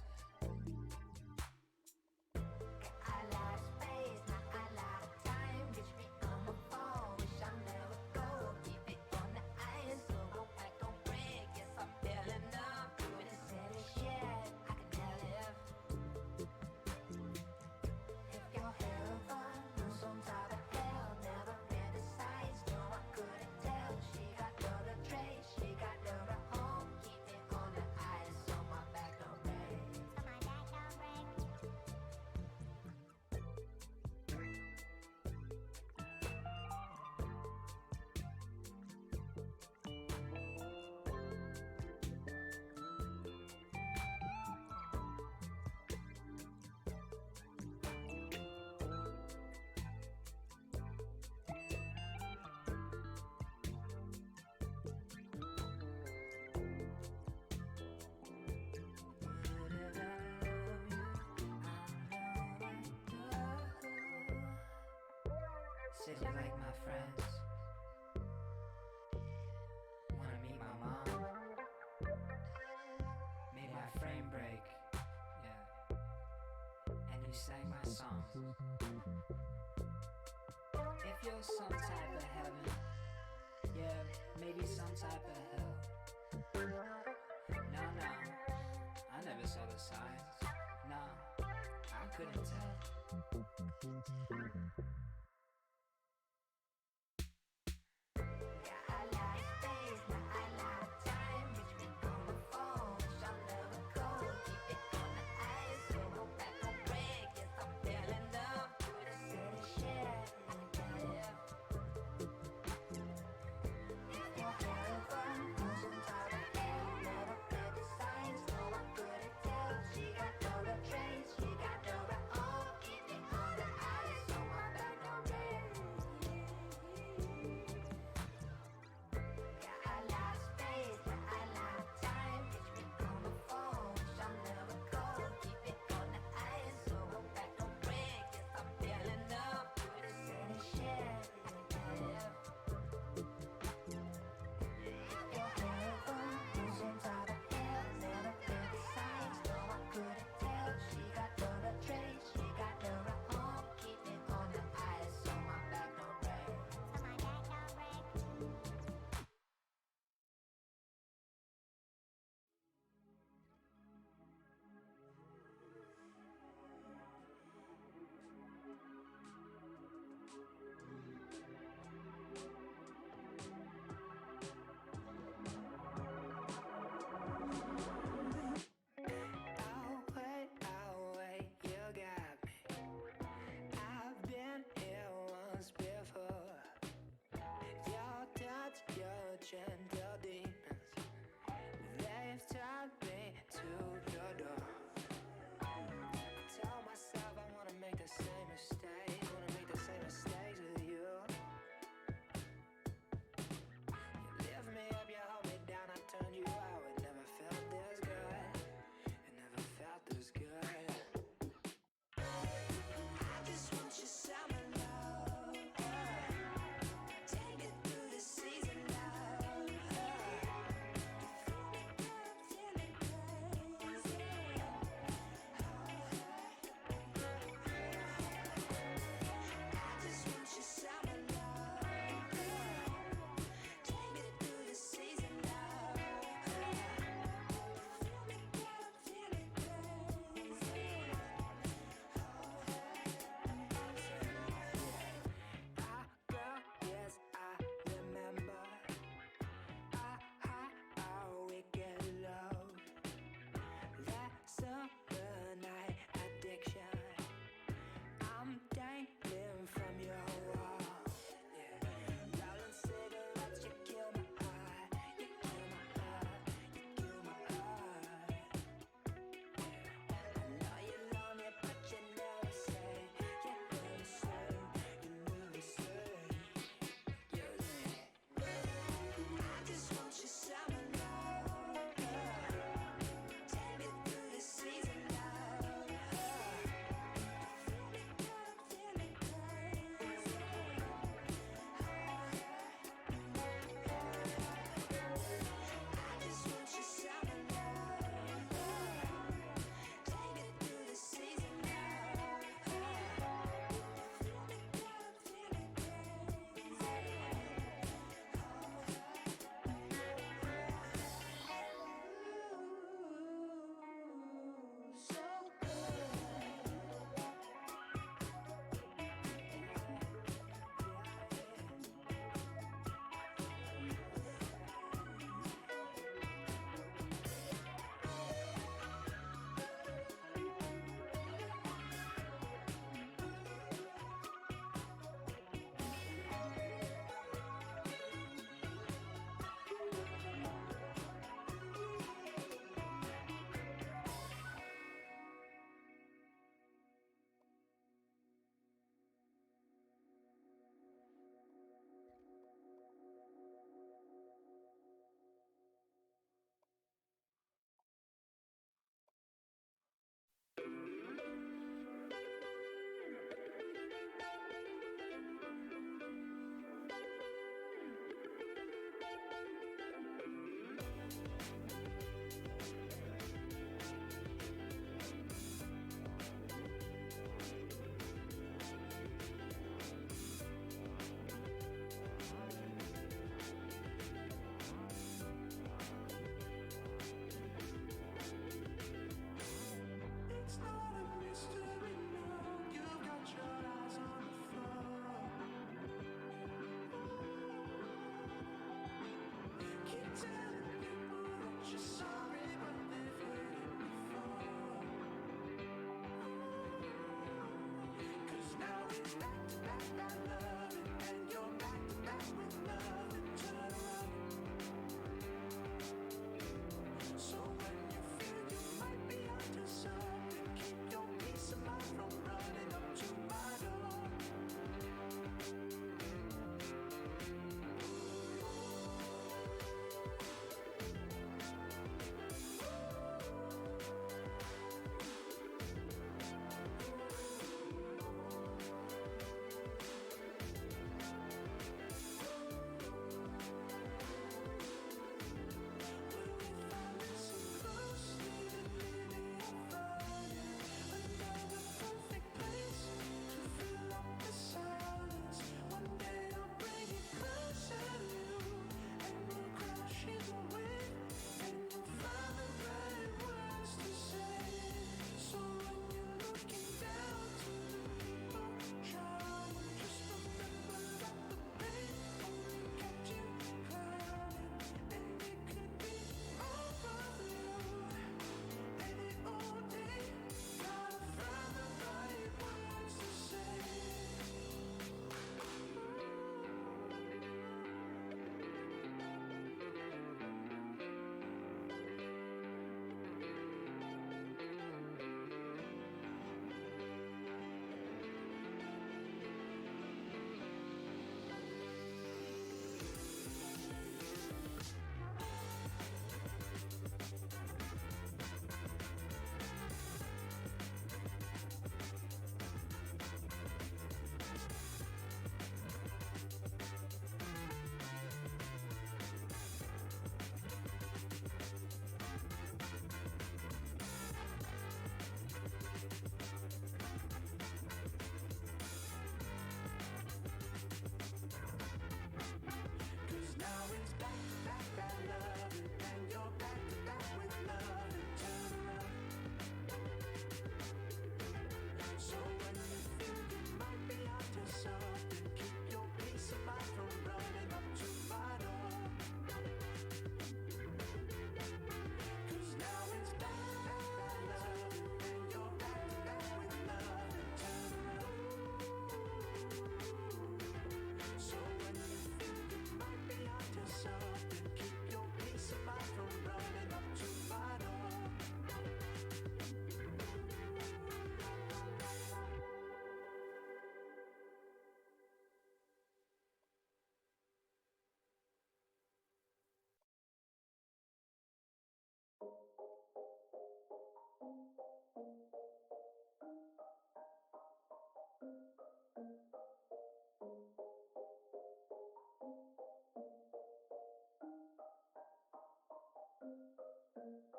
I like space, now I like time. Reach me on the phone, wish I never go. Keep it on the ice, so go back, don't break. Yes, I'm feeling up. With the city shit, I can tell if you're heaven, who's on top of hell, never been the size. No, I couldn't tell. She got love to trace, she got love at home. Keep it on the ice, so my back don't break. So my back don't break. City like my friends, wanna meet my mom. Made my frame break, yeah. And you sang my song. If you're some type of heaven, yeah, maybe some type of hell. No, I never saw the signs. No, I couldn't tell. Yeah, I like space, now I like time. Reach me on the phone, wish I'll never go. Keep it on the ice, so go back, don't break. Yes, I'm feeling up. With the city shit, I can tell you. If you're heaven, who's on top of hell, never read the signs. No, I couldn't tell. She got no trace, she got no all. Keep it on the ice, so my back don't break. Yeah, I like space, but I like time. Reach me on the phone, wish I'll never go. Keep it on the ice, so go back, don't break. Yes, I'm feeling up. With the city shit, yeah. Your heaven, who's on top of hell, never read the signs. No, I couldn't tell. She got no trace, she got no home. Keep it on the ice, so my back don't break. So my back don't break. Oh wait, you got me. I've been here once before. Your touch, your gentle demons, they've turned me to your door. I tell myself I wanna make the same mistake, wanna make the same mistakes with you. You lift me up, you hold me down, I turn you out.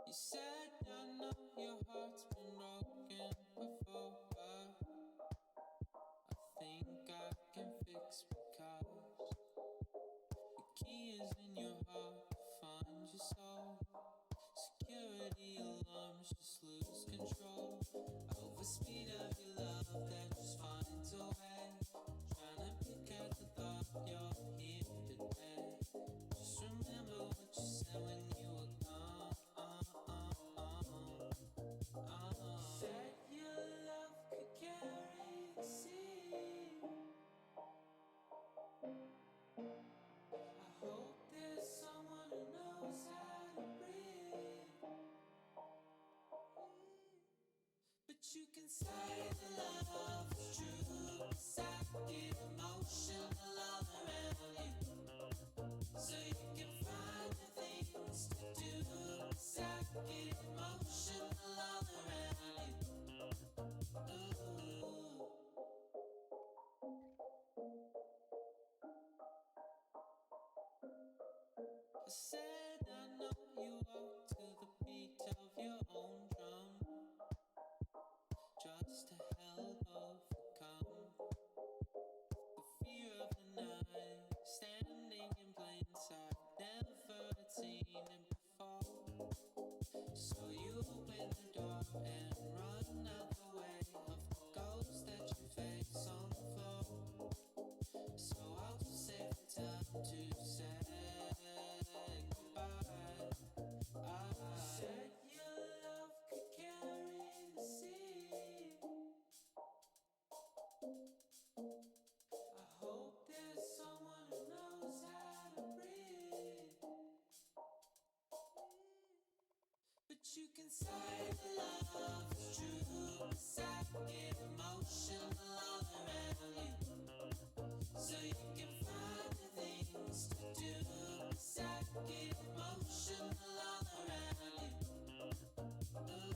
You said I know your heart's been broken before, but I think I can fix because the key is in your heart to find your soul. Security alarms just lose control over speed of your love that just finds a way. Trying to pick out the thought you're here today. Just remember what you said when you were gone. Said your love could carry the sea. I hope there's someone who knows how to breathe. But you can say the love is true, 'cause I get emotional all around you. So you can find the things to do, 'cause I get emotional all around you. Ooh. I said I know you walk to the beat of your own drum, just to help overcome the fear of the night, standing in plain sight. Never had seen it before, so you open the door and run out the way of the ghost that you face on the floor. So I'll just save the time to say goodbye. You can say the love is true, 'cause I get emotional all around you. So you can find the things to do, 'cause I get emotional all around you. Ooh,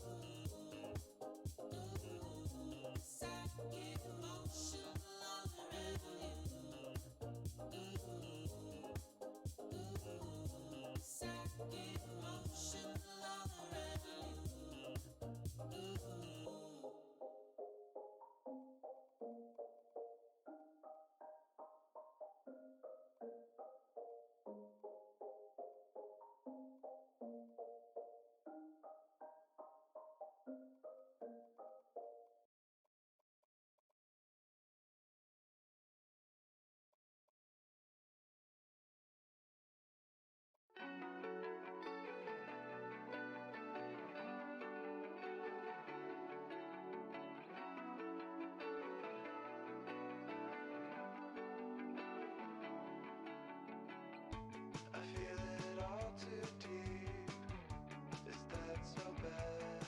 ooh, 'cause I get emotional all around you. Ooh, ooh, 'cause I get emotional all around you. Ooh. I feel it all too deep. Is that so bad?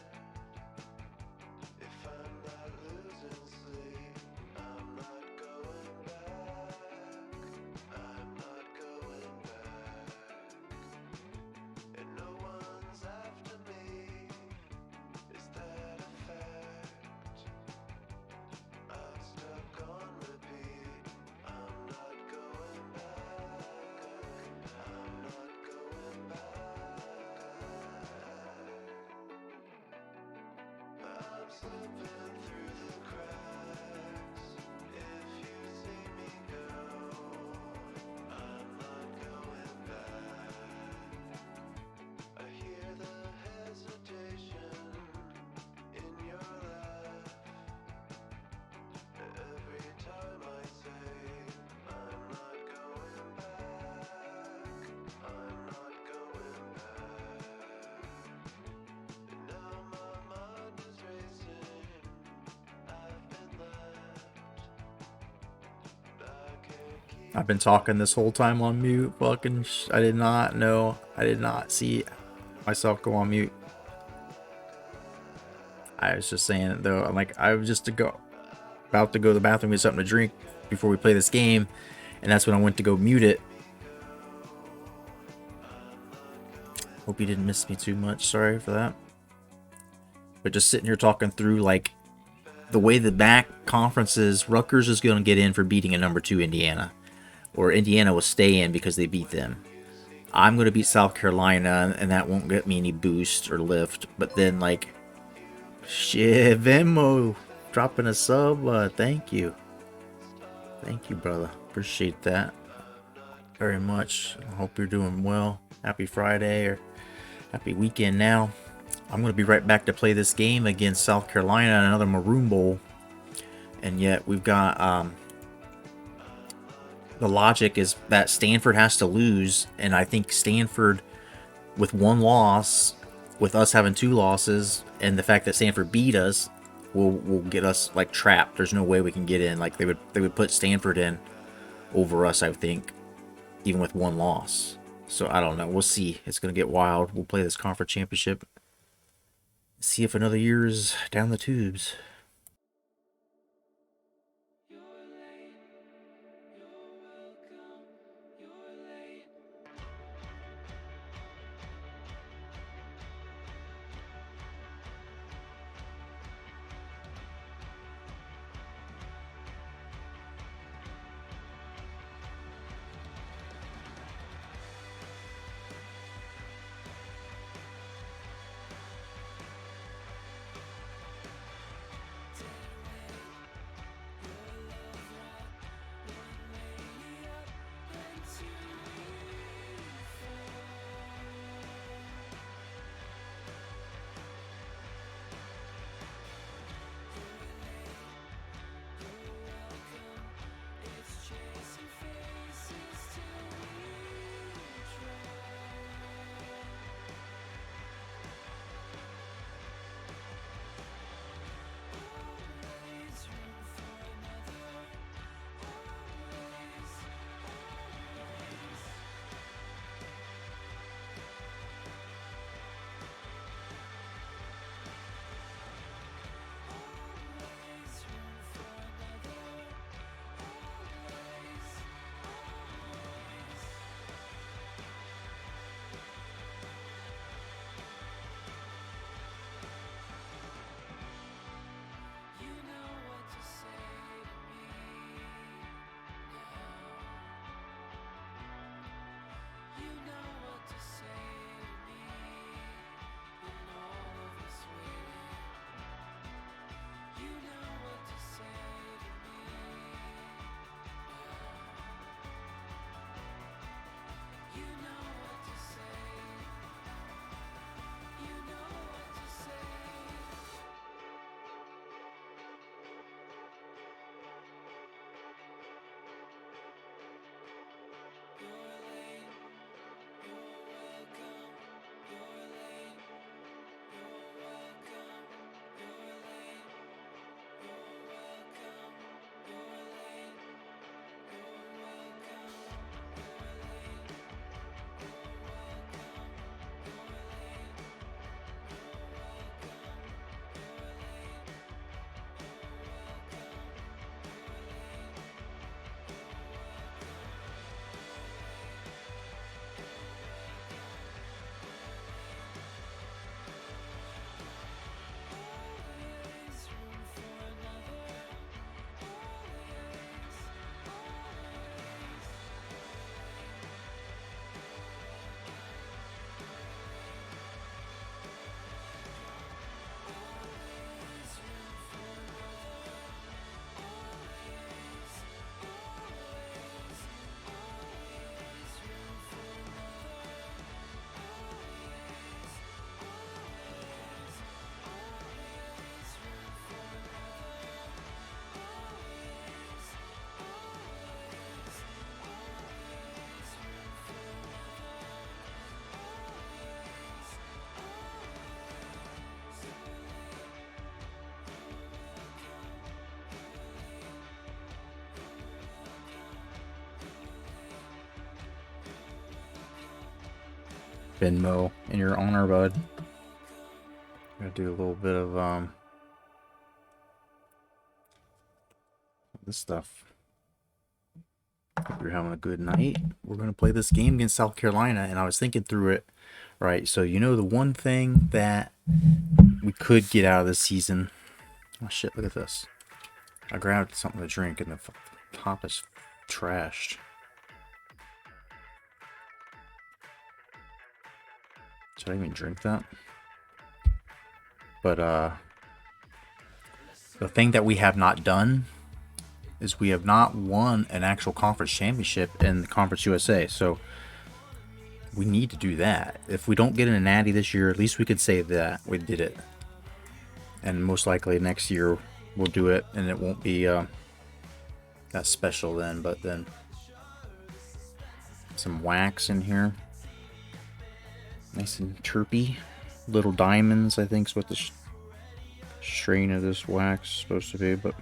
If I'm not losing sleep, I'm not going back. I'm not going back. And no one's after me. Is that a fact? I'm stuck on repeat. I'm not going back. I'm not going back. I'm slipping through the cracks. If you see me go, I'm not going back. I hear the hesitation in your laugh. Every time I say, I'm not going back. I'm not going back. And now my mind is racing. I've been left. I can't keep I've been talking this whole time on mute. Fucking I did not know. I did not see myself go on mute. I was just saying it though. I'm like, I was just about to go to the bathroom get something to drink before we play this game, and that's when I went to go mute it. Hope you didn't miss me too much. Sorry for that. But just sitting here talking through like the way the back conference is, Rutgers is going to get in for beating a number 2 Indiana, or Indiana will stay in because they beat them. I'm going to beat South Carolina, and that won't get me any boost or lift. But then, like, shit, Venmo dropping a sub. Thank you. Thank you, brother. Appreciate that very much. I hope you're doing well. Happy Friday or happy weekend now. I'm going to be right back to play this game against South Carolina in another Maroon Bowl. And yet we've got the logic is that Stanford has to lose. And I think Stanford, with one loss, with us having 2 losses, and the fact that Stanford beat us, will get us like trapped. There's no way we can get in. Like they would put Stanford in over us, I think, even with 1 loss. So I don't know. We'll see. It's gonna get wild. We'll play this conference championship. See if another year's down the tubes. Venmo in your honor, bud. Gonna do a little bit of this stuff. Hope you're having a good night. We're gonna play this game against South Carolina, and I was thinking through it. Right, so you know the one thing that we could get out of this season. Oh shit! Look at this. I grabbed something to drink, and the top is trashed. Should I even drink that? But the thing that we have not done is we have not won an actual conference championship in the Conference USA. So we need to do that. If we don't get in a natty this year, at least we could say that we did it. And most likely next year we'll do it, and it won't be that special then. But then some wax in here. Nice and chirpy. Little diamonds, I think, is what the strain of this wax is supposed to be, but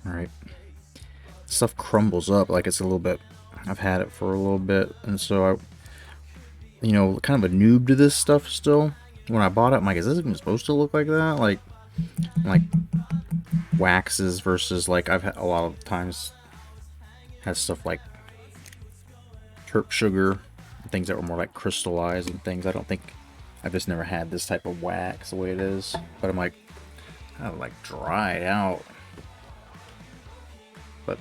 alright. Stuff crumbles up like it's a little bit. I've had it for a little bit, and so I, you know, kind of a noob to this stuff still. When I bought it, I'm like, is this even supposed to look like that? Like waxes versus like I've had a lot of times has stuff like terp sugar, things that were more like crystallized and things. I don't think I've just never had this type of wax the way it is, but I'm like kind of like dried out. But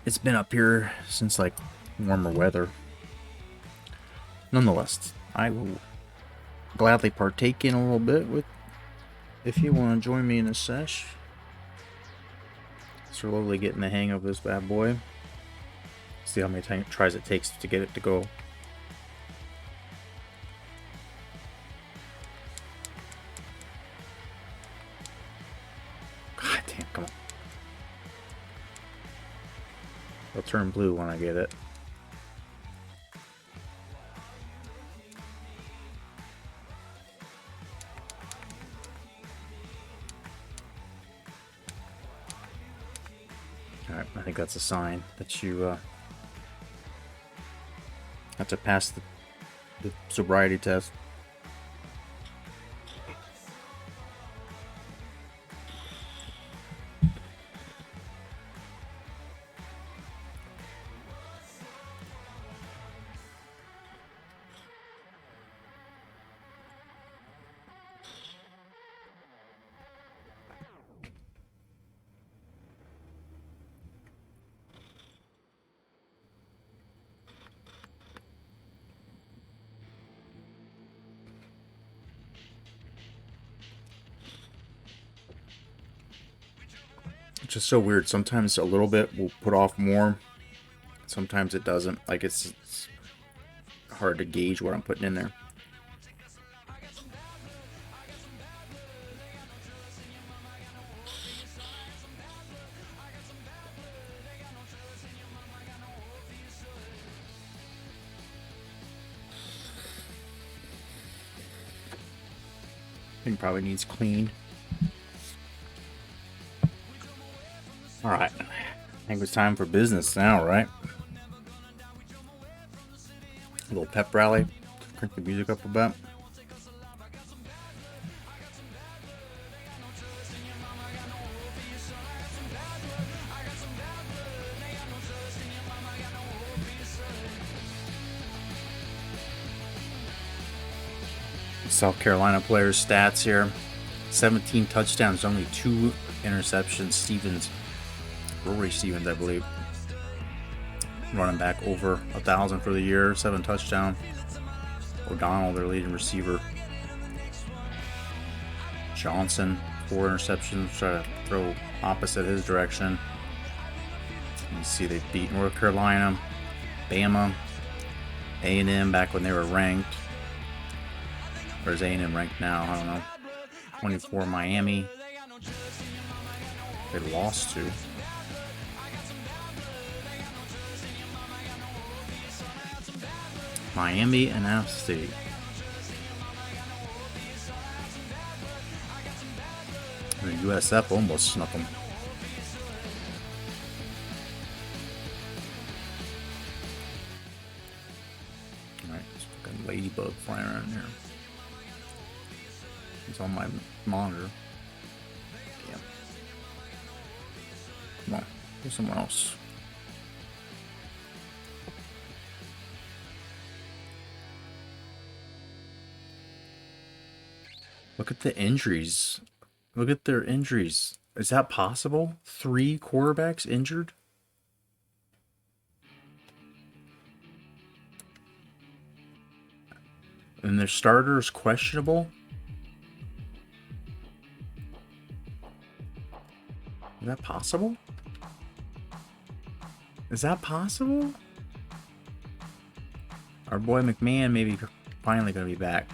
it's been up here since like warmer weather. Nonetheless, I will gladly partake in a little bit with if you want to join me in a sesh. Slowly getting the hang of this bad boy. See how many tries it takes to get it to go. God damn, come on. It'll turn blue when I get it. Alright, I think that's a sign that you have to pass the sobriety test. It's just so weird. Sometimes a little bit will put off more. Sometimes it doesn't. Like it's hard to gauge what I'm putting in there. I think probably needs cleaned. Alright, I think it's time for business now, right? A little pep rally, crank the music up a bit. South Carolina players' stats here. 17 touchdowns, only 2 interceptions. Rory Stevens, I believe. Running back over 1,000 for the year, 7 touchdowns. O'Donnell, their leading receiver. Johnson, 4 interceptions. Try to throw opposite his direction. You see they beat North Carolina, Bama, A&M back when they were ranked. Or is A&M ranked now? I don't know. 24 Miami. They lost to. Miami and App State. And the USF almost snuck them. Alright, this fucking ladybug flying around here. It's on my monitor. Yeah. Come on, there's someone else. Look at the injuries. Look at their injuries. Is that possible? 3 quarterbacks injured? And their starter is questionable? Is that possible? Is that possible? Our boy McMahon maybe finally gonna be back.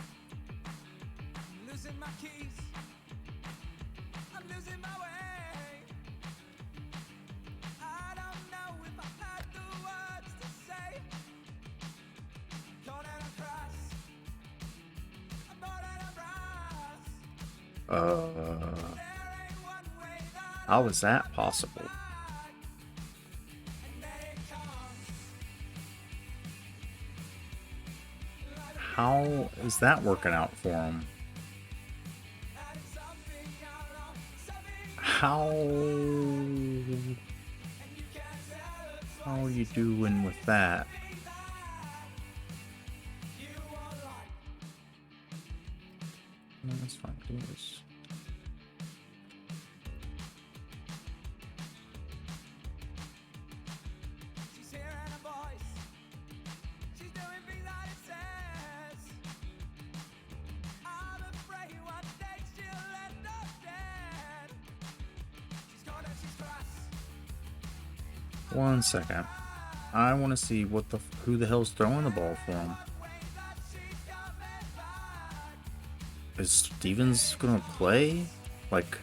How is that possible? How is that working out for him? How are you doing with that? No, that's fine. Do this. One second. I want to see who the hell's throwing the ball for him. Is Stevens gonna play? Like,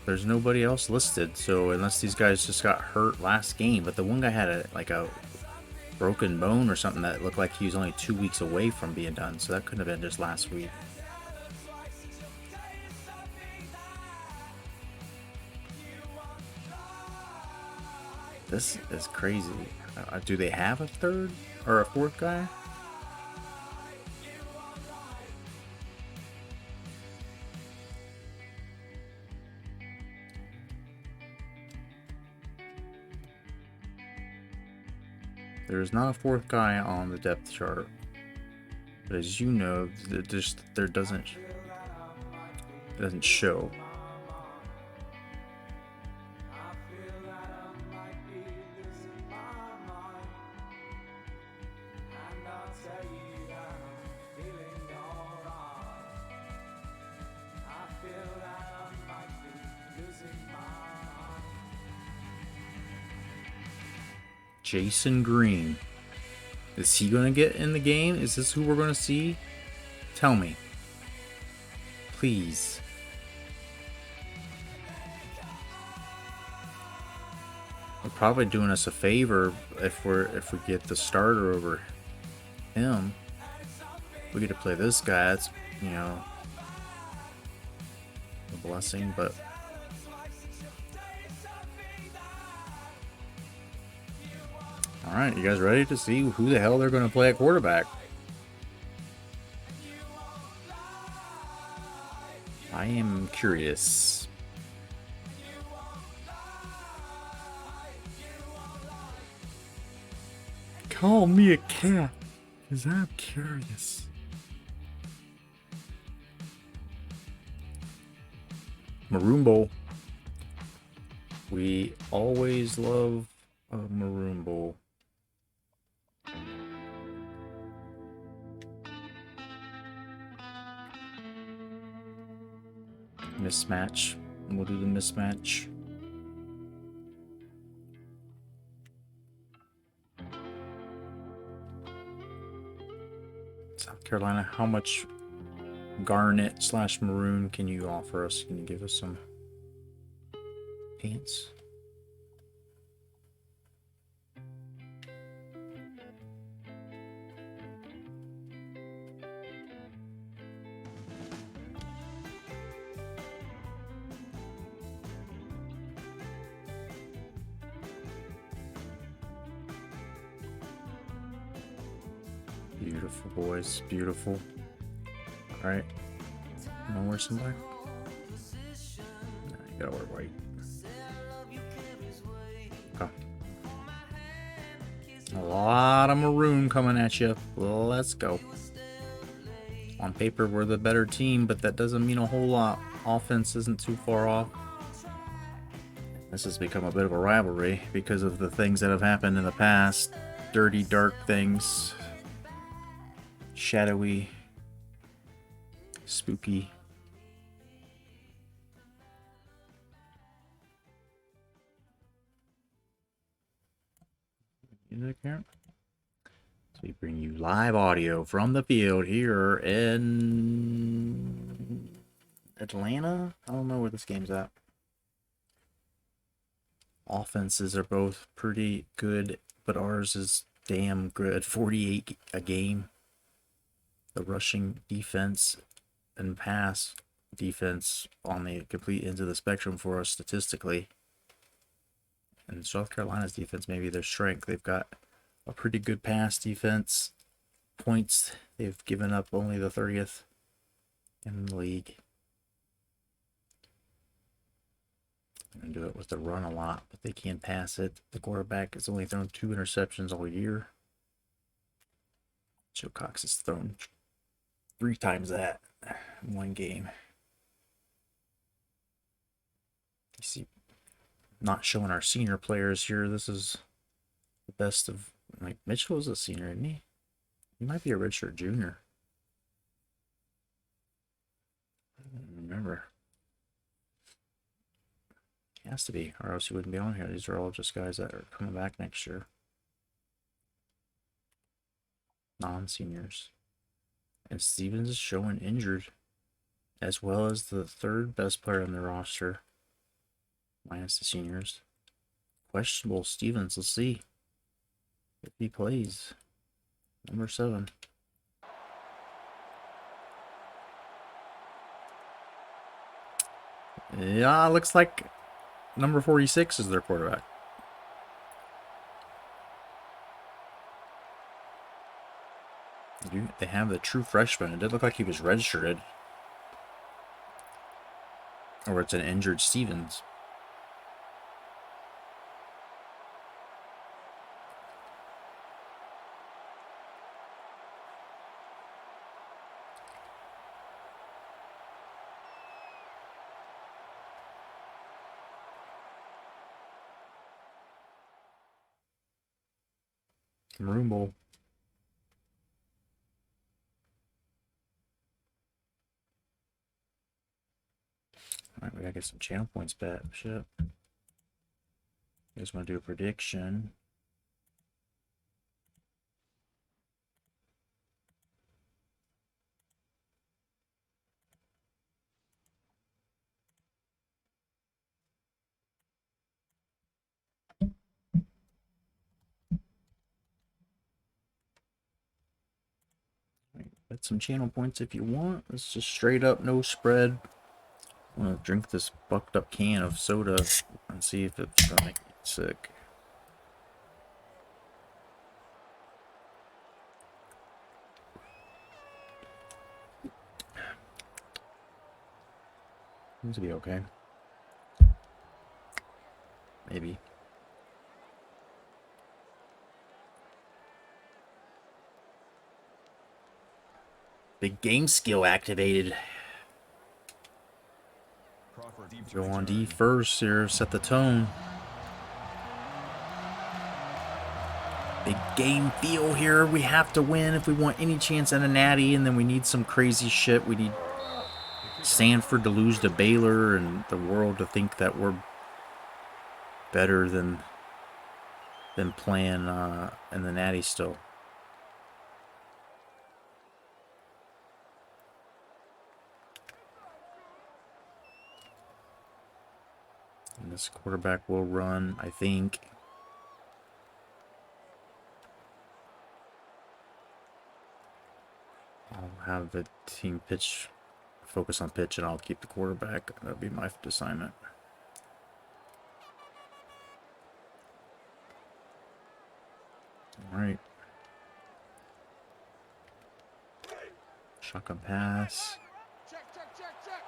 there's nobody else listed. So unless these guys just got hurt last game, but the one guy had a broken bone or something that looked like he was only 2 weeks away from being done. So that couldn't have been just last week. This is crazy. Do they have a third or a fourth guy? There's not a fourth guy on the depth chart, but as you know, it doesn't show. Jason Green. Is he going to get in the game? Is this who we're going to see? Tell me. Please. They're probably doing us a favor if we get the starter over him. We get to play this guy. That's, a blessing, but all right, you guys ready to see who the hell they're going to play at quarterback? I am curious. Call me a cat, because I'm curious. Maroon Bowl. We always love a Maroon Bowl. Mismatch. We'll do the mismatch. Carolina, how much garnet / maroon can you offer us? Can you give us some pants? Beautiful, boys. Beautiful. All right. You wanna wear some black? Nah, you gotta wear white. Okay. A lot of maroon coming at you. Let's go. On paper, we're the better team, but that doesn't mean a whole lot. Offense isn't too far off. This has become a bit of a rivalry because of the things that have happened in the past. Dirty, dark things. Shadowy. Spooky. Music here. So we bring you live audio from the field here in Atlanta. I don't know where this game's at. Offenses are both pretty good, but ours is damn good. 48 a game. The rushing defense and pass defense on the complete ends of the spectrum for us statistically. And South Carolina's defense may be their strength. They've got a pretty good pass defense. Points, they've given up only the 30th in the league. They're going to do it with the run a lot, but they can't pass it. The quarterback has only thrown 2 interceptions all year. Joe Cox has thrown 3 times that in one game. You see, not showing our senior players here. This is the best of, like, Mitchell is a senior, isn't he? He might be a redshirt junior. I don't remember. He has to be, or else he wouldn't be on here. These are all just guys that are coming back next year. Non-seniors. And Stevens is showing injured, as well as the 3rd best player on the roster, minus the seniors. Questionable Stevens. Let's see if he plays. Number 7. Yeah, looks like number 46 is their quarterback. They have the true freshman. It did look like he was redshirted. Or it's an injured Stevens. Maroon Bowl. Alright, we gotta get some channel points back. Shit. You guys want to do a prediction? Bet some channel points if you want. It's just straight up, no spread. I'm gonna drink this bucked up can of soda and see if it's gonna make me sick. Seems to be okay. Maybe. Big game skill activated. Go on D first here, set the tone. Big game feel here. We have to win if we want any chance at a natty, and then we need some crazy shit. We need Stanford to lose to Baylor and the world to think that we're better than playing in the natty still. And this quarterback will run, I think. I'll have the team pitch, focus on pitch, and I'll keep the quarterback. That'll be my assignment. All right. Shotgun pass. Check, check, check, check.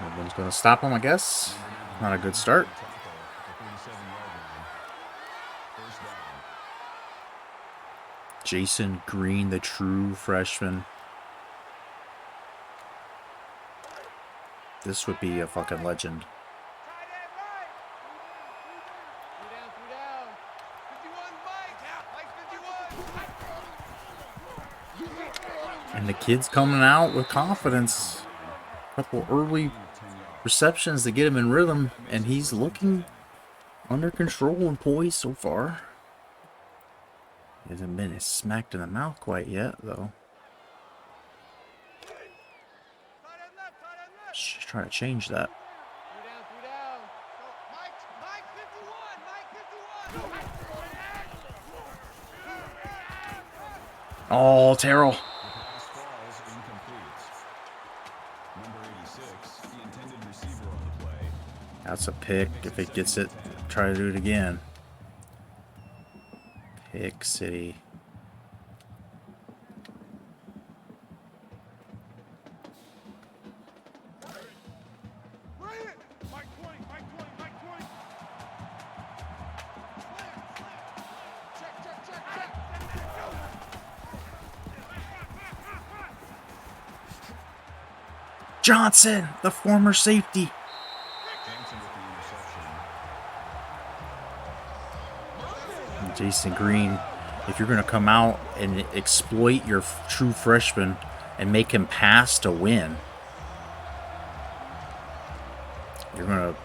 Everyone's going to stop him, I guess. Not a good start. Jason Green, the true freshman. This would be a fucking legend. Tight end right. Three down. 51, Mike. Yeah, Mike 51. And the kid's coming out with confidence. A couple early receptions to get him in rhythm, and he's looking under control and poised so far. He hasn't been smacked in the mouth quite yet, though. Tight end left, tight end left. She's trying to change that. Three down. So, Mike 51, Mike 51. Oh, Terrell. The pass falls incomplete. Number 86, the intended receiver on the play. That's a pick. If it gets it, try to do it again. Pick City. Bring it. Mike 20, Mike 20, Mike 20. Check, check, check, check. Johnson, the former safety. Johnson with the interception. Jason Green, if you're going to come out and exploit your true freshman and make him pass to win, you're going to,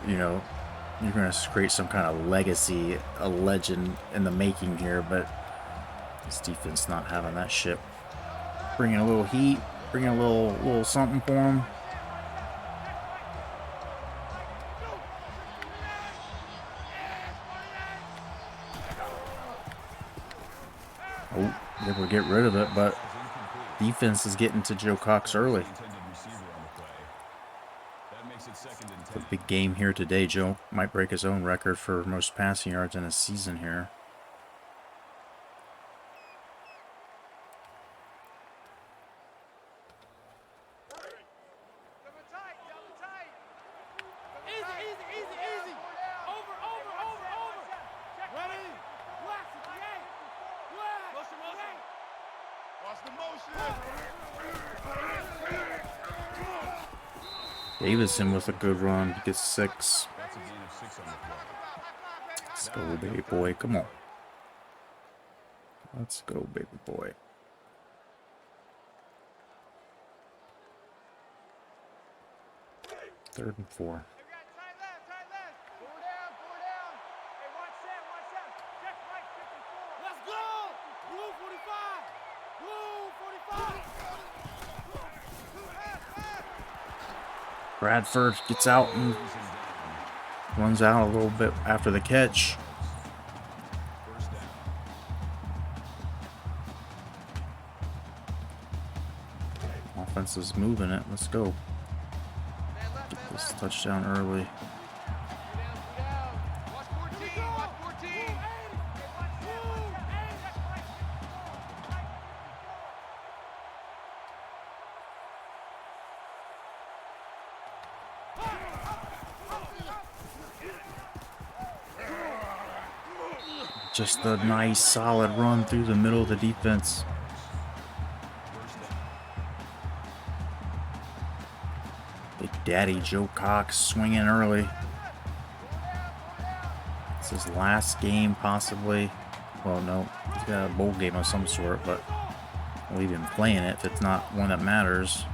you're going to create some kind of legacy, a legend in the making here, but this defense not having that shit. Bringing a little heat, bringing a little something for him. Oh, they will get rid of it, but defense is getting to Joe Cox early. Intended receiver on the play. That makes it second and It's a 10. big game here today. Joe might break his own record for most passing yards in a season here. Double tight, double tight. Easy. Over. Ready? Watch it, yeah. Motion. Watch the motion. Davison with a good run. He gets 6. That's a gain of 6 on the play. Let's go, baby boy. Come on. Let's go, baby boy. Third and 4. They got tight left. Four down. Hey, watch that. Check Mike 54. Let's go. Blue 45. Bradford gets out and runs out a little bit after the catch. First down. Offense is moving it. Let's go. Get this touchdown early. Two down. Watch 14. Hey, watch Just a nice, solid run through the middle of the defense. Big Daddy Joe Cox swinging early. It's his last game, possibly. Well, no, he's got a bowl game of some sort, but I'll leave him playing it if it's not one that matters.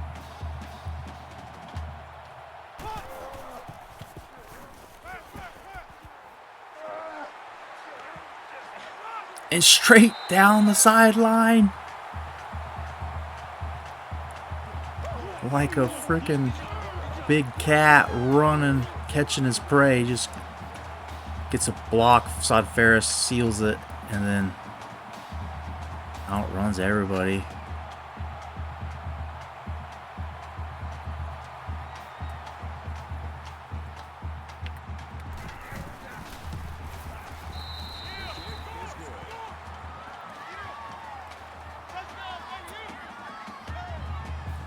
And straight down the sideline. Like a freaking big cat running, catching his prey. Just gets a block. Sod Ferris seals it, and then outruns everybody.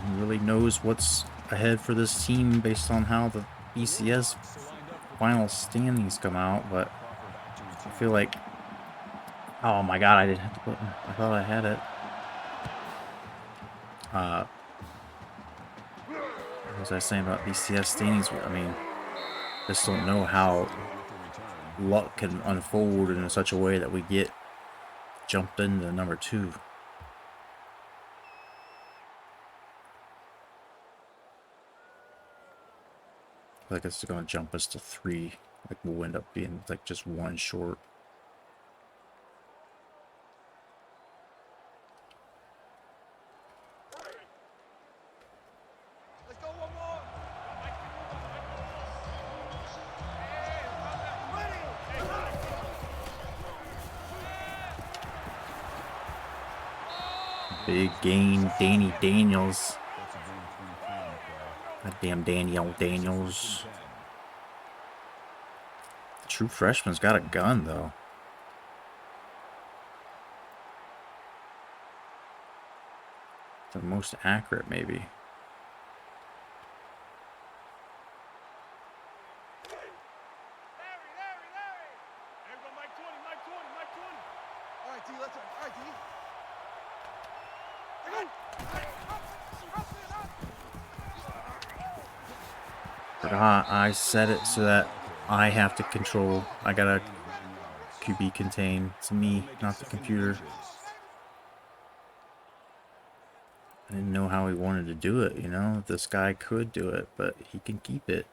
He really knows what's ahead for this team based on how the BCS final standings come out, but I feel like, oh my god, I didn't have to put, I thought I had it. What was I saying about BCS standings? I mean, just don't know how luck can unfold in such a way that we get jumped into number 2. Like it's going to jump us to 3. Like we'll end up being like just 1 short. Let's go one more. Big gain, Danny Daniels. Goddamn Daniel Daniels. The true freshman's got a gun though. The most accurate, maybe. Larry, There we go, Mike 20, Mike 20, Mike 20. All right, D, let's go. All right, D. Forgot I set it so that I have to control. I gotta QB contain. It's me, not the computer. I didn't know how he wanted to do it, you know? This guy could do it, but he can keep it.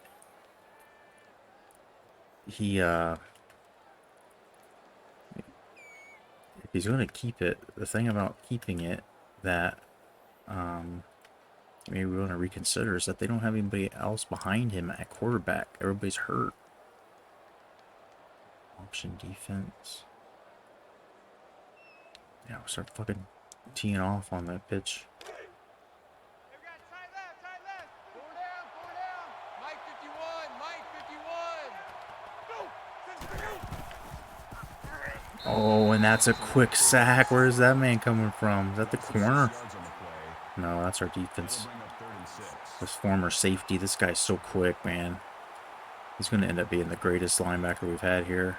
He, if he's going to keep it, the thing about keeping it that, maybe we want to reconsider is that they don't have anybody else behind him at quarterback. Everybody's hurt. Option defense. Yeah, we'll start fucking teeing off on that pitch. Hey, we got tight left, tight left. 4 down, 4 down. Mike 51, Mike 51. Go. Oh, and that's a quick sack. Where is that man coming from? Is that the corner? No, that's our defense. This former safety. This guy's so quick, man. He's going to end up being the greatest linebacker we've had here.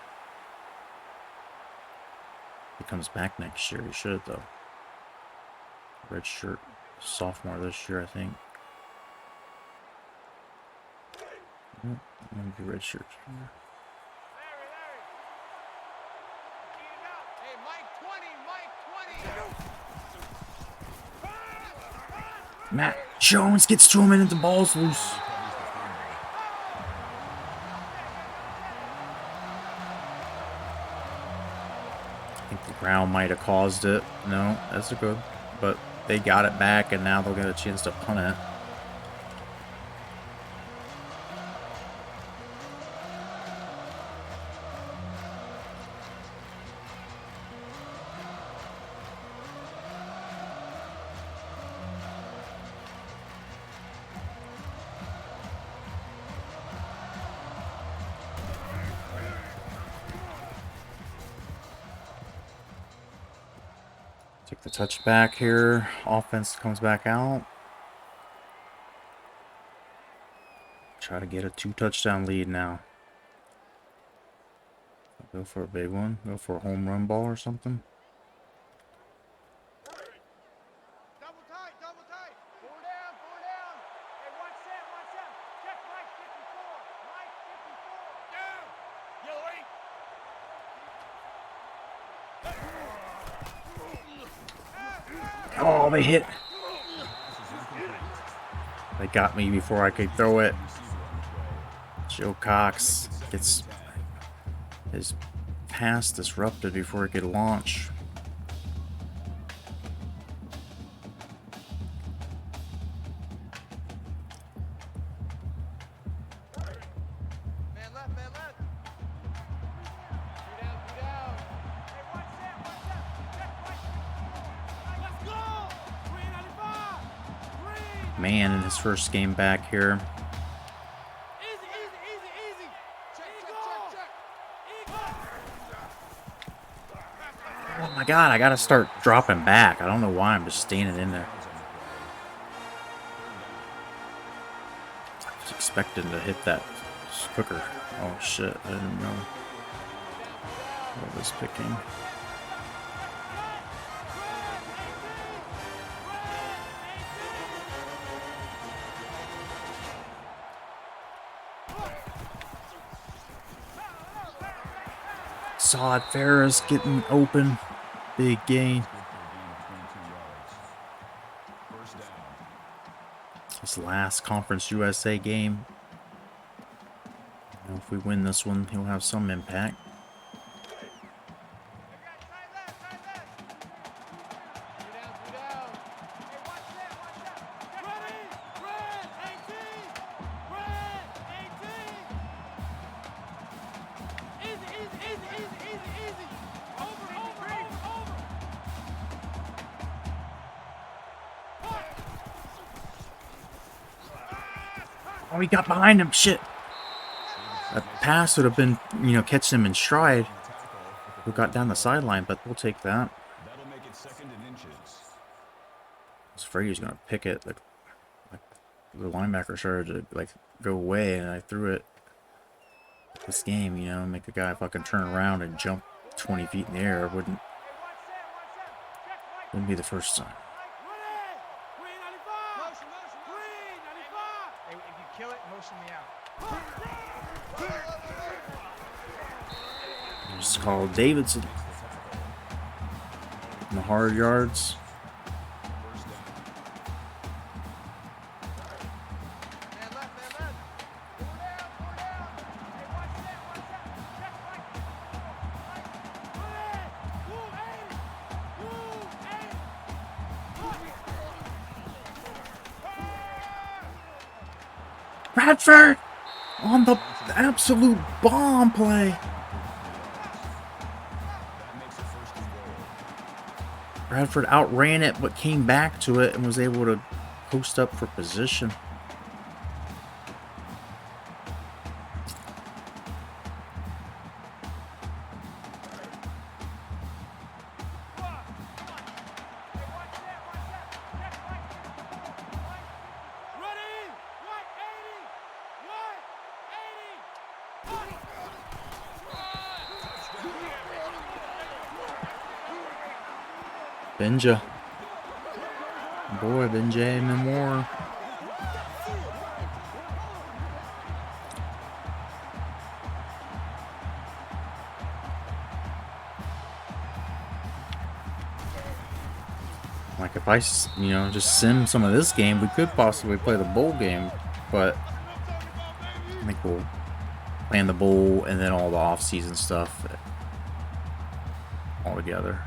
He comes back next year. He should, though. Red shirt. Sophomore this year, I think. Maybe red shirt. Larry. Hey, Mike 20, Mike 20. Matt Jones gets to him and the ball's loose. I think the ground might have caused it. No, that's a good. But they got it back, and now they'll get a chance to punt it. Take the touch back here. Offense comes back out. Try to get a 2-touchdown lead now. Go for a big one. Go for a home run ball or something. Double tight, double tight. 4 down, 4 down. Hey, watch that, watch that. Check Mike 54, Mike 54. Down. Yellow 8. Oh, they hit. They got me before I could throw it. Joe Cox gets his pass disrupted before it could launch. Man left, man left. Two down, two down. Hey, watch that, watch that. Check, right. Let's go! 395! Man, in his first game back here. Easy, easy, easy, easy. Check, Eagle! check, check, check. Oh my god, I gotta start dropping back. I don't know why I'm just standing in there. I was expecting to hit that quicker. Oh shit, I didn't know what I was picking. Sod Ferris getting open. Big gain. This last Conference USA game. You know, if we win this one, he'll have some impact. Oh, he got behind him. Shit. That pass would have been, you know, catching him in stride. Who got down the sideline, but we'll take that. That'll make it 2nd and inches. I was afraid he was gonna pick it. Like the linebacker started to like go away, and I threw it. This game, you know, make the guy fucking turn around and jump 20 feet in the air. Wouldn't be the first time. Motion, motion, motion. Hey, if you kill it, motion me out. It's called Davidson. In the hard yards. Man left, man left. 4 down, 4 down. Hey, watch that, watch that. Check right. Bradford on the absolute bomb play. Bradford outran it, but came back to it and was able to post up for position. Benja. Boy, Benja Memoir. Like if I, you know, just sim some of this game, we could possibly play the bowl game, but I think we'll plan the bowl and then all the off-season stuff all together.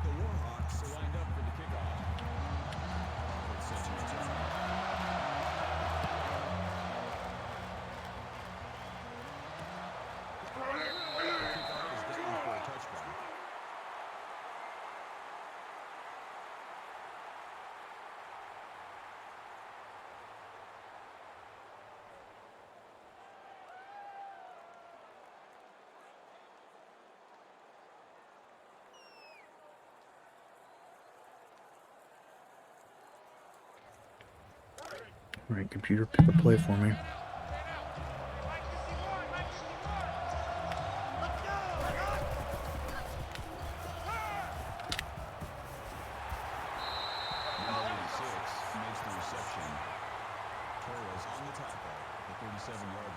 The Warhawks are lined up for the kickoff. It's set to return. The kickoff is down for a touchdown. All right, computer, pick a play for me. Number 86 makes the reception. Torres on the tackle at the 37-yard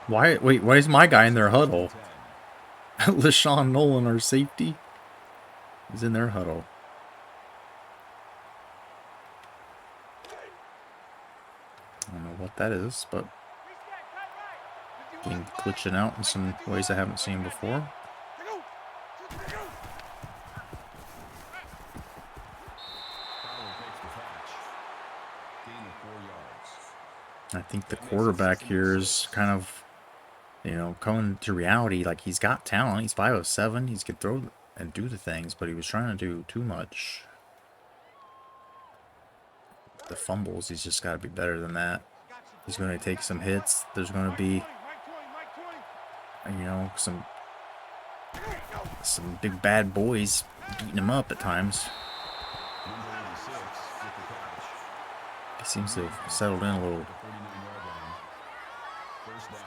line. Why is my guy in their huddle? 10. LaShawn Nolan, our safety, is in their huddle. I don't know what that is, but Being glitching out in some ways I haven't seen before. Fowler takes the catch. Gain of 4 yards. I think the quarterback here is kind of, you know, coming to reality. Like, he's got talent. He's 5'7". He could throw and do the things, but he was trying to do too much. The fumbles, he's just got to be better than that. He's going to take some hits. There's going to be, you know, some big bad boys beating him up at times. Number 86 with the catch. He seems to have settled in a little. 39-yard line. First down.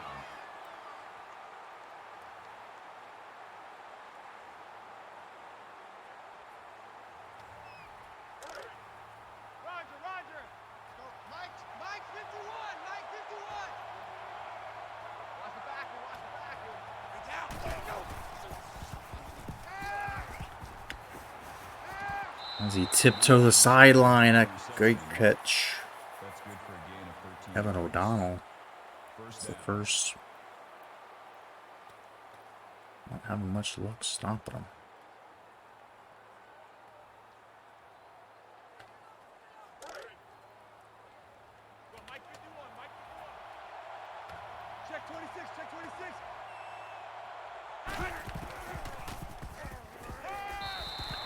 Roger. Go, Mike 51. Mike 51. Watch the backfield. It's out. There you go. As he tiptoe the sideline, a great catch. That's good for a gain of 13. Evan yards. O'Donnell. First It's the down. first. Not having much luck stopping him. Go, Mike 51. Check 26.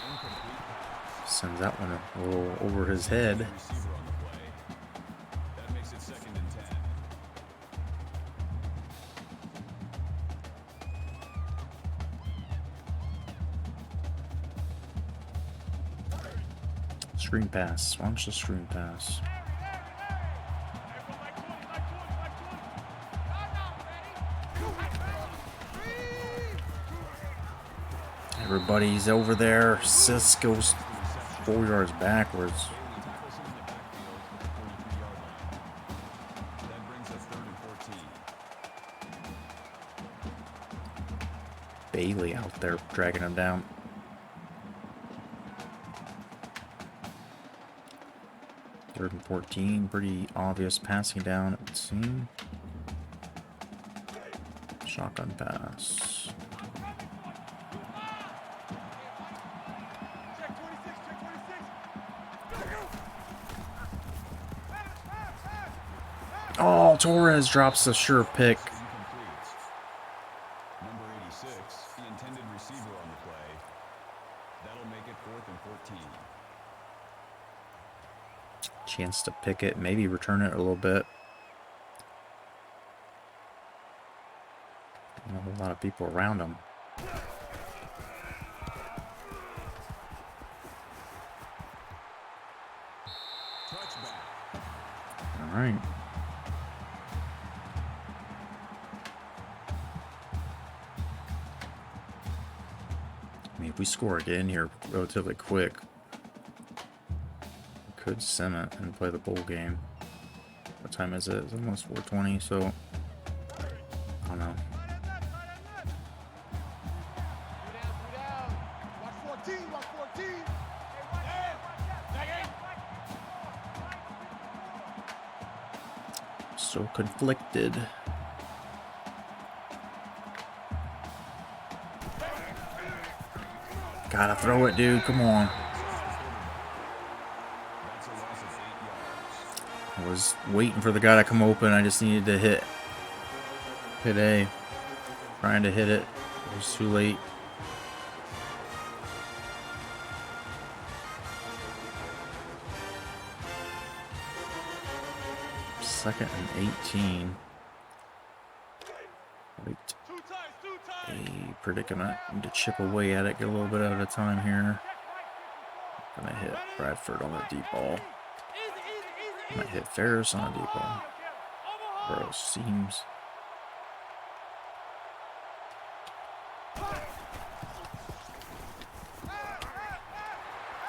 Incomplete pass. Sends that one a little over his head. Receiver on the play. That makes it 2nd and 10. Screen pass. Launch the screen pass. Everybody's over there. Sis goes 4 yards backwards. Tackles him in the backfield at the 43-yard line. That brings us 3rd and 14. Bailey out there dragging him down. Third and 14. Pretty obvious passing down, it would seem. Shotgun pass. Check 26. Oh, Torres drops a sure pick. Incomplete. Number 86, the intended receiver on the play. That'll make it 4th and 14. Chance to pick it, maybe return it a little bit. Not a whole lot of people around him. Touchback. All right. I mean, if we score again here relatively quick, we could sim it and play the bowl game. What time is it? It's almost 4:20, so I don't know. Two down. Watch 14. So conflicted. Gotta throw it, dude. Come on. That's a loss of 8 yards. I was waiting for the guy to come open. I just needed to hit A. Trying to hit it. It was too late. Second and 18. Wait. A predicament. Need to chip away at it. Get a little bit at a time here. Gonna hit Bradford on the deep ball. Might hit Ferris on a deep ball. Bro, seems.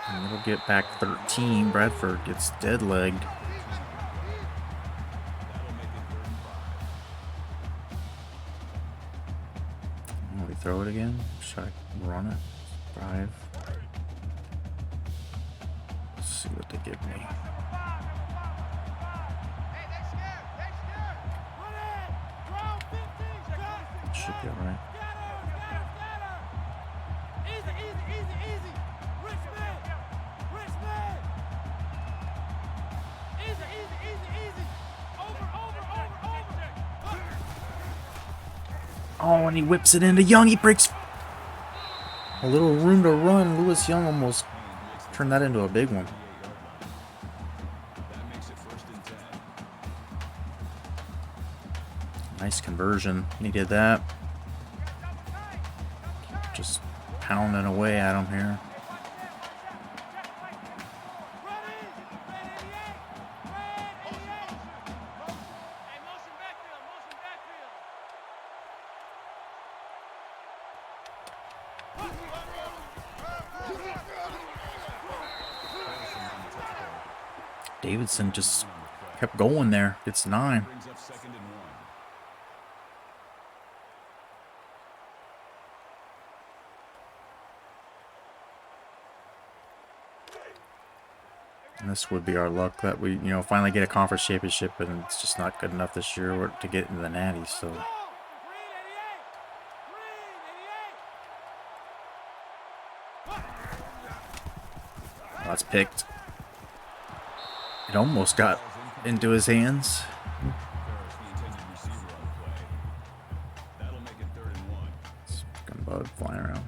And it'll get back 13. Bradford gets dead legged. That'll make it 3rd and 5. Oh, we throw it again? Should I run it? 5. Let's see what they give me. Hey, they scared. Run it. Ground 50. Should be alright. Easy, easy, easy, easy. Richmond. Richmond. Easy, easy, easy, easy. Over, over, over, over. Oh, and he whips it into Young. He breaks a little room to run. Lewis Young almost turned that into a big one. That makes it 1st and 10. Nice conversion. He did that. Just pounding away at him here. Hey, motion backfield, motion backfield. Davidson just kept going there. It's 9. Brings up 2nd and 1. And this would be our luck that we, finally get a conference championship, and it's just not good enough this year to get into the Natty. So Green 88. Green 88. that's picked. It almost got into his hands. Ferris, the intended receiver on the play. That'll make it 3rd and 1. Gunbug flying around.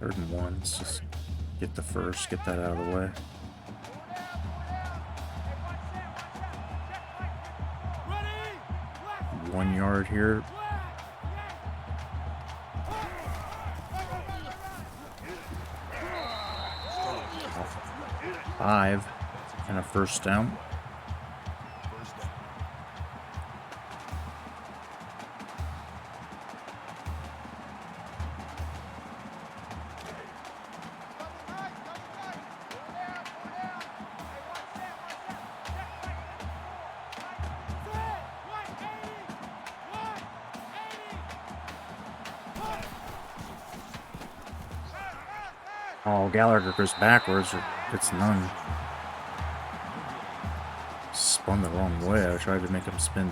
3rd and 1. Let's just get the first, get that out of the way. Ready. 1 yard here. 5 and a 1st down. First down. Oh, Gallagher goes backwards. Or gets none. Spun the wrong way. I tried to make him spin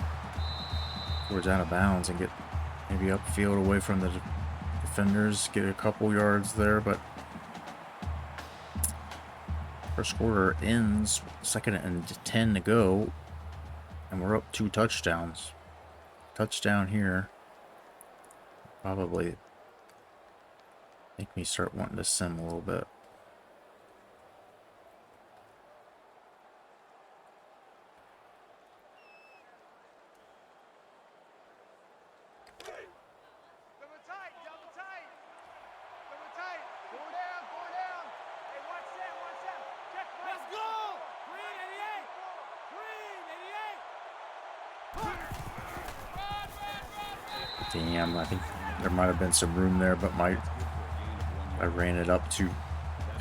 towards out of bounds and get maybe upfield away from the defenders. Get a couple yards there, but first quarter ends. 2nd and 10 to go. And we're up 2 touchdowns. Touchdown here. Probably make me start wanting to sim a little bit. Double tight, double tight. Double tight. 4 down, 4 down. Hey, watch that, watch that. Check right. Let's go. Green 88. Green 88. Damn, I think there might have been some room there, but I ran it up too,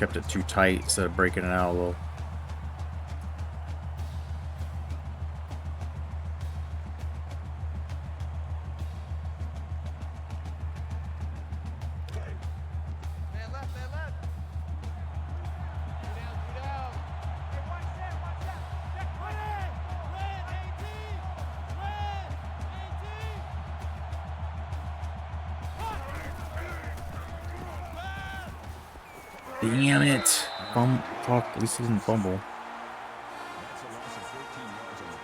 kept it too tight instead of breaking it out a little. Man left, man left. 3 down, 3 down. Hey, watch that, watch that. Check right. Red 18. Red 18. Damn it! Fuck, at least he didn't fumble. That's a loss of 14 yards on the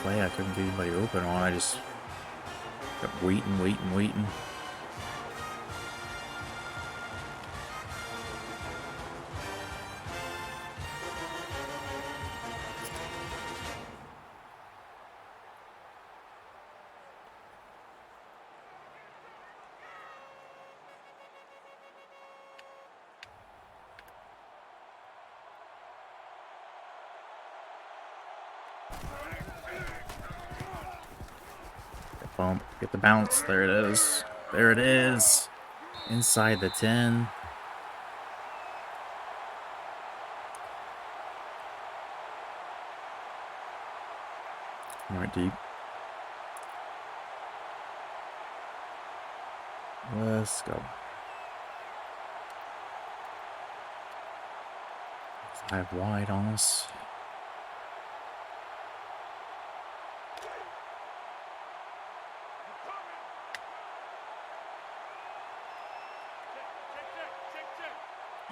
play. Play, I couldn't get anybody open on. I just kept waiting. Bump, get the bounce. There it is. There it is. Inside the 10. Right deep. Let's go. 5 wide on us.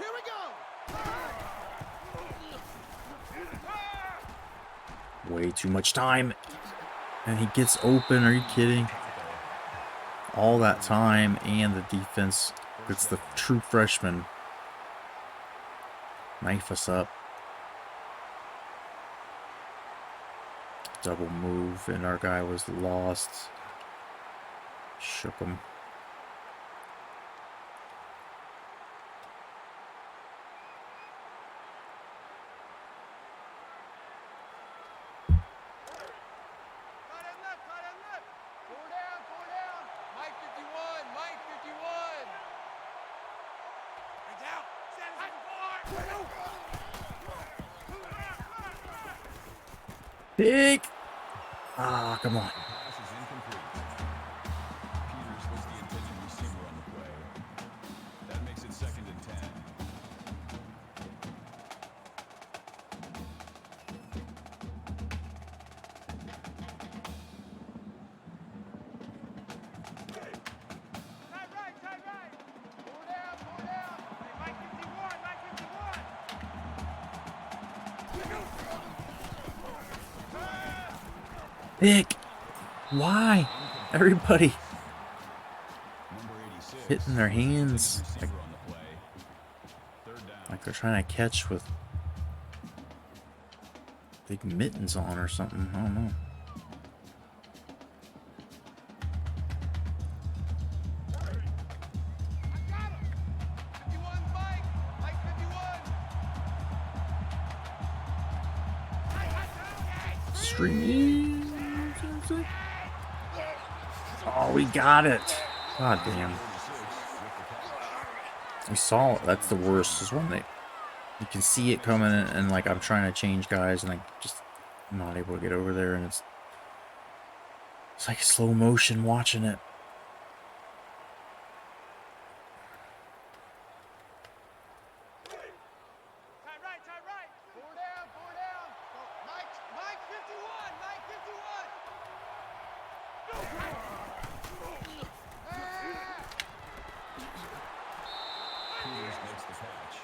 Here we go. Way too much time. And he gets open. Are you kidding? All that time, and the defense gets the true freshman. Knife us up. Double move, and our guy was lost. Shook him. Tight end left, tight end left. Four down, four down. Mike 51, Mike 51. He's out. Set Big. Ah, come on. Pass is incomplete. Peters was the intended receiver on the play. That makes it 2nd and 10. Tight right, tight right. Four down, four down. Hey, Mike 51, Mike 51. Big. Why? Everybody Number 86. hitting their hands. Receiver on the play. 3rd down. Like they're trying to catch with big mittens on or something. I don't know. I got him. 51, Mike. Mike 51. Stream. Oh, we got it. God damn. We saw it. That's the worst. Is when you can see it coming, and like I'm trying to change guys, and I'm not able to get over there, and it's like slow motion watching it. Tight right, tight right. Four down, four down. Mike 51, Mike 51. Peters makes the catch.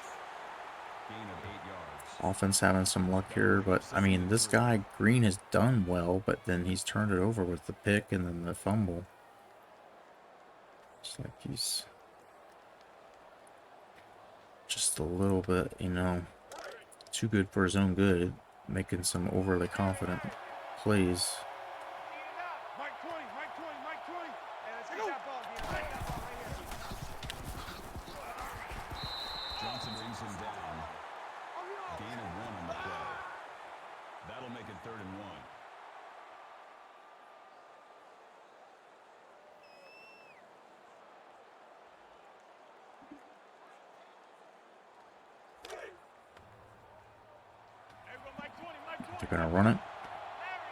Gain of 8 yards. Offense having some luck here, but I mean, this guy Green has done well, but then he's turned it over with the pick and then the fumble. It's like he's just a little bit, you know, too good for his own good, making some overly confident plays. Mike 20, Mike 20, Mike 20. Hey, let's get that ball, Dean. Take that ball right here. Johnson brings him down. Gain of 1 on the play. That'll make it 3rd and 1. Hey, we got Mike 20, Mike 20. They're gonna run it. Larry,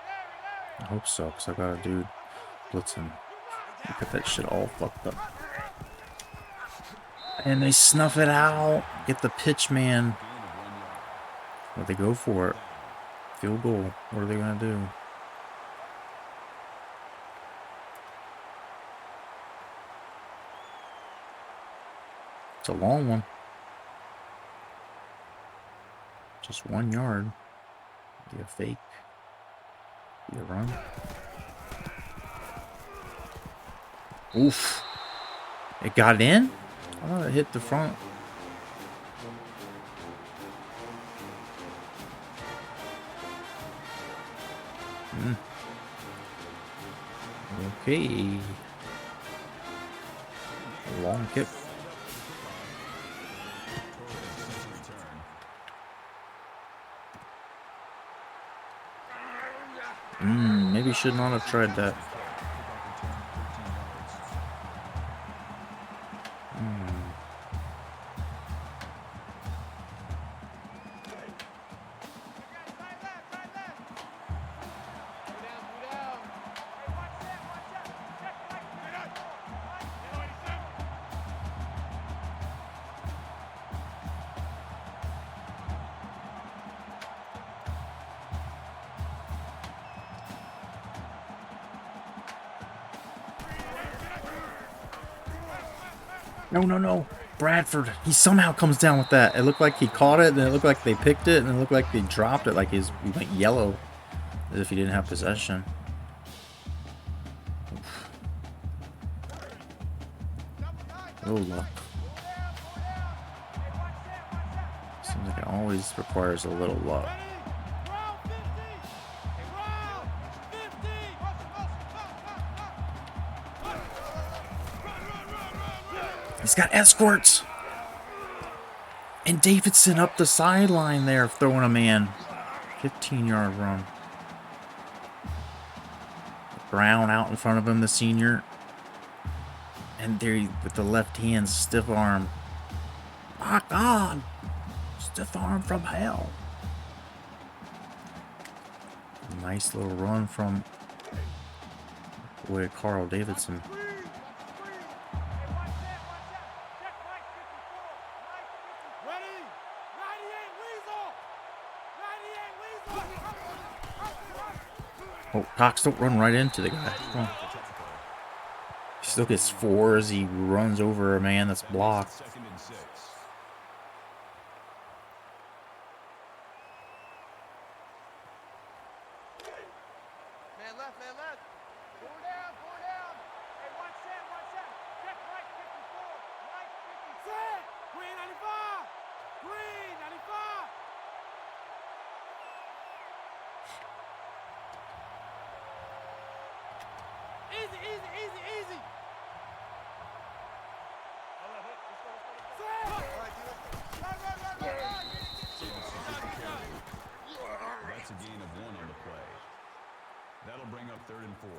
Larry, I hope so, because I got a dude blitzing. Look at that shit all fucked up. And they snuff it out. Get the pitch man. But they go for it. Field goal. What are they gonna do? It's a long one. Just 1 yard. Be a fake. Be a run. Oof. It got in? I thought it hit the front. Okay. Long kick. Maybe should not have tried that. Tight left, tight left. Go down, go down. Hey, watch that, watch that. Check Mike. Mike. You know 87. No, no, no. Bradford, he somehow comes down with that. It looked like he caught it, and it looked like they picked it, and it looked like they dropped it, like he went yellow, as if he didn't have possession. Little luck. Seems like it always requires a little luck. He's got escorts. And Davidson up the sideline there, throwing a man. 15-yard run. Brown out in front of him, the senior. And there with the left hand, stiff arm. Lock on. Stiff arm from hell. Nice little run from boy Carl Davidson. Oh, Cox, don't run right into the guy. Come on. He still gets 4 as he runs over a man that's blocked. Man left, man left. Four down, four down. Hey, one set, one set. Check right, 54. Right, 50. Set. Green 95. Green 95. Easy, easy, easy, easy. Set. Run, run, run, run, run. That's a gain of 1 on the play. That'll bring up 3rd and 4.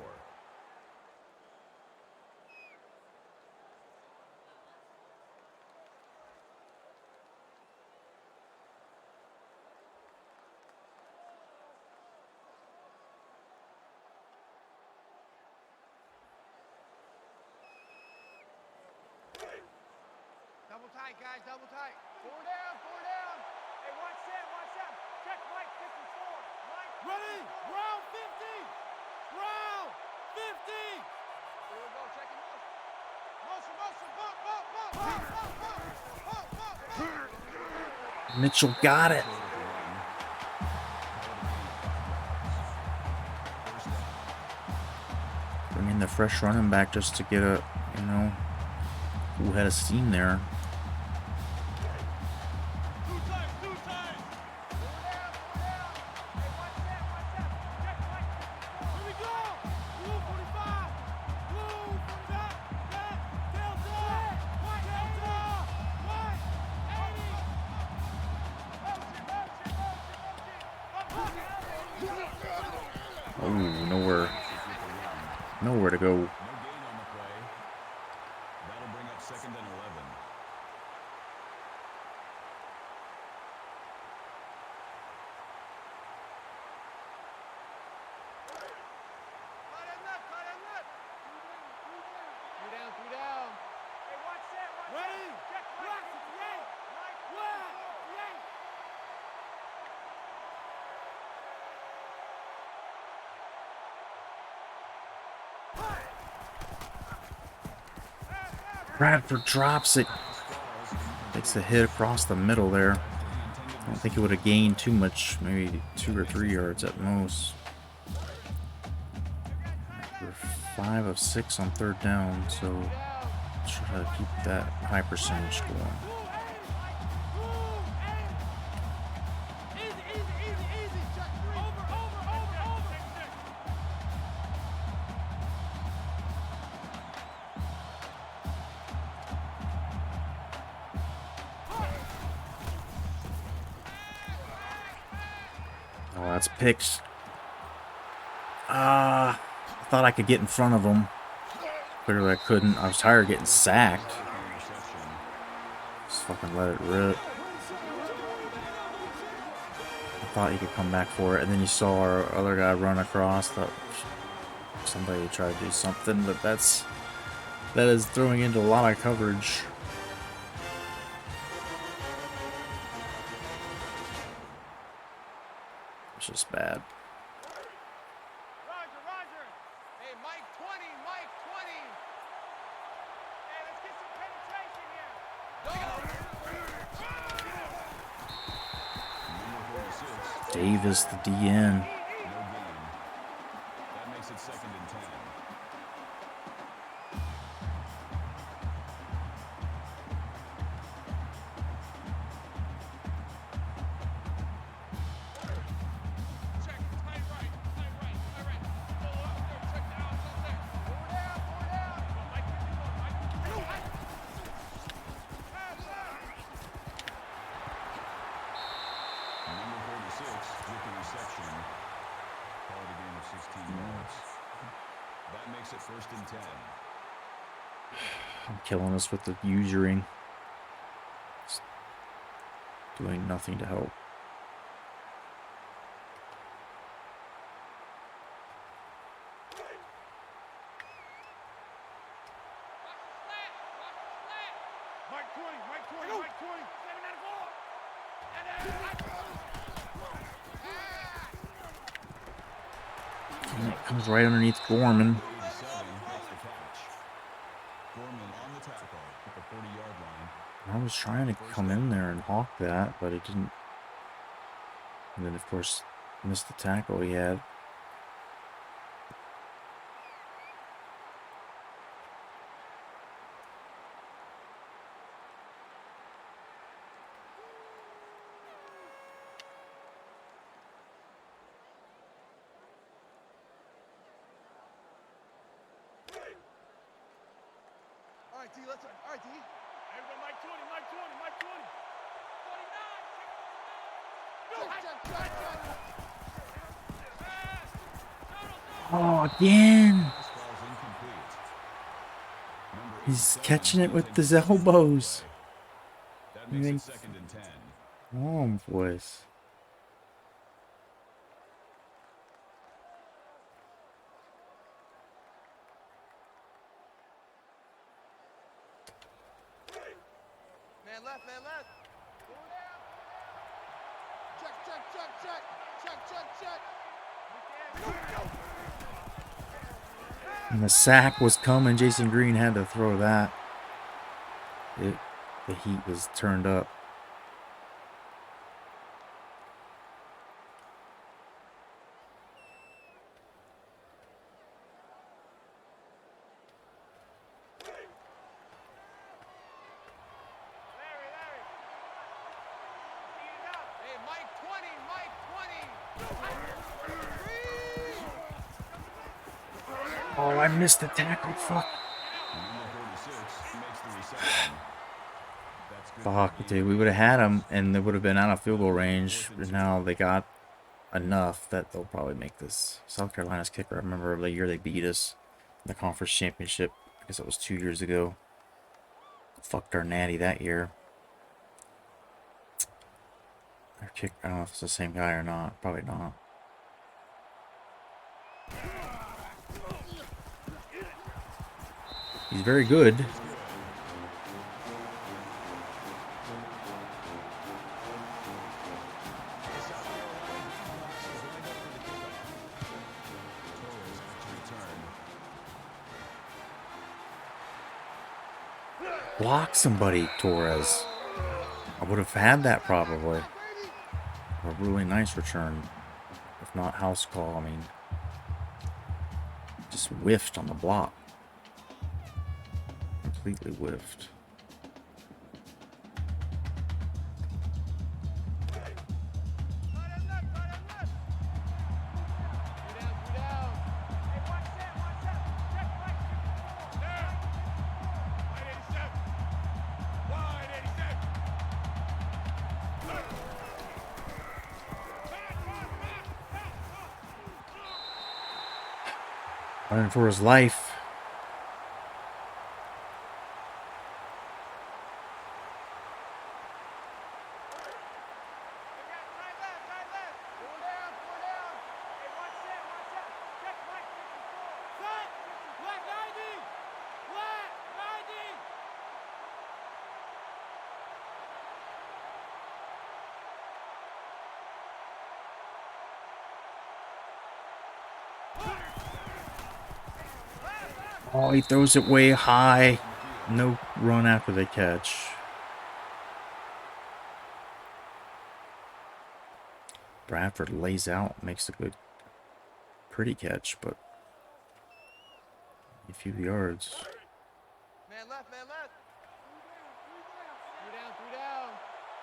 Double tight, guys, double tight. Four down, four down. Hey, one set, one set. Check right, 54. Right, ready, round 50. Round 50. Here we go, checking motion. Motion, motion, bump, bump, bump, bump, bump, bump, bump, bump, bump. Mitchell got it. Bring in the fresh running back just to get a, you know, who had a steam there. Oh, nowhere to go. No gain on the play. That'll bring up 2nd and 11. Cut him left, cut him left. Three down, three down. Hey, one set, one set. Ready? Check right, 58. Right, 58. Bradford drops it. Takes a hit across the middle there. I don't think he would have gained too much, maybe 2 or 3 yards at most. We're 5 of 6 on 3rd down, so try to keep that high percentage going. Oh, that's picks. I thought I could get in front of him. Clearly I couldn't. I was tired of getting sacked. Just fucking let it rip. I thought he could come back for it, and then you saw our other guy run across. Thought somebody tried to do something, but that is throwing into a lot of coverage. It's just bad. Roger, Roger. Hey, Mike 20, Mike 20. Hey, let's get some penetration here. Davis, the DN. No gain. That makes it 2nd and 10. Check. Tight right. Tight right. Tight right. Go up there. Check down. Go there. Four down. Four down. Go, Mike 51. Mike 51. Pass out. Number 46 with the reception. Call it a gain of 16 yards. That makes it 1st and 10. I'm killing us with the usuring. It's doing nothing to help. Mike 20. Mike 20. Mike 20. 794. And then And it comes right underneath Gorman. 87 makes the catch. Gorman on the tackle at the 40-yard line. I was trying to come in there and hawk that, but it didn't. And then, of course, missed the tackle he had. All right, D, let's. All right, D. There we go, Mike 20, Mike 20, Mike 20. 49. Check. Oh, again! This ball's incomplete. Number He's 87 catching it with takes his the 60 elbows. That You makes think- it 2nd and 10. Oh, boys. Man left. Four down. Check. And the sack was coming. Jason Green had to throw that. The heat was turned up. Larry. Speed it up. Hey, Mike 20. Mike 20. Oh, I missed the tackle. Fuck. Number 36 makes the reception. That's good. Fuck, dude. We would have had him, and they would have been out of field goal range. But now they got enough that they'll probably make this. South Carolina's kicker. I remember the year they beat us in the conference championship. I guess it was 2 years ago. Fucked our natty that year. Our kick. I don't know if it's the same guy or not. Probably not. He's very good. Block somebody, Torres. I would have had that probably. A really nice return. If not house call, I mean. Just whiffed on the block. Completely whiffed. Hey, watch that. Check Mike 54. There. Wide 87. Wide 87. Running for his life. Tight left. Four down. Hey, watch that. Check Mike 54. Set. Black 90. Black 90. Oh, he throws it way high. No run after the catch. Bradford lays out, makes a good, pretty catch, but a few yards. Man left, man left. Three down, three down.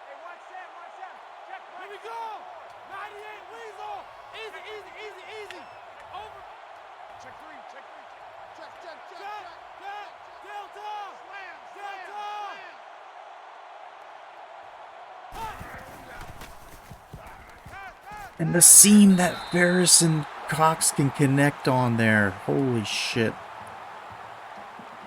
Hey, watch that, watch that. Check, here we go. 98 Weasel. Easy, easy, easy, easy. Over. Check three, check three. Check. Delta. Slam, Delta. And the seam that Ferris and Cox can connect on there. Holy shit.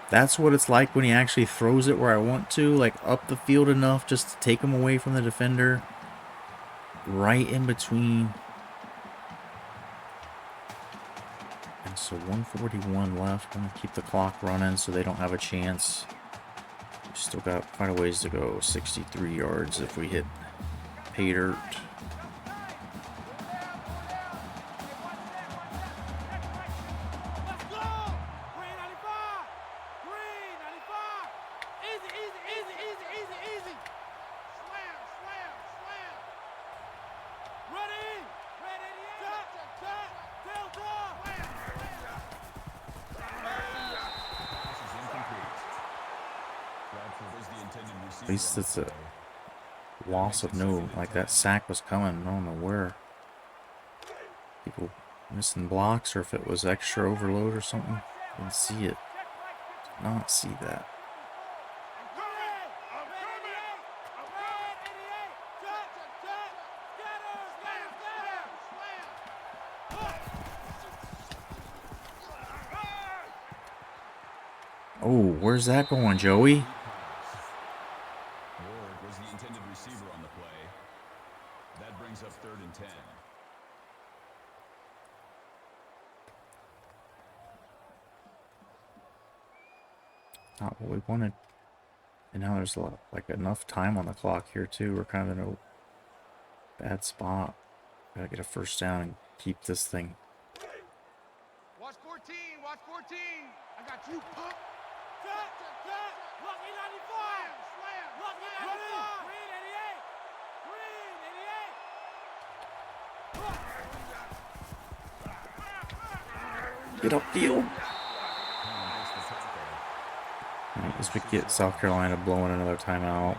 That's what it's like when he actually throws it where I want to. Like up the field enough just to take him away from the defender. Right in between. And so 141 left. I'm going to keep the clock running so they don't have a chance. We've still got quite a ways to go. 63 yards if we hit pay dirt. At least it's a loss of no, like that sack was coming, I don't know where. People missing blocks or if it was extra overload or something. Didn't see it. Did not see that. Oh, where's that going, Joey? Was the intended receiver on the play. That brings up 3rd and 10. Not what we wanted. And now there's like enough time on the clock here too. We're kind of in a bad spot. Gotta get a first down and keep this thing. Watch 14, watch 14. I got you, pump. Lucky 95. Lucky 95. Green 88. Green 88. Get upfield. Alright, as we get South Carolina blowing another timeout.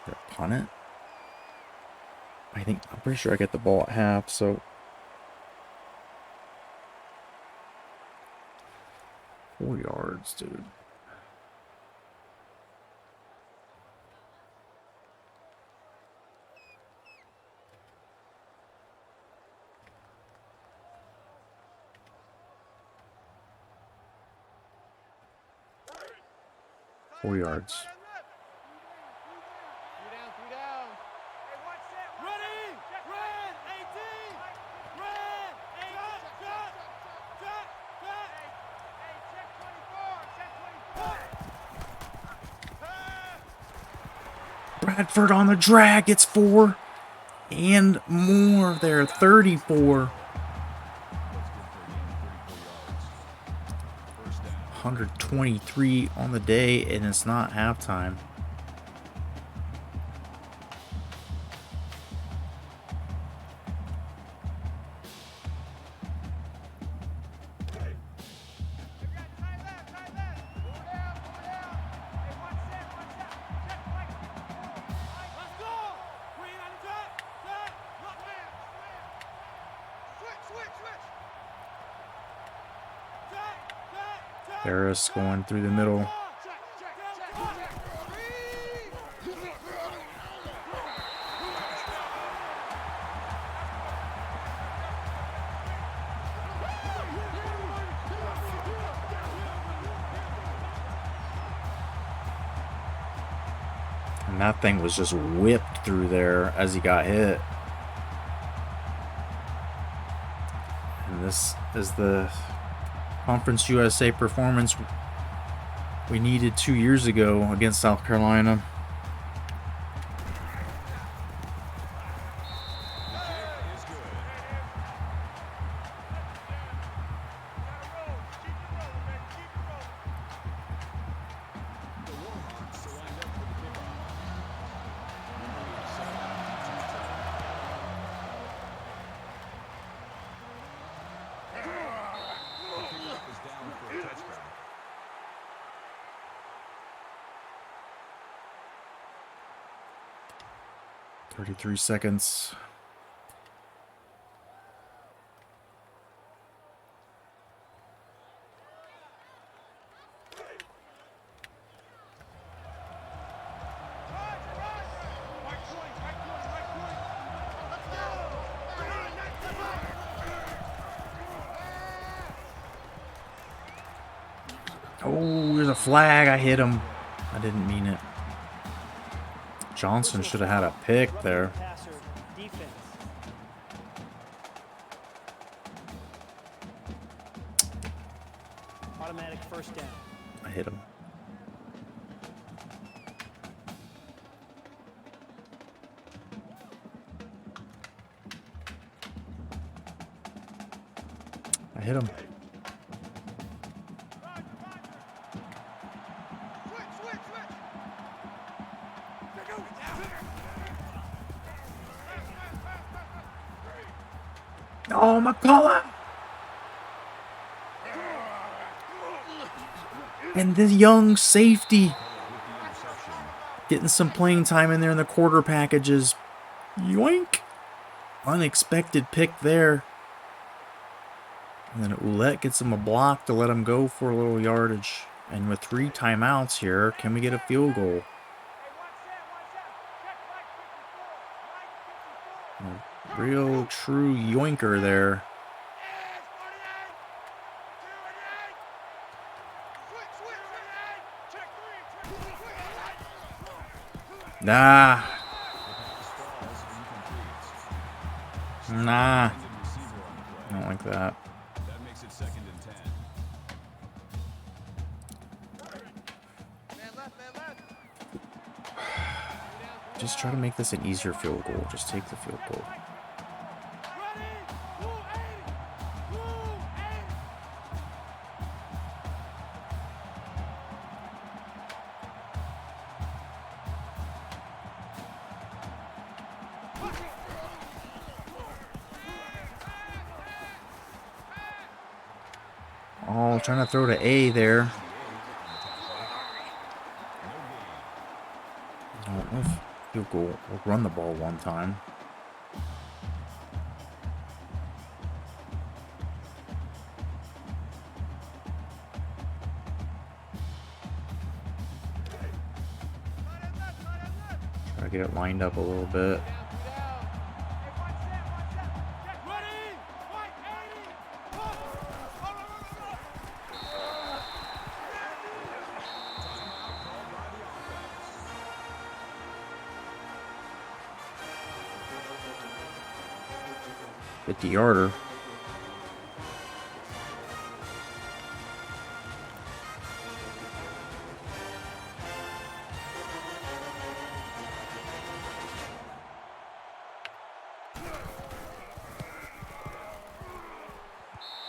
Did I punt it? I'm pretty sure I get the ball at half, so 4 yards, dude. Four yards. 3 down, 3 down. Hey, watch that. Ready. Red 18. Red 18. Check. Hey, check 24. Check 24. Bradford on the drag. It's 4 and more there. 34. 123 on the day, and it's not halftime. Harris going through the middle. And that thing was just whipped through there as he got hit. And this is the Conference USA performance we needed 2 years ago against South Carolina. 33 seconds. Oh, there's a flag. I hit him. I didn't mean it. Johnson should have had a pick there. Passer, defense. Automatic first down. I hit him. I hit him. Oh, McCullough! And the young safety getting some playing time in there in the quarter packages. Yoink! Unexpected pick there. And then Ouellette gets him a block to let him go for a little yardage. And with 3 timeouts here, can we get a field goal? A real true yoinker there. Nah. Nah. I don't like that. That makes it 2nd and 10. Just try to make this an easier field goal. Just take the field goal. Oh, trying to throw to A there. Oh, field goal. We'll run the ball one time. Try to get it lined up a little bit. The yarder.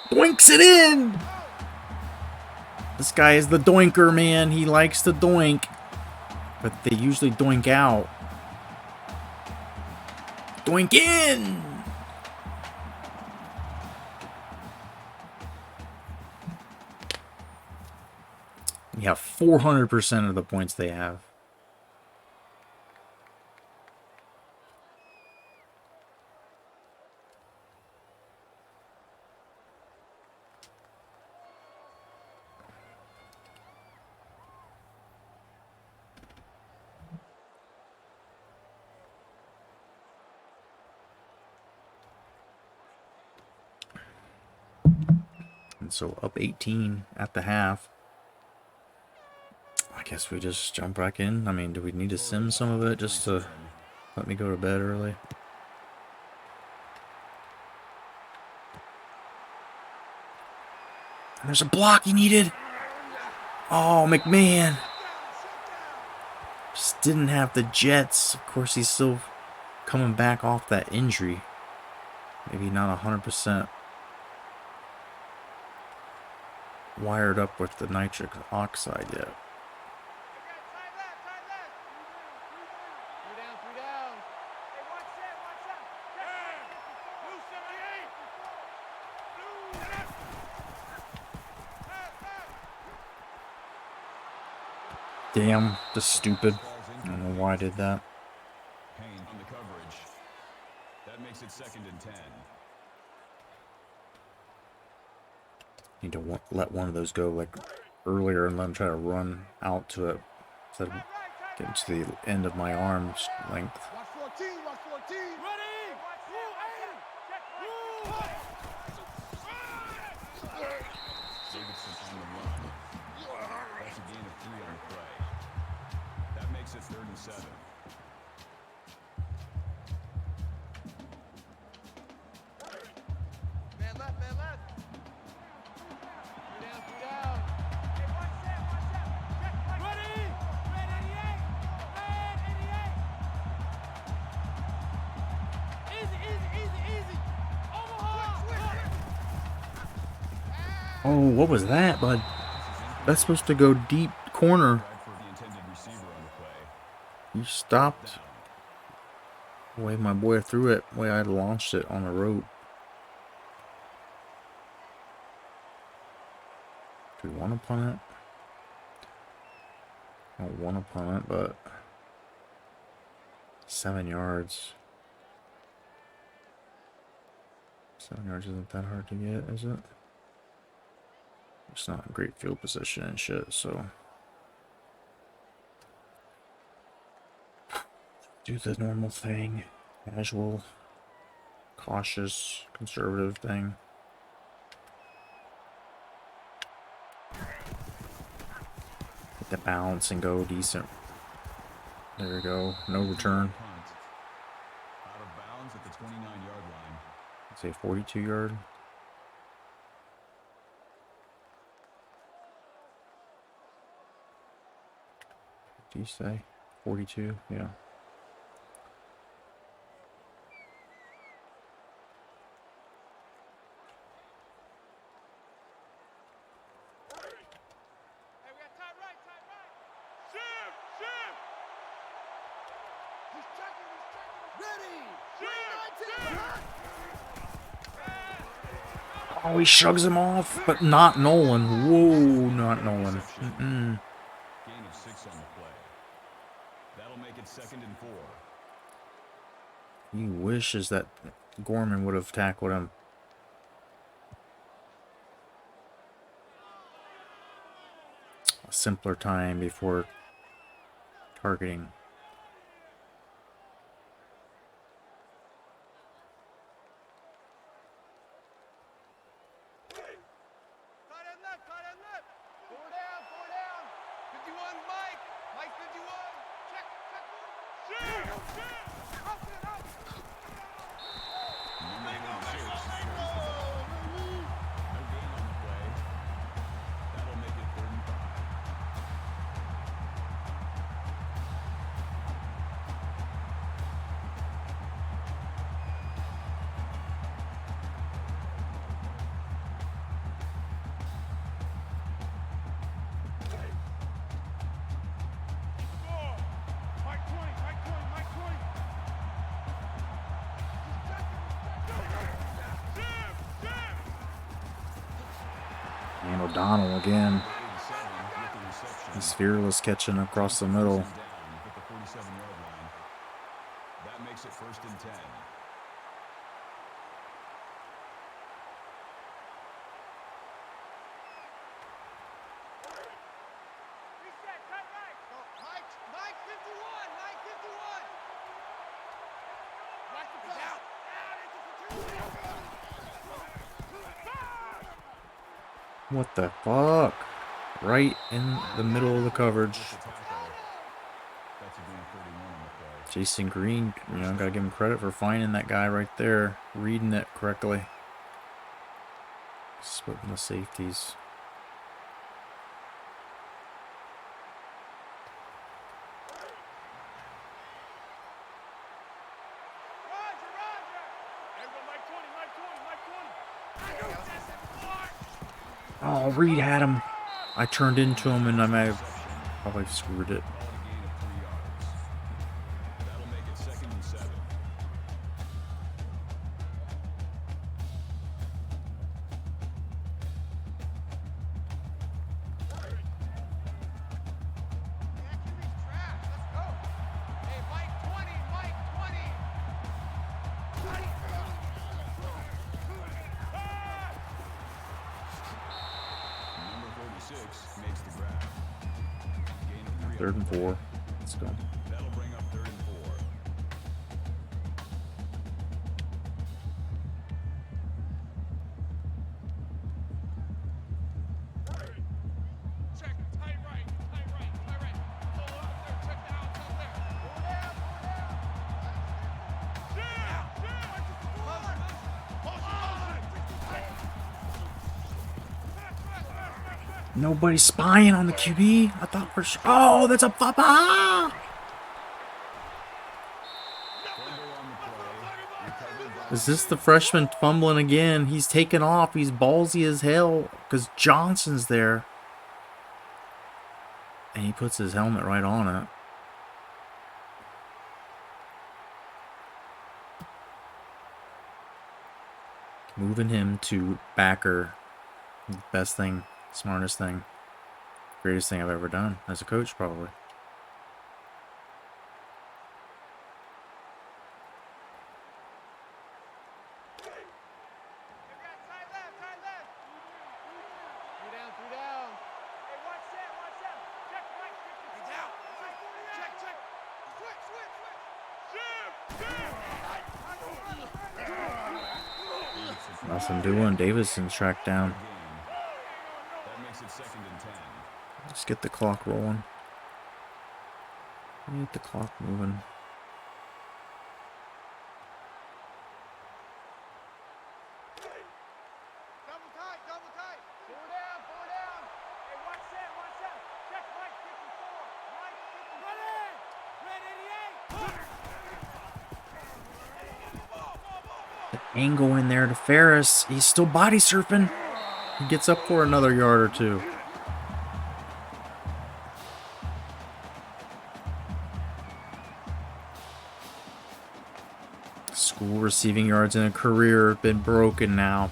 Doinks it in! This guy is the doinker, man. He likes to doink. But they usually doink out. Doink in! We have 400% of the points they have. And so up 18 at the half. I guess we just jump back in. I mean, do we need to sim some of it just to let me go to bed early? And there's a block he needed. Oh, McMahon. Just didn't have the jets. Of course, he's still coming back off that injury. Maybe not 100% wired up with the nitric oxide yet. Damn, just stupid. I don't know why I did that. Payne on the coverage. second and 10. Need to let one of those go like earlier and let him try to run out to it instead of getting to the end of my arm's length. Watch 14, watch 14. Ready? Davidson on the run. That's a gain of 3 on the play. That makes it 3rd and 7. Man left, man left. Down, down. Hey, watch that, watch that. Check, right. Ready? Red 88. Red 88. Easy, easy, easy, easy. Omaha. Oh, what was that, bud? That's supposed to go deep corner. Right for the intended receiver on the play. You stopped the way my boy threw it, the way I launched it on the rope. Do we want to punt it? I don't want to punt it, but 7 yards. 7 yards isn't that hard to get, is it? It's not a great field position and shit, so do the normal thing. Casual, cautious, conservative thing. Get the bounce and go decent. There we go. No return. Punt. Out of bounds at the 29-yard line. Let's say 42 yard. Do you say 42? Yeah. Hey, we got tight right, tight right. Shift, shift. He's checking, he's checking. Ready. Shift, shift. Oh, he shrugs him off, but not Nolan. Whoa, not Nolan. Gain of 6 on the play. That'll make it 2nd and 4. He wishes that Gorman would have tackled him. A simpler time before targeting. Tight end left, tight end left. Four down, 51, Mike. Mike 51. Check, check. Shift, shift. Up it, up. Number 46 carries the ball. No gain on the play. That'll make it 3rd and 5. Score. Mike 20, Mike 20, Mike 20. Shift, shift. And O'Donnell again. 87 with the reception. He's fearless catching across the middle. Down at the 47-yard line. That makes it 1st and 10. Reset, tight right. Mike 51, Mike 51. Watch the pass. Out. What the fuck? Right in the middle of the coverage. That's a gain of 31 on the play. Jason Green, you know, gotta give him credit for finding that guy right there, reading it correctly. Splitting the safeties. Roger, Roger. There we go, Mike 20, Mike 20, Mike 20. Oh, Reed had him. I turned into him and I might have probably screwed it. Call it a gain of 3 yards. That'll make it 2nd and 7. Hey, Mike 20, Mike 20. makes the grab. Gain of 3 Third on and the 4. play. Let's go. That'll bring up 3rd and 4. Check, tight right, tight right, tight right. Pull it up there, check the outs out there. Pull down, pull down. Jam, jam. Motion, Nobody's spying on the QB. I thought for sure. Oh, that's a papa. Fumble on the play. Recovered by Is this the freshman fumbling again? He's taken off. He's ballsy as hell because Johnson's there. And he puts his helmet right on it. Moving him to backer. Best thing, smartest thing, greatest thing I've ever done as a coach, probably. Tight left, tight left. 3 down, 3 down. Hey, watch that, watch that. Check right, 50. He's out. Check, check. Switch, switch, switch. Nothing doing. Davidson's tracked down. that makes it 2nd and 10. Just get the clock rolling. Get the clock moving. Double tight, double tight. 4 down, 4 down. Hey, watch that, watch that. Check right, 54. Right, 50. Ready! Red 88. Angle in there to Ferris. He's still body surfing. He gets up for another yard or two. School receiving yards in a career have been broken now.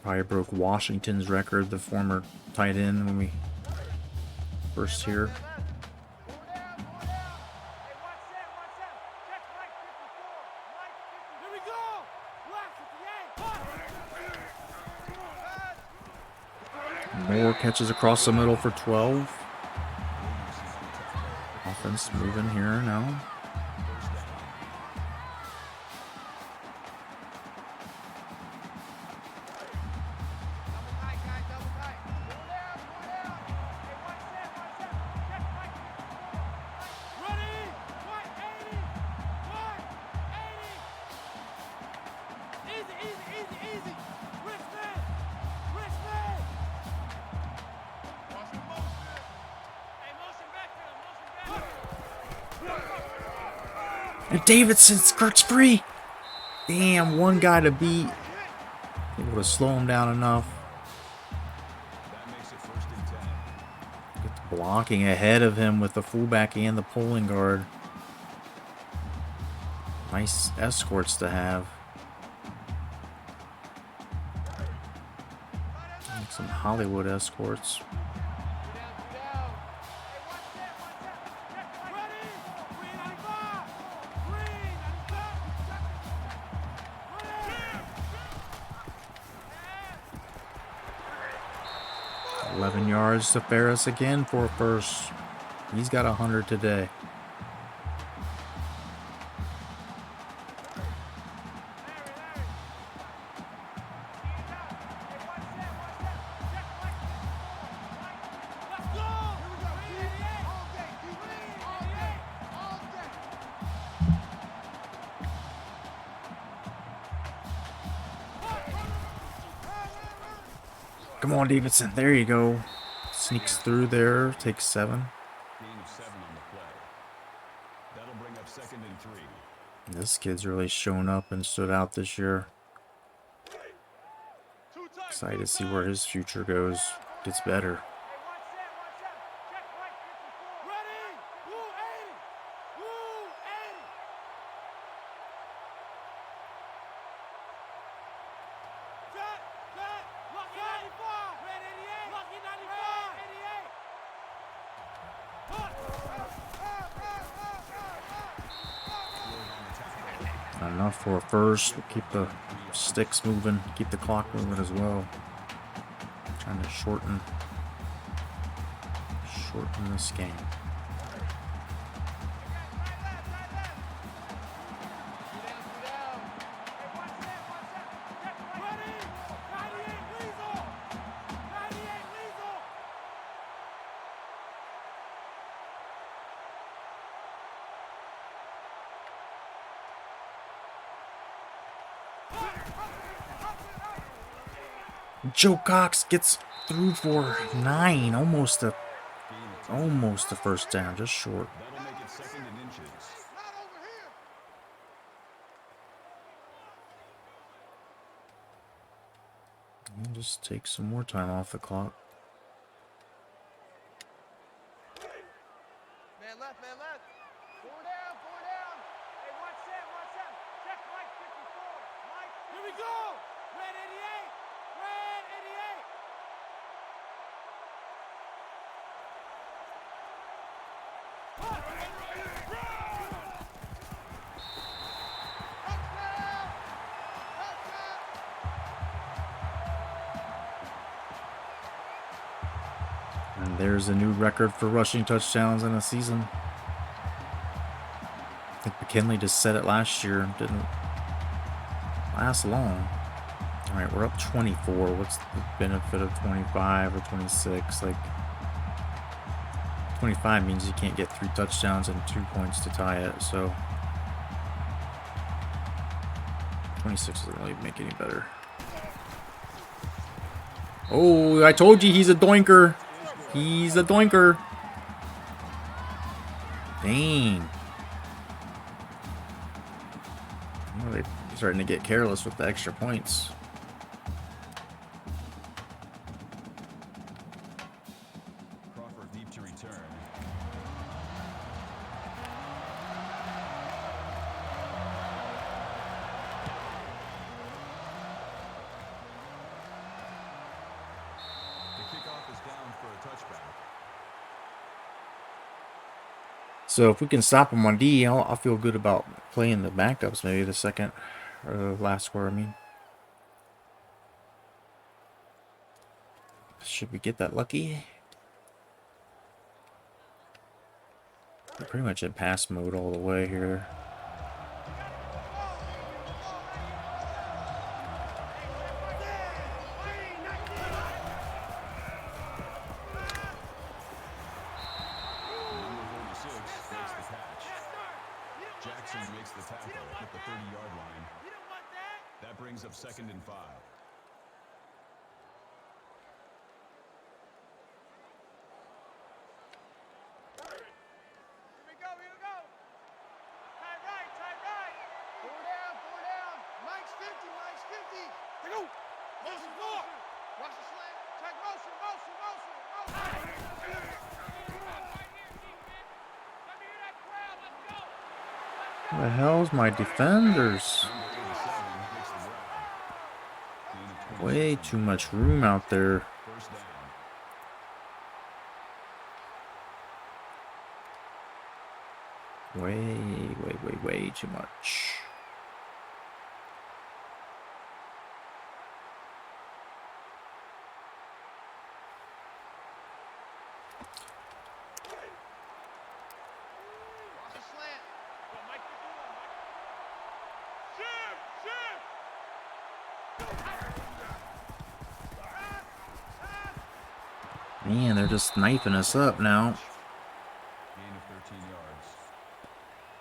Probably broke Washington's record, the former tight end, when we first here. 4 down, 4 down. Hey, watch that, watch that. Check right, 54. Right, 50. Here we go. Left 58. More catches across the middle for 12. Offense moving here now. Double tight, guys, double tight. 4 down, 4 down. Hey, watch that, watch that. Check right, 54. Ready? Right, 80. Right, 80. Easy, easy, easy, easy. Richmond. Richmond. Motion, motion. Hey, motion back to him, motion back. And Davidson skirts free. Damn, one guy to beat. Able to slow him down enough. That makes it 1st and 10. Get the blocking ahead of him with the fullback and the pulling guard. Nice escorts to have. Like some Hollywood escorts. 2 down, 2 down. Hey, watch that, watch that. Check right. Ready? 395. 395. 11 yards to Ferris again for a first. He's got 100 today. Come on, Davidson. There you go. Sneaks through there. Takes 7. Gain of 7 on the play. That'll bring up 2nd and 3. This kid's really shown up and stood out this year. Excited to see where his future goes. Gets better. Hey, watch that, watch that. Check right, 54. Ready? Blue 80. Blue 80. Check, check. Lucky 95. Red 88. Lucky 95. Red 88. Enough for a first. We'll keep the sticks moving, keep the clock moving as well. Trying to shorten this game. Joe Cox gets through for 9, almost a first down, just short. That'll make it second and inches. We'll just take some more time off the clock. Man left, man left. Four down, four down. Hey, watch that, watch that. Check Mike 54. Mike, here we go. Red 88. Red 88. And there's a new record for rushing touchdowns in a season. I think McKinley just set it last year. Didn't last long. All right, we're up 24. What's the benefit of 25 or 26? Like, 25 means you can't get 3 touchdowns and 2 points to tie it. So 26 doesn't really make any better. Oh, I told you he's a doinker. He's a doinker. Dang. Well, they're starting to get careless with the extra points. Crawford deep to return. The kickoff is down for a touchback. So if we can stop him on D, I'll feel good about playing the backups. Maybe the second or the last score. I mean, should we get that lucky? We're pretty much in pass mode all the way here. Jackson makes the tackle at the 30-yard line. That brings up second and 5. Here we go, here we go. Tight right, tight right. Four down. Mike's 50, Mike's 50. They go. Motion, four. Watch the slant. Check motion. Where the hell's my defenders? Way too much room out there. First down. Way too much. Watch the slant. Go, Mike 51, Mike. Man, they're just knifing us up now. Gain of 13 yards.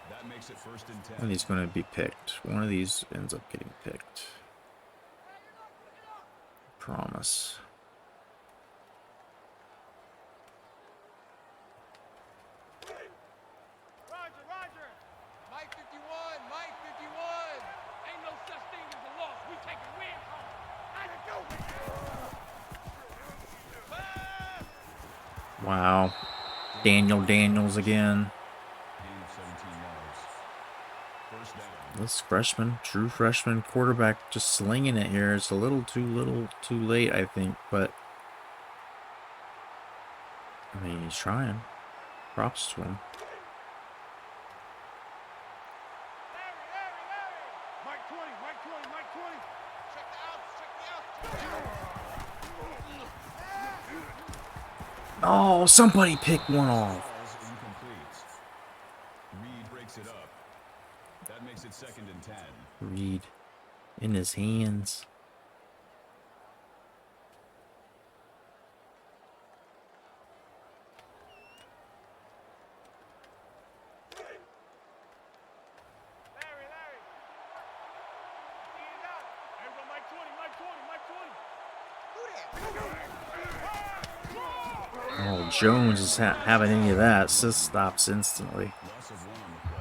That makes it first and 10. One of these going to be picked. One of these ends up getting picked. Promise. Roger. Mike 51. Ain't no such thing as a loss. We taking wins home. Wow. Daniels again. Gain of 17 yards. First down. This freshman, true freshman quarterback just slinging it here. It's a little too late, I think, but I mean, he's trying. Props to him. Oh, somebody picked one off. Ball's incomplete. Reed breaks it up. That makes it 2nd and 10. Reed in his hands. Larry, Larry. Speed it up. Everyone, Mike 20, Mike 20, Mike 20. Oh, Jones is having any of that. Assist stops instantly. Loss of 1 on the play.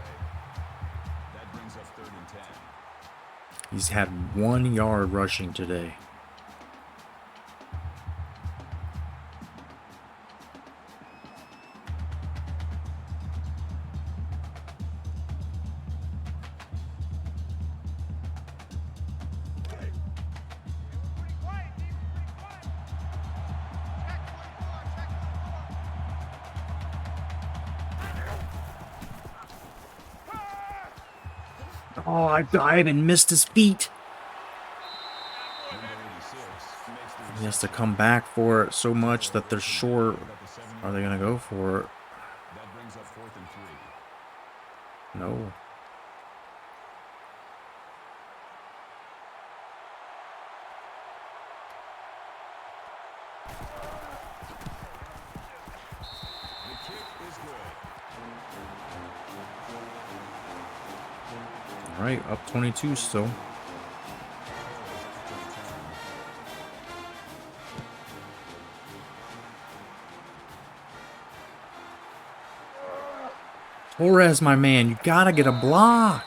That brings up 3rd and 10. He's had 1 yard rushing today. Pretty quiet, Steve. Pretty quiet. Check 24, check 24. Oh, I died and missed his feet. Number 86 makes the He has to come back for it so much that they're short. at the 7 Are they going to go for it? That brings up 4th and 3. No. The kick is good. All right, up 22 still. Torres, my man, you gotta get a block.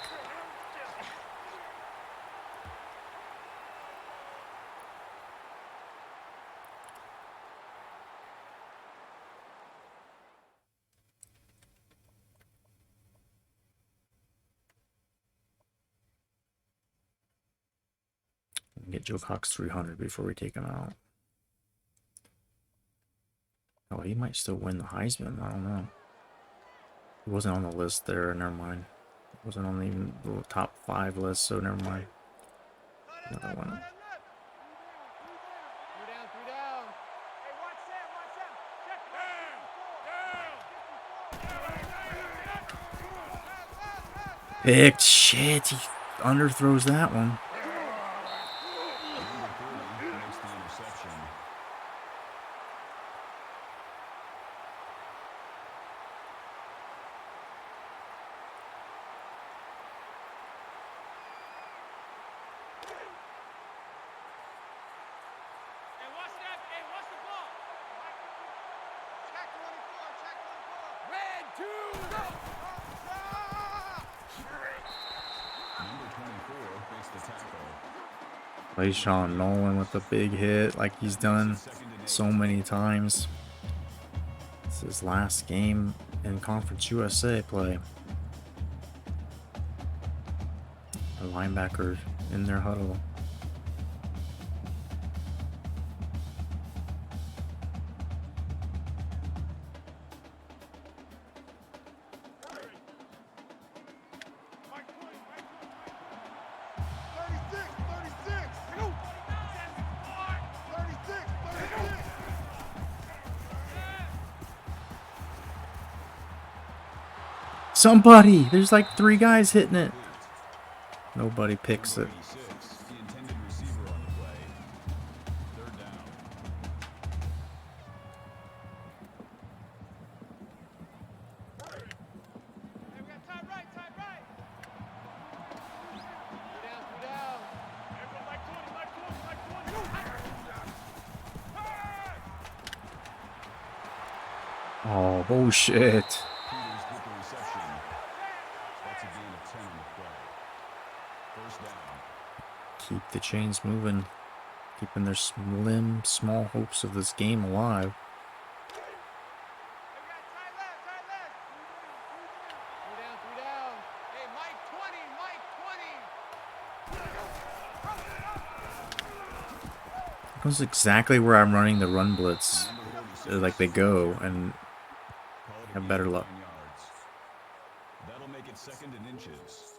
Get Joe Cox 300 before we take him out. Oh, he might still win the Heisman. I don't know. He wasn't on the list there. Never mind. He wasn't on even the top 5 list, so never mind. Another one. 3 down, 3 down. Hey, watch Sam, watch Sam. Check down. Picked. Shit. He underthrows that one. Number 30 makes the interception. Hey, watch that. Hey, watch the ball. Check 24, check 24. Red 2, go. Number 24 makes the tackle. Play Sean Nolan with a big hit like he's done so many times. It's his last game in Conference USA play. A linebacker in their huddle. Mike 20, Mike 20. 36, 36. 36, 36. Somebody! There's like 3 guys hitting it. Nobody picks it. 86, the intended receiver on the play. 3rd down. Hey, we got time right, time right. 3 down, 3 down. Everyone, Mike 20, Mike 20, Mike 20. Oh, bullshit. Peters with the reception. That's a gain of 10 on the play. 1st down. Keep the chains moving. Keeping their slim, small hopes of this game alive. Hey, we got time left, time left. 3 down, 3 down. Hey, Mike 20, Mike 20. That's exactly where I'm running the run blitz. Like they go, and Call it a have gain better of luck. 9 yards. That'll make it 2nd and inches.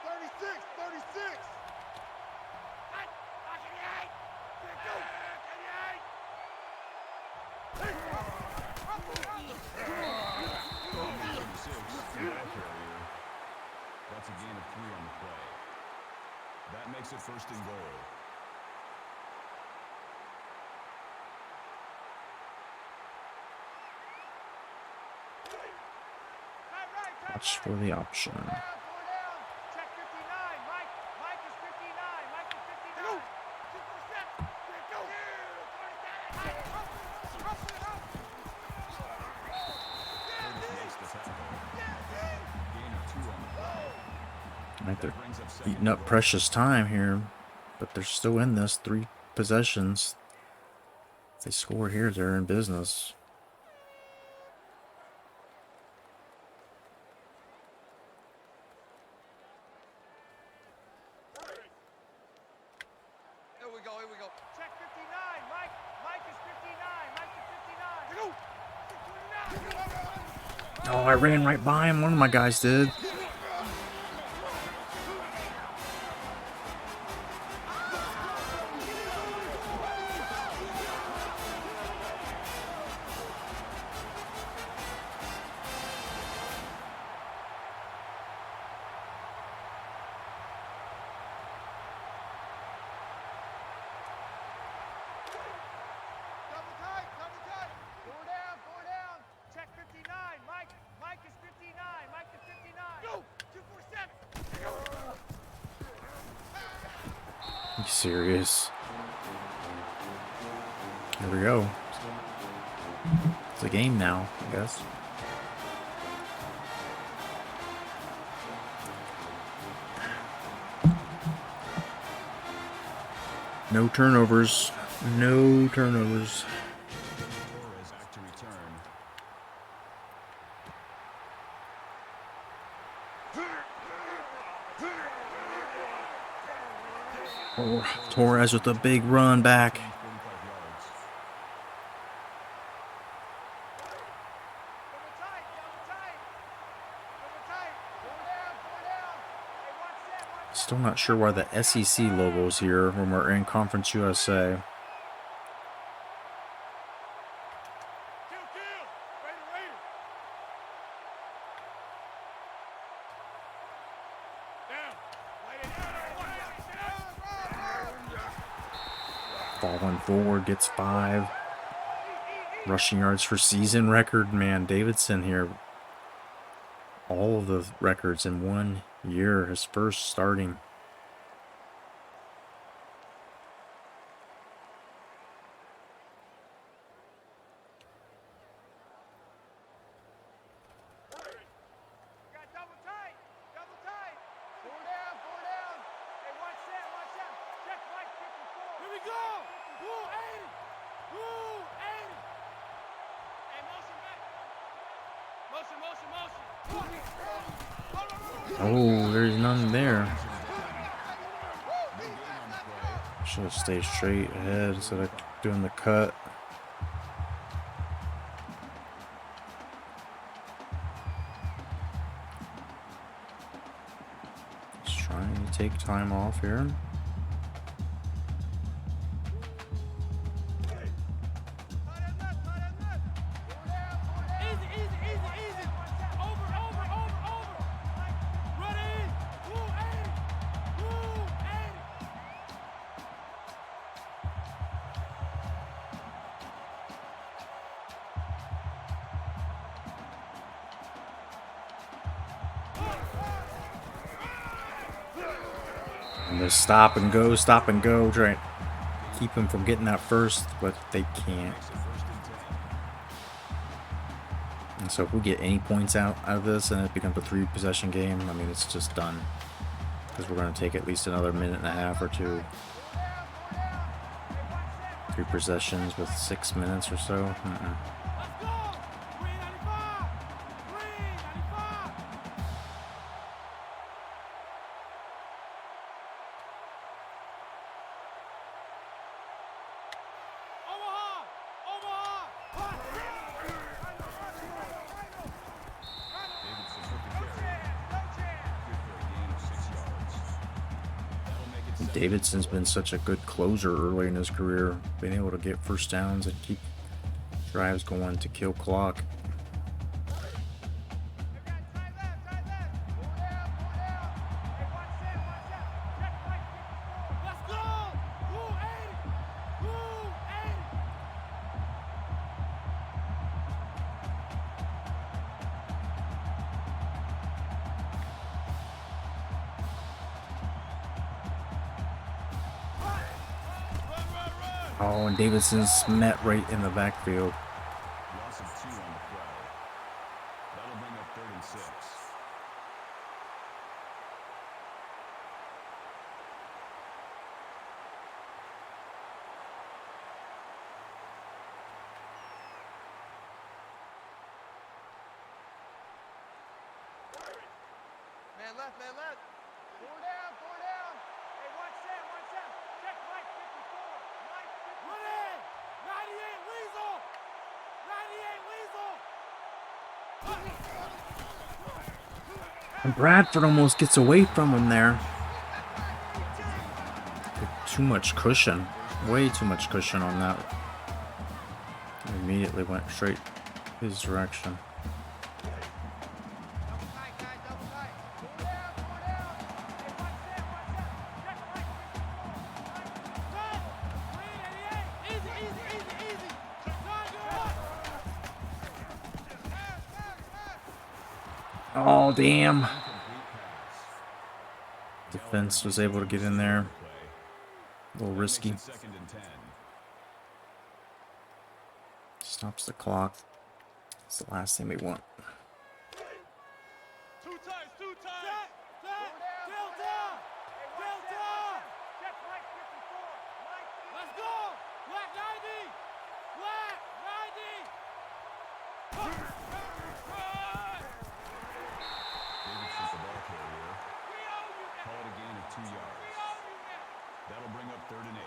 36, 36. Number 36, the ball carrier. That's a gain of 3 on the play. That makes it first and goal. Watch for the option. Check 59. Mike. Mike is 59. Mike is 59. 247. Go. Makes the tackle. Gain of 2 on the play. I think they're Brings up second eating up goal. precious time here, but they're still in this 3 possessions. If they score here, they're in business. Here we go. Check 59. Mike. Mike is 59. Mike is 59. Oh, I ran right by him. One of my guys did. Double tight. Four down. Check 59. Mike. Mike is 59. Mike is 59. Go. 247. You serious? Here we go. It's a game now, I guess. No turnovers. No turnovers. Torres back to return. Oh, Torres with a big run back. 45 yards. Four down. Hey, watch that. Still not sure why the SEC logo's here when we're in Conference USA. Kill. Raider. Down. Falling forward, gets 5. Rushing yards for season record. Man, Davidson here. All of the records in 1 year. His first starting. Got double tight. Four down. Hey, watch that. Check Mike 54. Here we go. 280. Hey, motion back. Motion. Oh, there's none there. Should have stayed straight ahead instead of doing the cut. Just trying to take time off here. Easy. Over. Ready. 280. And they stop and go, try to keep him from getting that first, but they can't. And so if we get any points out of this and it becomes a 3 possession game, I mean, it's just done. Because we're going to take at least another minute and a half or 2. 3 possessions with 6 minutes or so. Davidson with the carry. Davidson's been such a good closer early in his career, being able to get first downs and keep drives going to kill clock. Let's go! Blue 80! Blue 80! Oh, and Davidson's met right in the backfield. Loss of 2 on the play. That'll bring up 3rd and 6. Man left, man left. 4 down, 4 down. Hey, watch Sam, watch Sam. Check Mike 54. Mike 54. Run in! 98 Weasel! 98 Weasel! And Bradford almost gets away from him there. Too much cushion. Way too much cushion on that. Immediately went straight his direction. Double tight, guys, double tight. 4 down, 4 down. Hey, watch Sam, watch Sam. Check Mike 54. Mike 54. 388. Easy, easy, easy, easy. Time, you're up. Pass, pass, pass. Oh, damn. Incomplete pass. Defense was able to get in there. A little risky. 2nd and 10. Stops the clock. It's the last thing we want. 2 times, 2 times. Check, Delta! Delta! Check Mike 54. Mike 54. Let's go! Black 90! Black 90! Davidson's the ball carrier. Call it a gain of 2 yards. That'll bring up 3rd and 8.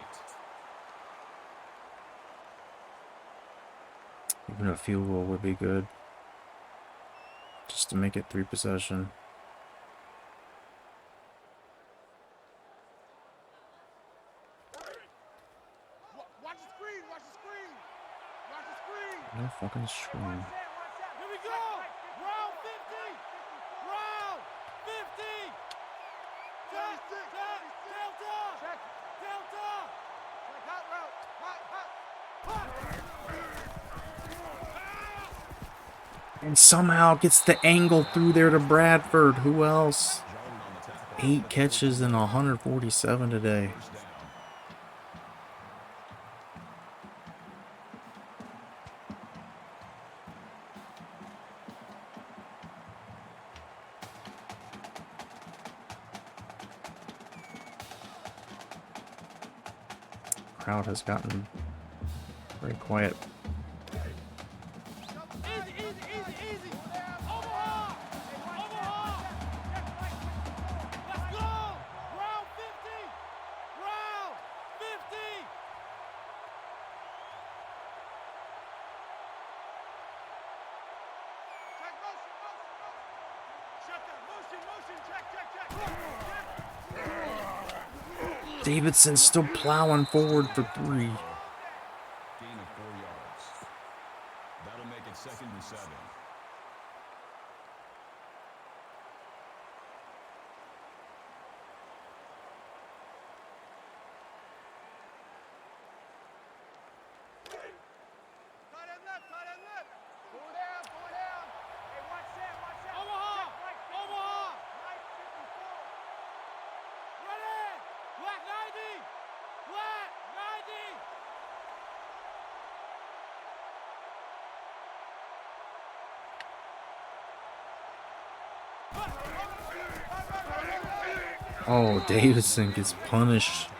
Even a field goal would be good. Just to make it 3 possession. Watch the screen! Watch the screen! Watch the screen! No fucking screen. Here we go! Round 50! Round 50! Check! Check! Delta! Check! Delta! Check hot route! Hot! Hot! And somehow gets the angle through there to Bradford. Who else? 8 catches and 147 today. First down. Crowd has gotten very quiet. Easy, easy, easy, easy! Omaha! Omaha! Let's go! Round 50! Round 50! Check motion, motion, motion! Check that motion, motion! Check, check, check! Davidson still plowing forward for 3. Gain of 4 yards. That'll make it 2nd and 7. Tight end left, tight end left! 4 down, 4 down! Hey, watch Sam, watch Sam! Omaha! Omaha! Mike 54! Ready! Black 90! Black 90! Oh, Davidson gets punished.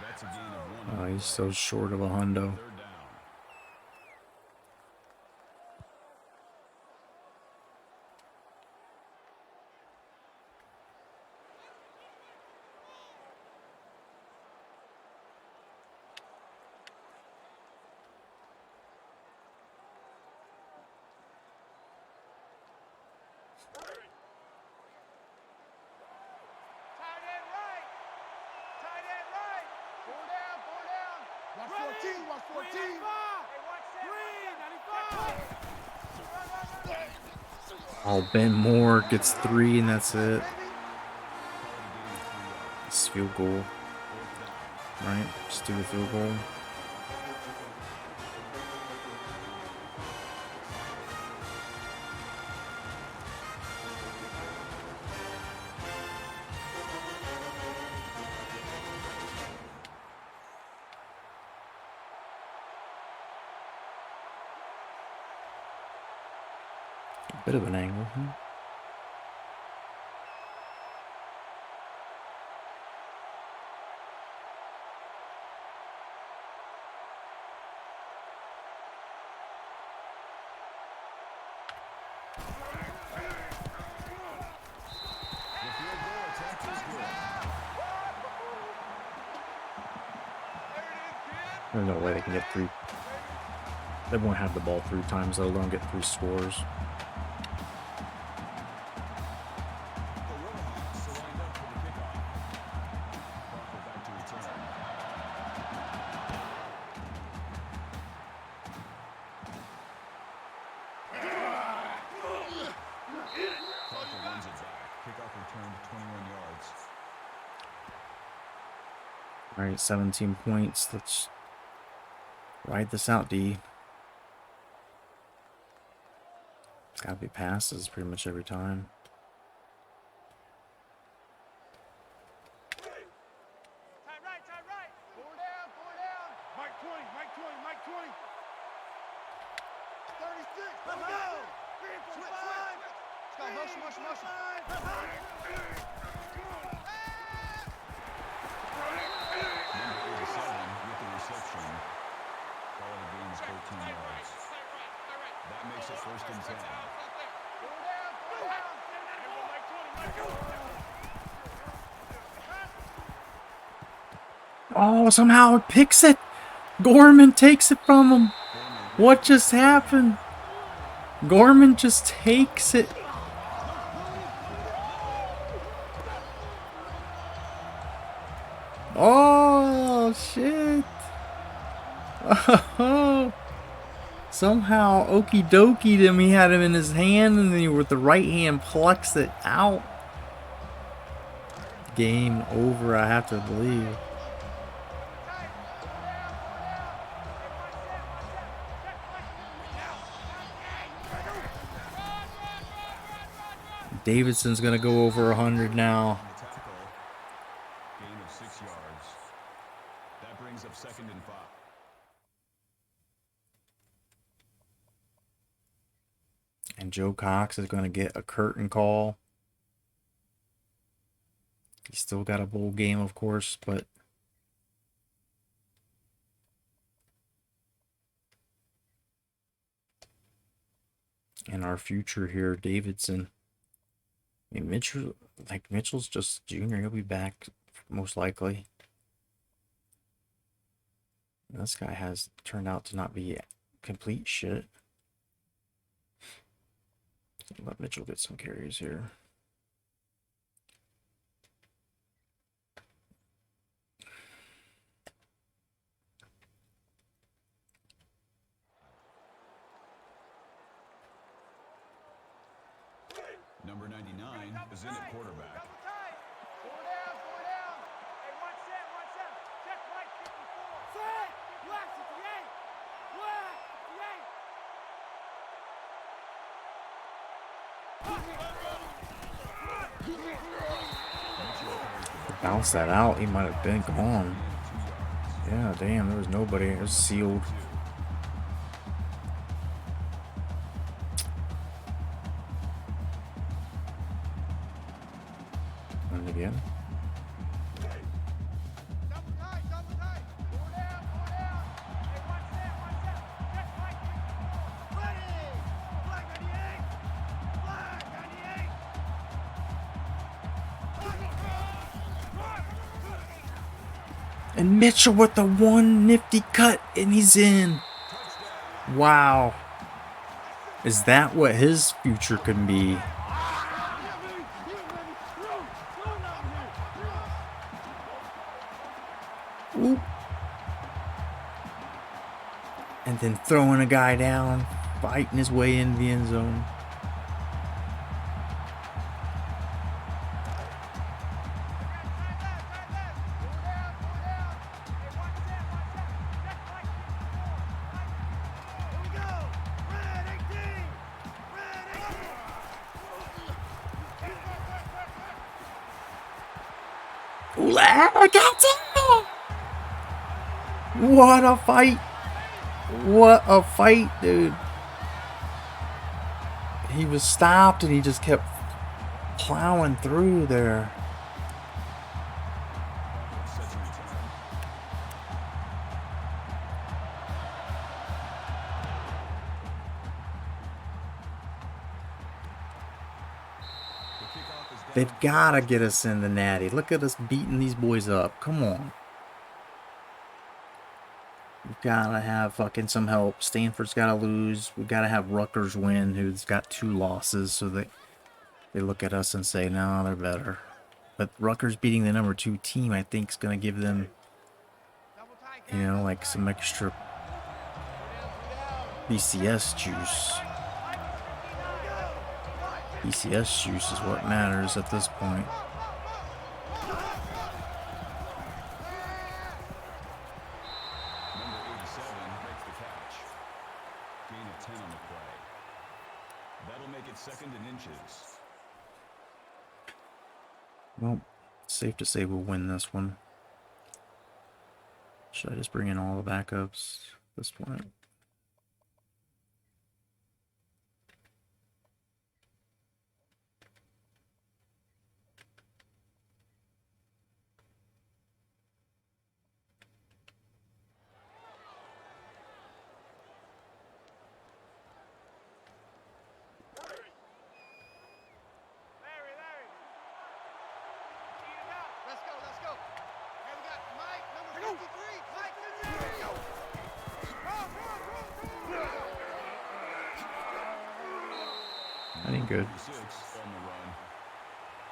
That's a gain of 1. Oh, he's so short of a hundo. 3rd down. Tight end right! watch 14. Hey, watch that. 395. Oh, Ben Moore gets 3, and that's it. It's field goal. Right? Just do the field goal. Bit of an angle. There's no way they can get 3. They won't have the ball 3 times, though. They'll get 3 scores. All right, 17 points. Let's ride this out, D. It's gotta be passes pretty much every time. Tight right, tight right. 4 down, 4 down. Mike 20, Mike 20, Mike 20. 36, let's go. 3 and 4, 5. Let's go, motion, motion, motion. That makes it first and 10. Oh, somehow it picks it. Gorman takes it from him. What just happened? Gorman just takes it. Oh, shit. Oh. Somehow okie dokied him. He had him in his hand, and then he with the right hand plucks it out. Game over, I have to believe. Davidson's gonna go over 100 now. Gain of 6 yards. That brings up 2nd and 5. And Joe Cox is going to get a curtain call. He's still got a bowl game, of course, but in our future here, Davidson. I mean, Mitchell's just junior. He'll be back most likely. This guy has turned out to not be complete shit. Let Mitchell get some carries here. Number 99 is in at quarterback. 4 down, 4 down. Hey, watch that, watch that. Check right, 54. Set! Black 58. Black 58. Bounce that out, he might have been gone. Yeah, damn, there was nobody. It was sealed. And again. Double tight, double tight. 4 down, 4 down. Hey, watch that, watch that. Check right, 54. Ready! Black 98. Black 98. And Mitchell with the one nifty cut, and he's in. Wow. Is that what his future can be? Ooh. And then throwing a guy down, fighting his way into the end zone. What a fight! What a fight, dude. He was stopped and he just kept plowing through there. They've got to get us in the natty. Look at us beating these boys up. Come on. We've got to have fucking some help. Stanford's got to lose. We've got to have Rutgers win, who's got 2 losses, so that they look at us and say, no, they're better. But Rutgers beating the number 2 team, I think, is going to give them, you know, like some extra BCS juice. BCS juice is what matters at this point. Number 87 makes the catch. Gain of 10 on the play. That'll make it 2nd and inches. Well, it's safe to say we'll win this one. Should I just bring in all the backups at this point? Let's go. Hey, we got Mike, number 53. Mike, 53. That ain't good. 36 on the run.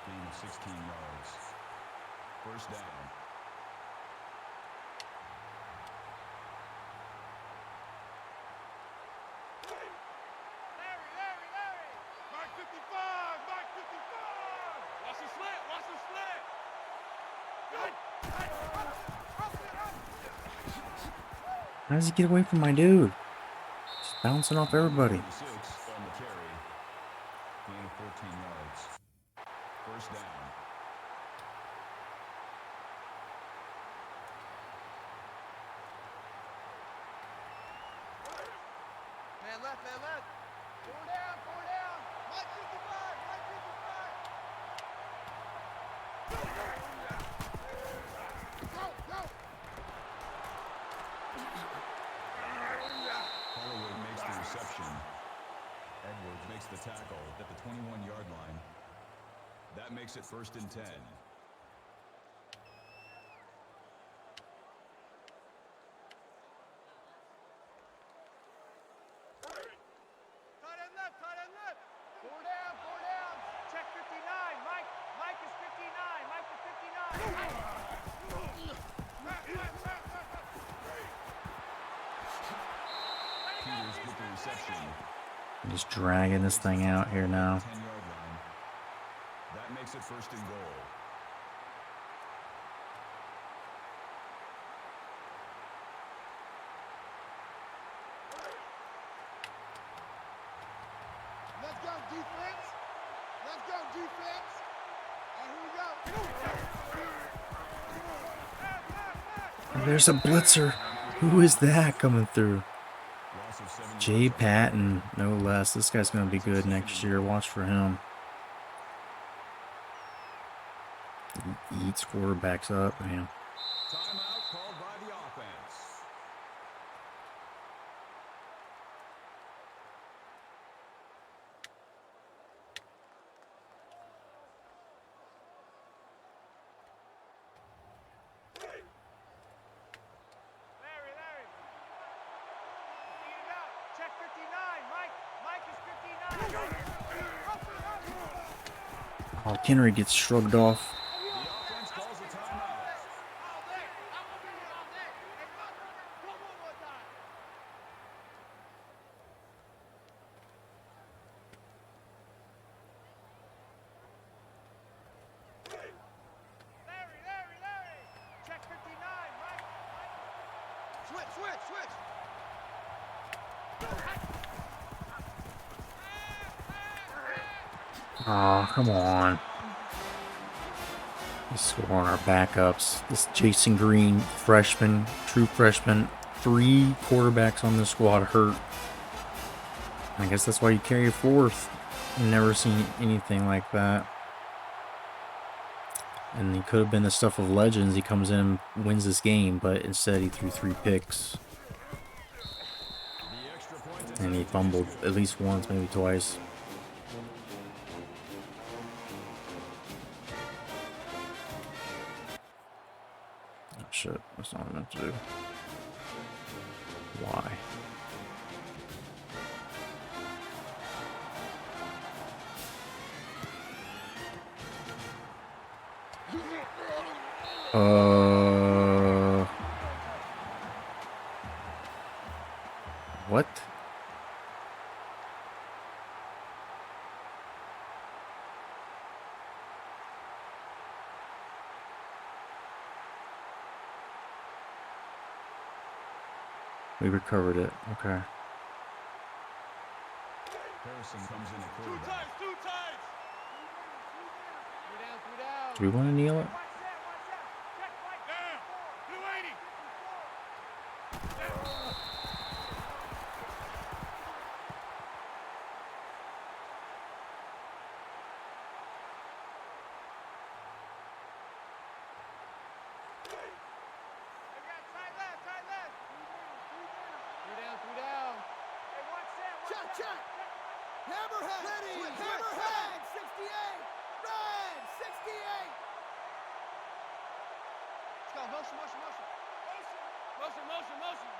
Gain of 16 yards. First down. Larry. Mike 55. Watch the slant. Watch the slant. How does he get away from my dude? Just bouncing off everybody. 36 on the carry. Gain of 14 yards. First down. Man left. Four down. Mike 55. Go. Holloway makes the reception. Edwards makes the tackle at the 21-yard line. That makes it 1st and 10. Tight end left. Four down. Check 59. Mike is 59. Mike is 59. Peters with the reception. I'm just dragging this thing out here now. 10-yard line. That makes it 1st and goal. Let's go, defense. And here we go. And there's a blitzer. Who is that coming through? Loss of 7 Jay yards. Patton, no less. This guy's going to be good next year. Watch for him. He eats quarterbacks up, man. Timeout called by the offense. Larry. Feed it out. Check 59. Mike is 59. Oh, Henry gets shrugged off. The offense calls a timeout. switch, switch. Oh, come on. Let's score on our backups. This Jason Green, freshman, true freshman. 3 quarterbacks on the squad hurt. I guess that's why you carry 4th. Never seen anything like that. And he could have been the stuff of legends. He comes in and wins this game, but instead he threw 3 picks. And he fumbled at least once, maybe twice. Oh shit, that's not what I meant to do. Why? What? We recovered it. Okay. Harrison comes in at Two quarterback. times, two times. Three down, three down. Do we want to kneel it? Watch that, watch that. Check, Mike. Down. 280. They got tight left, tight left. Three down, three down. Hey, watch that, watch Check, that. check. Hammerhead. Ready. Hammerhead. 68. Red. 68. Let's go, motion, motion, motion. Motion, motion, motion.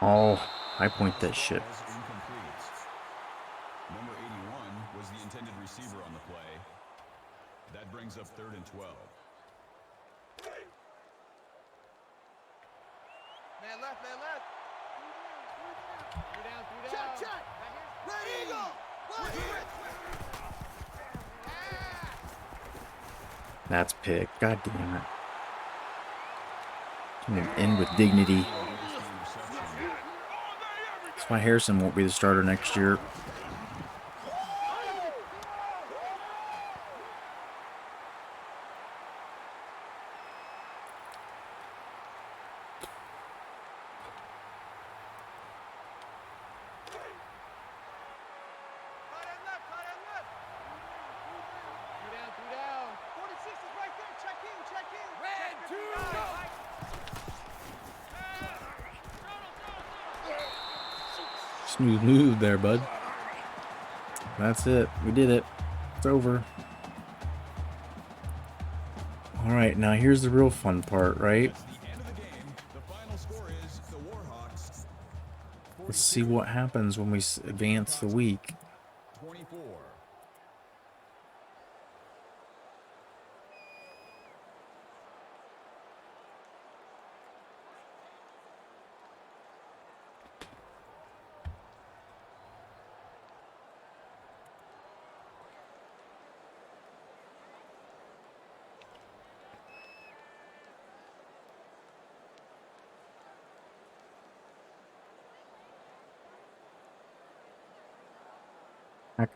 Oh, I point that shit. Ball's incomplete. Number 81 was the intended receiver on the play. That brings up 3rd and 12. Man left, man left. Three down, three down. Check, check. Right here. Ready. Eagle. Right. That's pick. God damn it. Can we end with dignity? That's why Harrison won't be the starter next year. Tight end left, tight end left. Three down, three down. 46 is right there. Check in, check in. Red, two, go. Smooth move there, bud. That's it. We did it. It's over. Alright, now here's the real fun part, right? That's the end of the game. The final score is the Warhawks Let's see what happens when we advance the week. 24.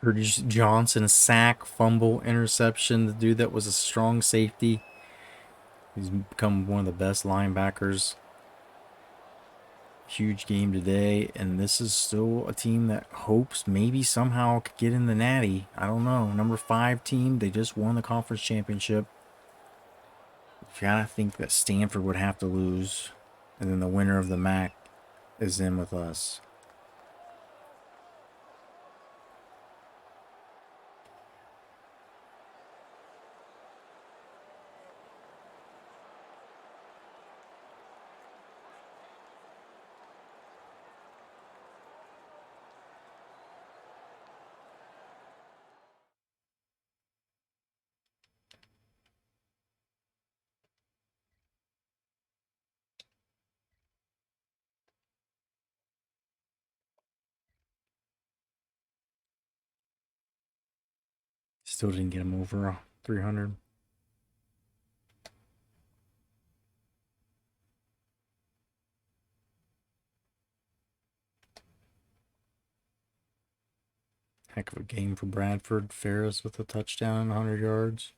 Curtis Johnson, sack, fumble, interception. The dude that was a strong safety. He's become one of the best linebackers. Huge game today, and this is still a team that hopes maybe somehow could get in the Natty. I don't know. Number 5 team, they just won the conference championship. You gotta think that Stanford would have to lose, and then the winner of the MAC is in with us. Still didn't get him over 300. Heck of a game for Bradford. Ferris with a touchdown, 100 yards.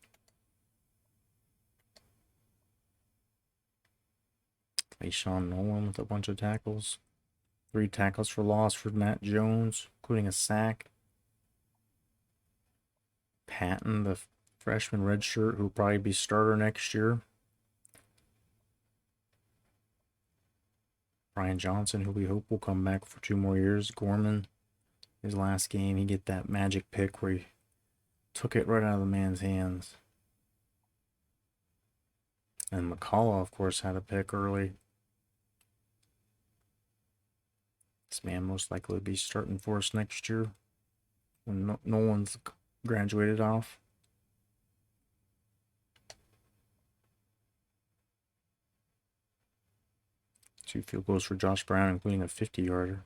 Sean Nolan with a bunch of tackles. 3 tackles for loss for Matt Jones, including a sack. Patton, the freshman redshirt, who'll probably be starter next year. Brian Johnson, who we hope will come back for 2 more years. Gorman, his last game, he get that magic pick where he took it right out of the man's hands. And McCullough, of course, had a pick early. This man most likely will be starting for us next year when no one's graduated off. 2 field goals for Josh Brown, including a 50-yarder.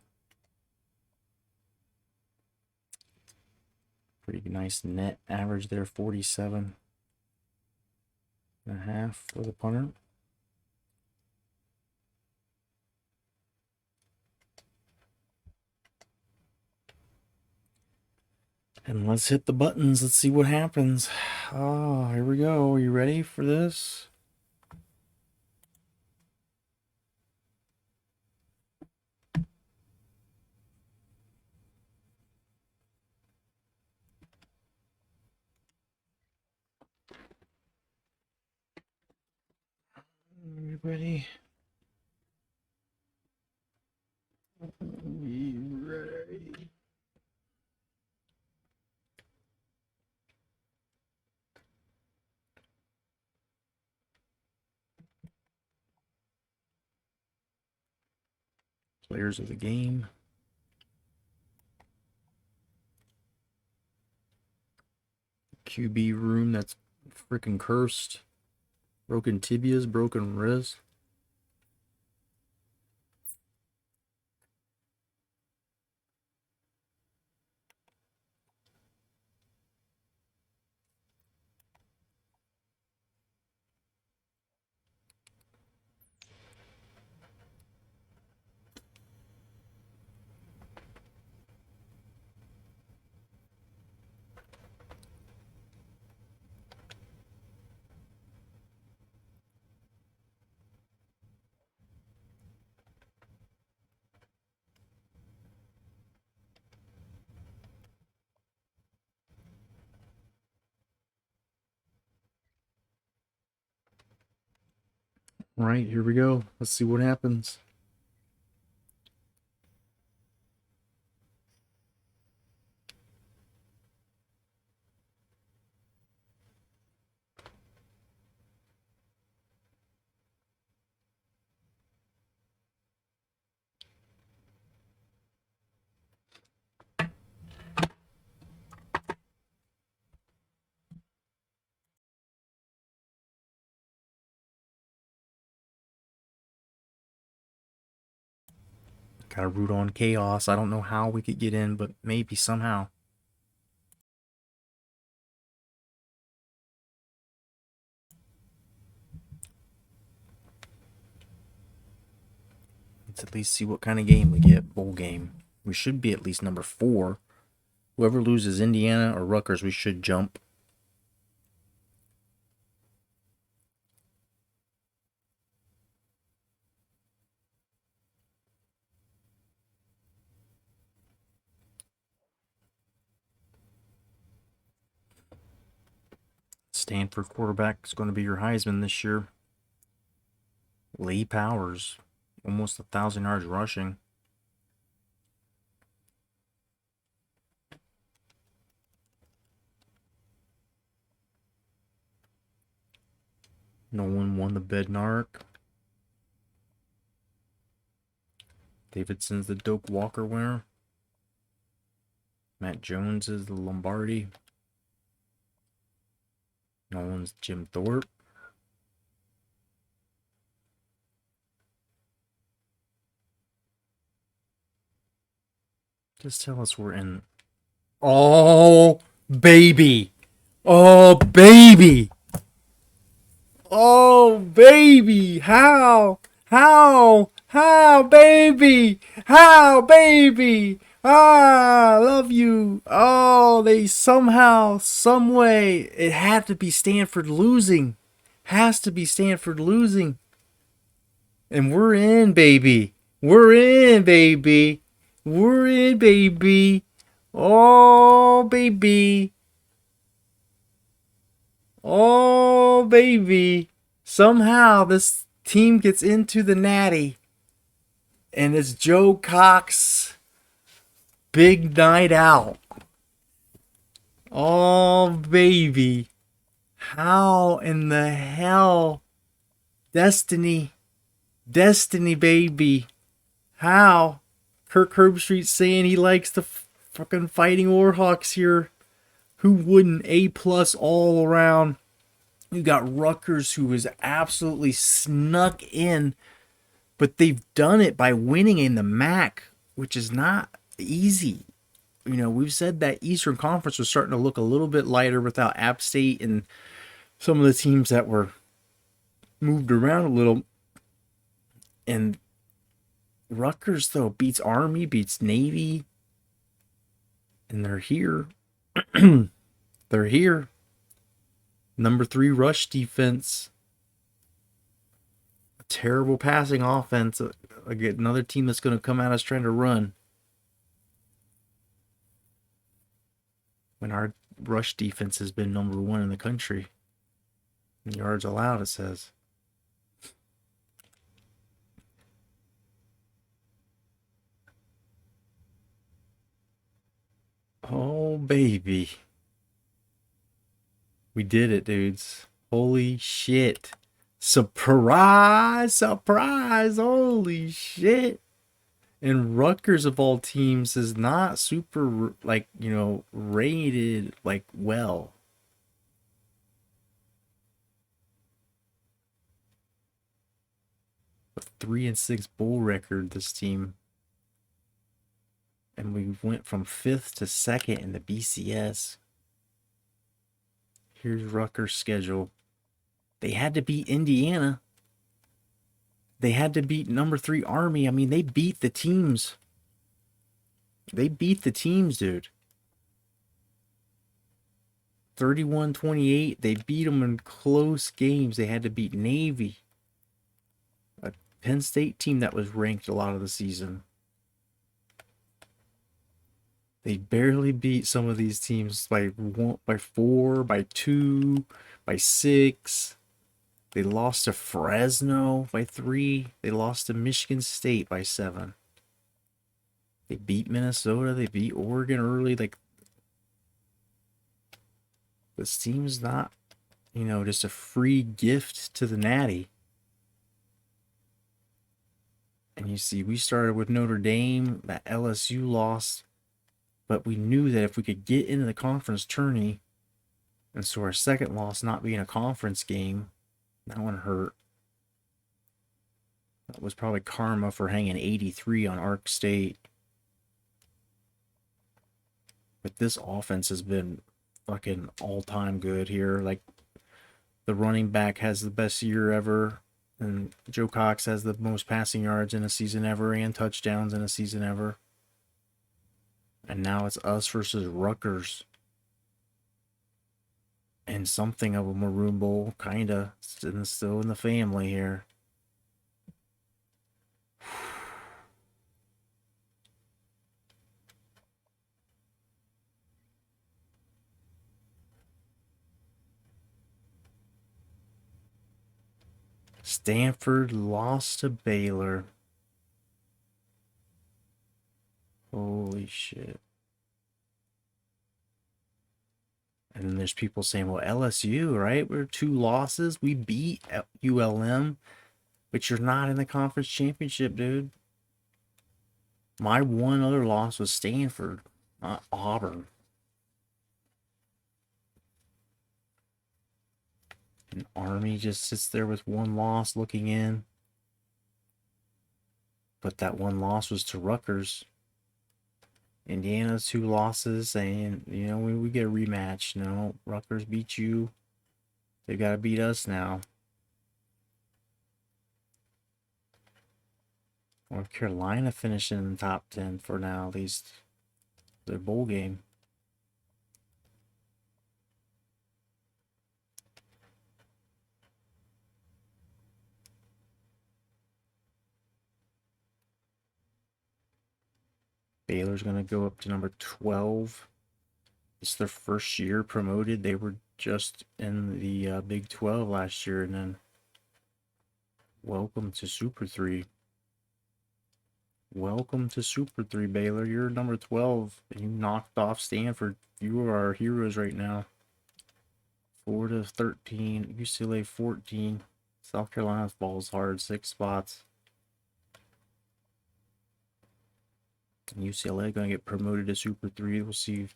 Pretty nice net average there, 47.5 for the punter. And let's hit the buttons. Let's see what happens. Oh, here we go. Are you ready for this? Ready? Ready. Players of the game. QB room that's freaking cursed. Broken tibias, broken wrists. All right, here we go. Let's see what happens. Gotta root on chaos. I don't know how we could get in, but maybe somehow. Let's at least see what kind of game we get. Bowl game. We should be at least number 4. Whoever loses Indiana or Rutgers, we should jump. Stanford quarterback is going to be your Heisman this year. Lee Powers, almost 1,000 yards rushing. Nolan won the Bednark. Davidson's the Doak Walker winner. Matt Jones is the Lombardi. Nolan's Jim Thorpe. Just tell us we're in. Oh, baby. Oh, baby. Oh, baby. How? How, baby? How, baby? Ah, I love you. Oh, they somehow, some way, it had to be Stanford losing. Has to be Stanford losing. And we're in, baby. We're in, baby. We're in, baby. Oh, baby. Oh, baby. Somehow this team gets into the Natty. And it's Joe Cox big night out. Oh, baby. How in the hell? Destiny. Destiny, baby. How? Kirk Herbstreit saying he likes the fucking Fighting Warhawks here. Who wouldn't? A plus all around. You got Rutgers, who was absolutely snuck in, but they've done it by winning in the MAC, which is not easy. You know, we've said that Eastern Conference was starting to look a little bit lighter without App State and some of the teams that were moved around a little. And Rutgers, though, beats Army, beats Navy, and they're here. They're here. Number 3 rush defense. A terrible passing offense. Again, another team that's going to come at us trying to run. When our rush defense has been number 1 in the country. In yards allowed, it says. Oh, baby. We did it, dudes. Holy shit. Surprise! Surprise! Holy shit. And Rutgers, of all teams, is not super, like, you know, rated, like, well. A 3-6 bowl record, this team. And we went from 5th to 2nd in the BCS. Here's Rutgers' schedule. They had to beat Indiana. They had to beat number 3 Army. I mean, they beat the teams. They beat the teams, dude. 31-28. They beat them in close games. They had to beat Navy, a Penn State team that was ranked a lot of the season. They barely beat some of these teams by 1, by 4, by 2, by 6. They lost to Fresno by 3. They lost to Michigan State by 7. They beat Minnesota. They beat Oregon early. Like, this team's not, you know, just a free gift to the Natty. And you see, we started with Notre Dame. That LSU lost. But we knew that if we could get into the conference tourney, and so our second loss not being a conference game, that one hurt. That was probably karma for hanging 83 on Ark State. But this offense has been fucking all-time good here. Like, the running back has the best year ever, and Joe Cox has the most passing yards in a season ever and touchdowns in a season ever. And now it's us versus Rutgers. And something of a Maroon Bowl, kinda. Still in the family here. Stanford lost to Baylor. Holy shit. And then there's people saying, well, LSU, right? We're 2 losses. We beat ULM, but you're not in the conference championship, dude. My one other loss was Stanford, not Auburn. And Army just sits there with 1 loss looking in. But that 1 loss was to Rutgers. Indiana's 2 losses, and you know we get a rematch. You know, Rutgers beat you. They've got to beat us now. North Carolina finishing in the top 10 for now, at least their bowl game. Baylor's going to go up to number 12. It's their first year promoted. They were just in the Big 12 last year, and then welcome to Super 3. Welcome to Super 3, Baylor. You're number 12, and you knocked off Stanford. You are our heroes right now. Florida 13, UCLA 14. South Carolina's balls hard, 6 spots. And UCLA going to get promoted to Super 3. We'll see if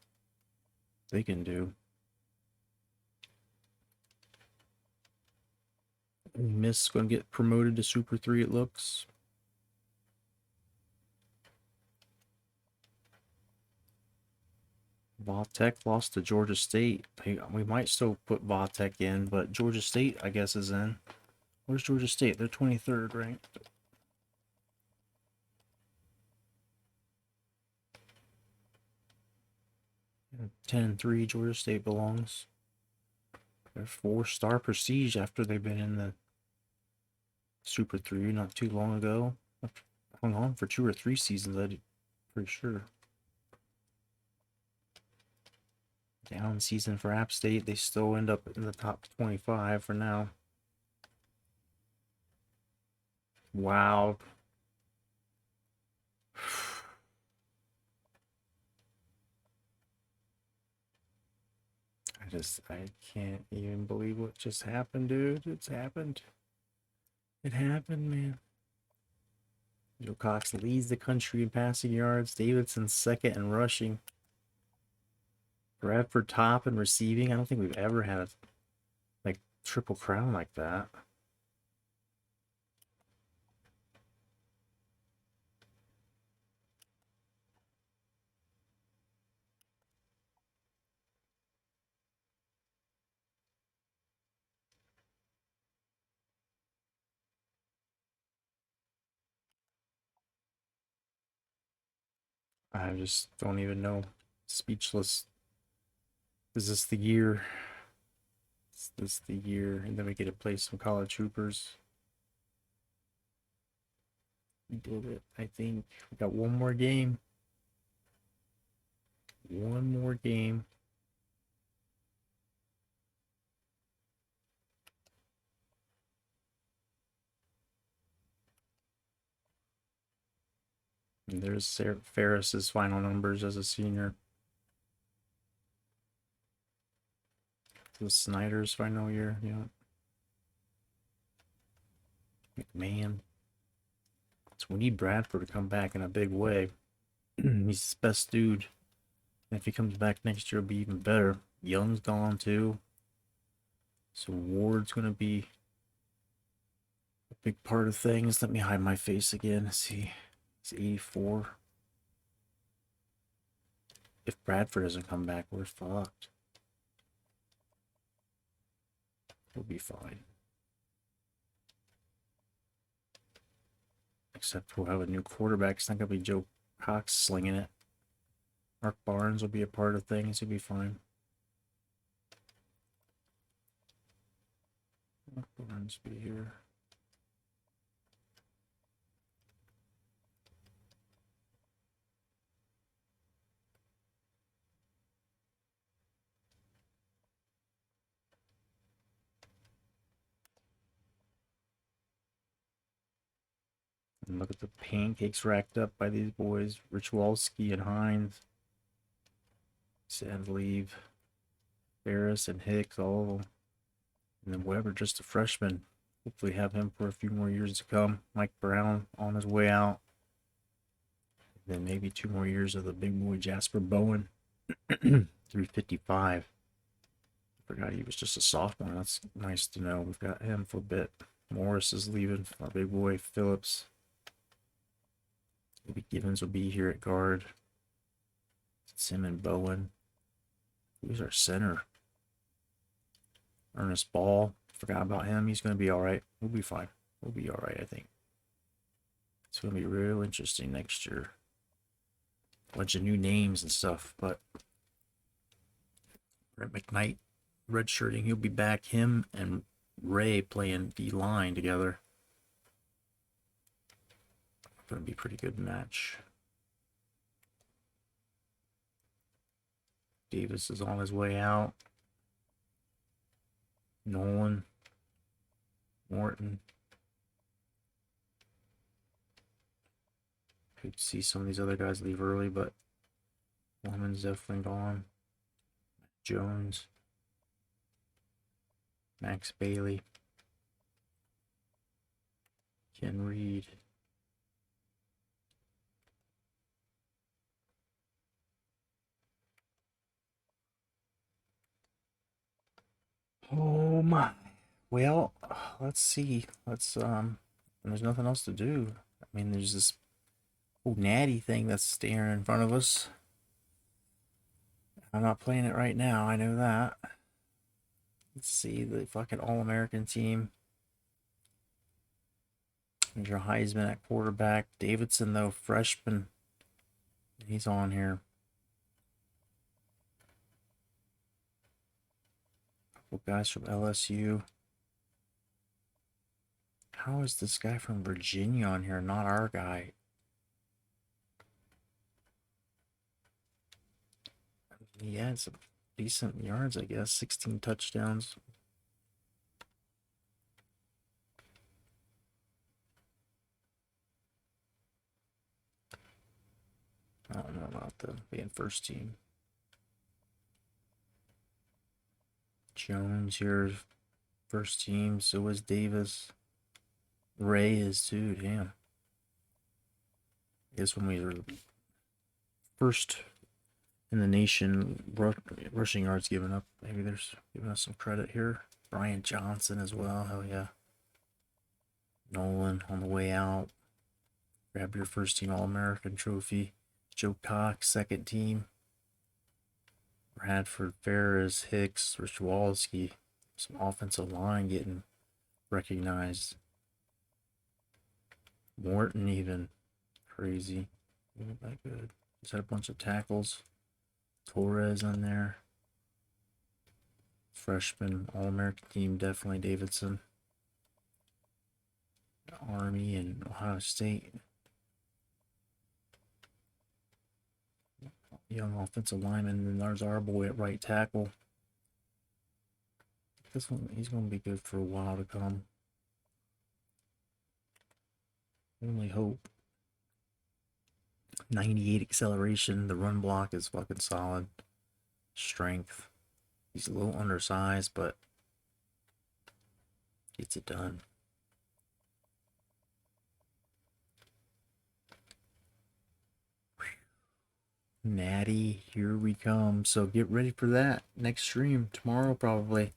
they can do. Ole Miss going to get promoted to Super 3, it looks. Vautech lost to Georgia State. We might still put Vautech in, but Georgia State, I guess, is in. Where's Georgia State? They're 23rd ranked. 10-3, Georgia State belongs. They're 4-star prestige after they've been in the Super 3 not too long ago. Hung on for 2 or 3 seasons, I'm pretty sure. Down season for App State. They still end up in the top 25 for now. Wow. I can't even believe what just happened, dude. It's happened. It happened, man. Joe Cox leads the country in passing yards. Davidson second in rushing. Bradford top in receiving. I don't think we've ever had a triple crown like that. I just don't even know. Speechless. Is this the year? Is this the year? And then we get to play some college hoopers. We did it, I think. We got one more game. One more game. And there's Ferris's final numbers as a senior. The Snyder's final year, yeah. McMahon. So we need Bradford to come back in a big way. He's the best dude. And if he comes back next year, it'll be even better. Young's gone too. So Ward's going to be a big part of things. Let me hide my face again. Let's see. It's 84. If Bradford doesn't come back, we're fucked. We'll be fine. Except we'll have a new quarterback. It's not going to be Joe Cox slinging it. Mark Barnes will be a part of things. He'll be fine. Mark Barnes be here. And look at the pancakes racked up by these boys. Richwalski and Hines. Sandleave. Ferris and Hicks, all of them. And then Weber, just a freshman. Hopefully have him for a few more years to come. Mike Brown on his way out. And then maybe 2 more years of the big boy Jasper Bowen. 355. I forgot he was just a sophomore. That's nice to know. We've got him for a bit. Morris is leaving. Our big boy Phillips. Maybe Givens will be here at guard. Sim and Bowen. Who's our center? Ernest Ball. Forgot about him. He's going to be all right. We'll be fine. We'll be all right, I think. It's going to be real interesting next year. Bunch of new names and stuff, but Brett McKnight redshirting. He'll be back. Him and Ray playing D-line together. Going to be a pretty good match. Davis is on his way out. Nolan. Morton. Could see some of these other guys leave early, but Woman's definitely gone. Jones. Max Bailey. Ken Reed. Oh my. Well, let's see. There's nothing else to do. I mean, there's this old natty thing that's staring in front of us. I'm not playing it right now, I know that. Let's see the fucking All-American team. There's your Heisman at quarterback. Davidson, though, freshman. He's on here. Couple guys from LSU. How is this guy from Virginia on here, not our guy? He had some decent yards, I guess. 16 touchdowns. I don't know about the being first team. Jones here, first team. So is Davis. Ray is too. Damn. I guess when we were first in the nation, rushing yards given up. Maybe there's giving us some credit here. Brian Johnson as well. Hell yeah. Nolan on the way out. Grab your first team All-American trophy. Joe Cox, second team. Bradford, Ferris, Hicks, Rich Walski. Some offensive line getting recognized. Morton even. Crazy. Not that good. Just had a bunch of tackles. Torres on there. Freshman All-American team, definitely Davidson. Army and Ohio State. Young offensive lineman, and then there's our boy at right tackle. This one, he's going to be good for a while to come. Only hope. 98 acceleration. The run block is fucking solid. Strength. He's a little undersized, but gets it done. Natty, here we come. So get ready for that next stream tomorrow, probably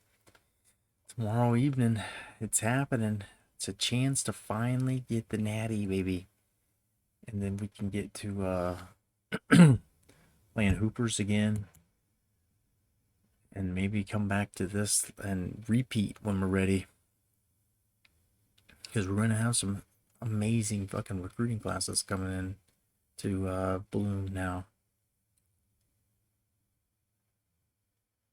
tomorrow evening. It's happening. It's a chance to finally get the natty, baby, and then we can get to playing hoopers again, and maybe come back to this and repeat when we're ready, because we're gonna have some amazing fucking recruiting classes coming in to Bloom now.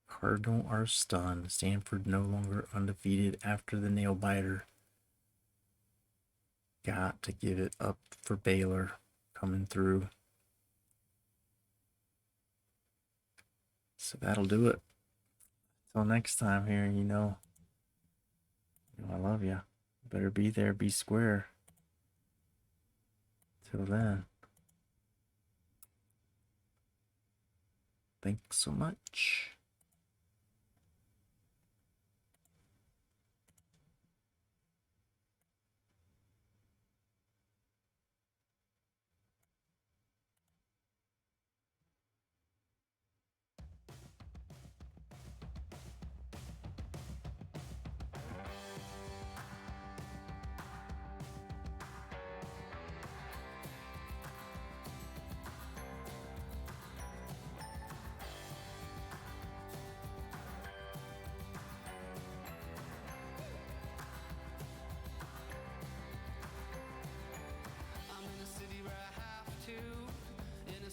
Cardinal are stunned. Stanford no longer undefeated after the nail biter. Got to give it up for Baylor coming through. So that'll do it. Till next time here, you know I love you. Better be there, be square. Till then. Thanks so much.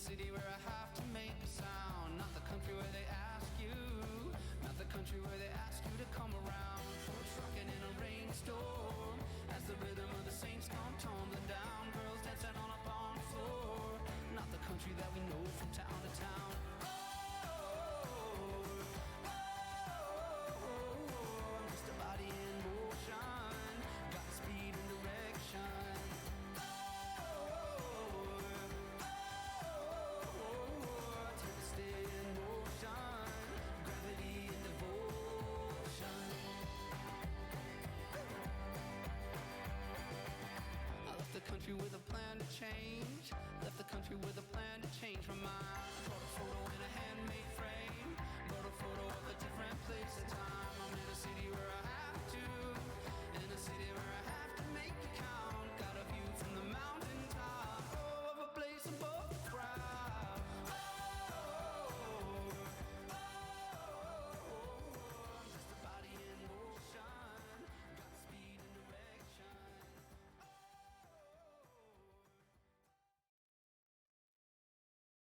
city where I have to make a sound. Not the country where they ask you. Not the country where they ask you to come around. Trucking in a rainstorm as the rhythm of the saints come tumbling down. Girls dancing on a barn floor. Not the country that we know from town to town. I'm just a body in motion. Got speed and direction. Tend to stay in motion. Gravity and devotion. I left the country with a plan to change. Left the country with a plan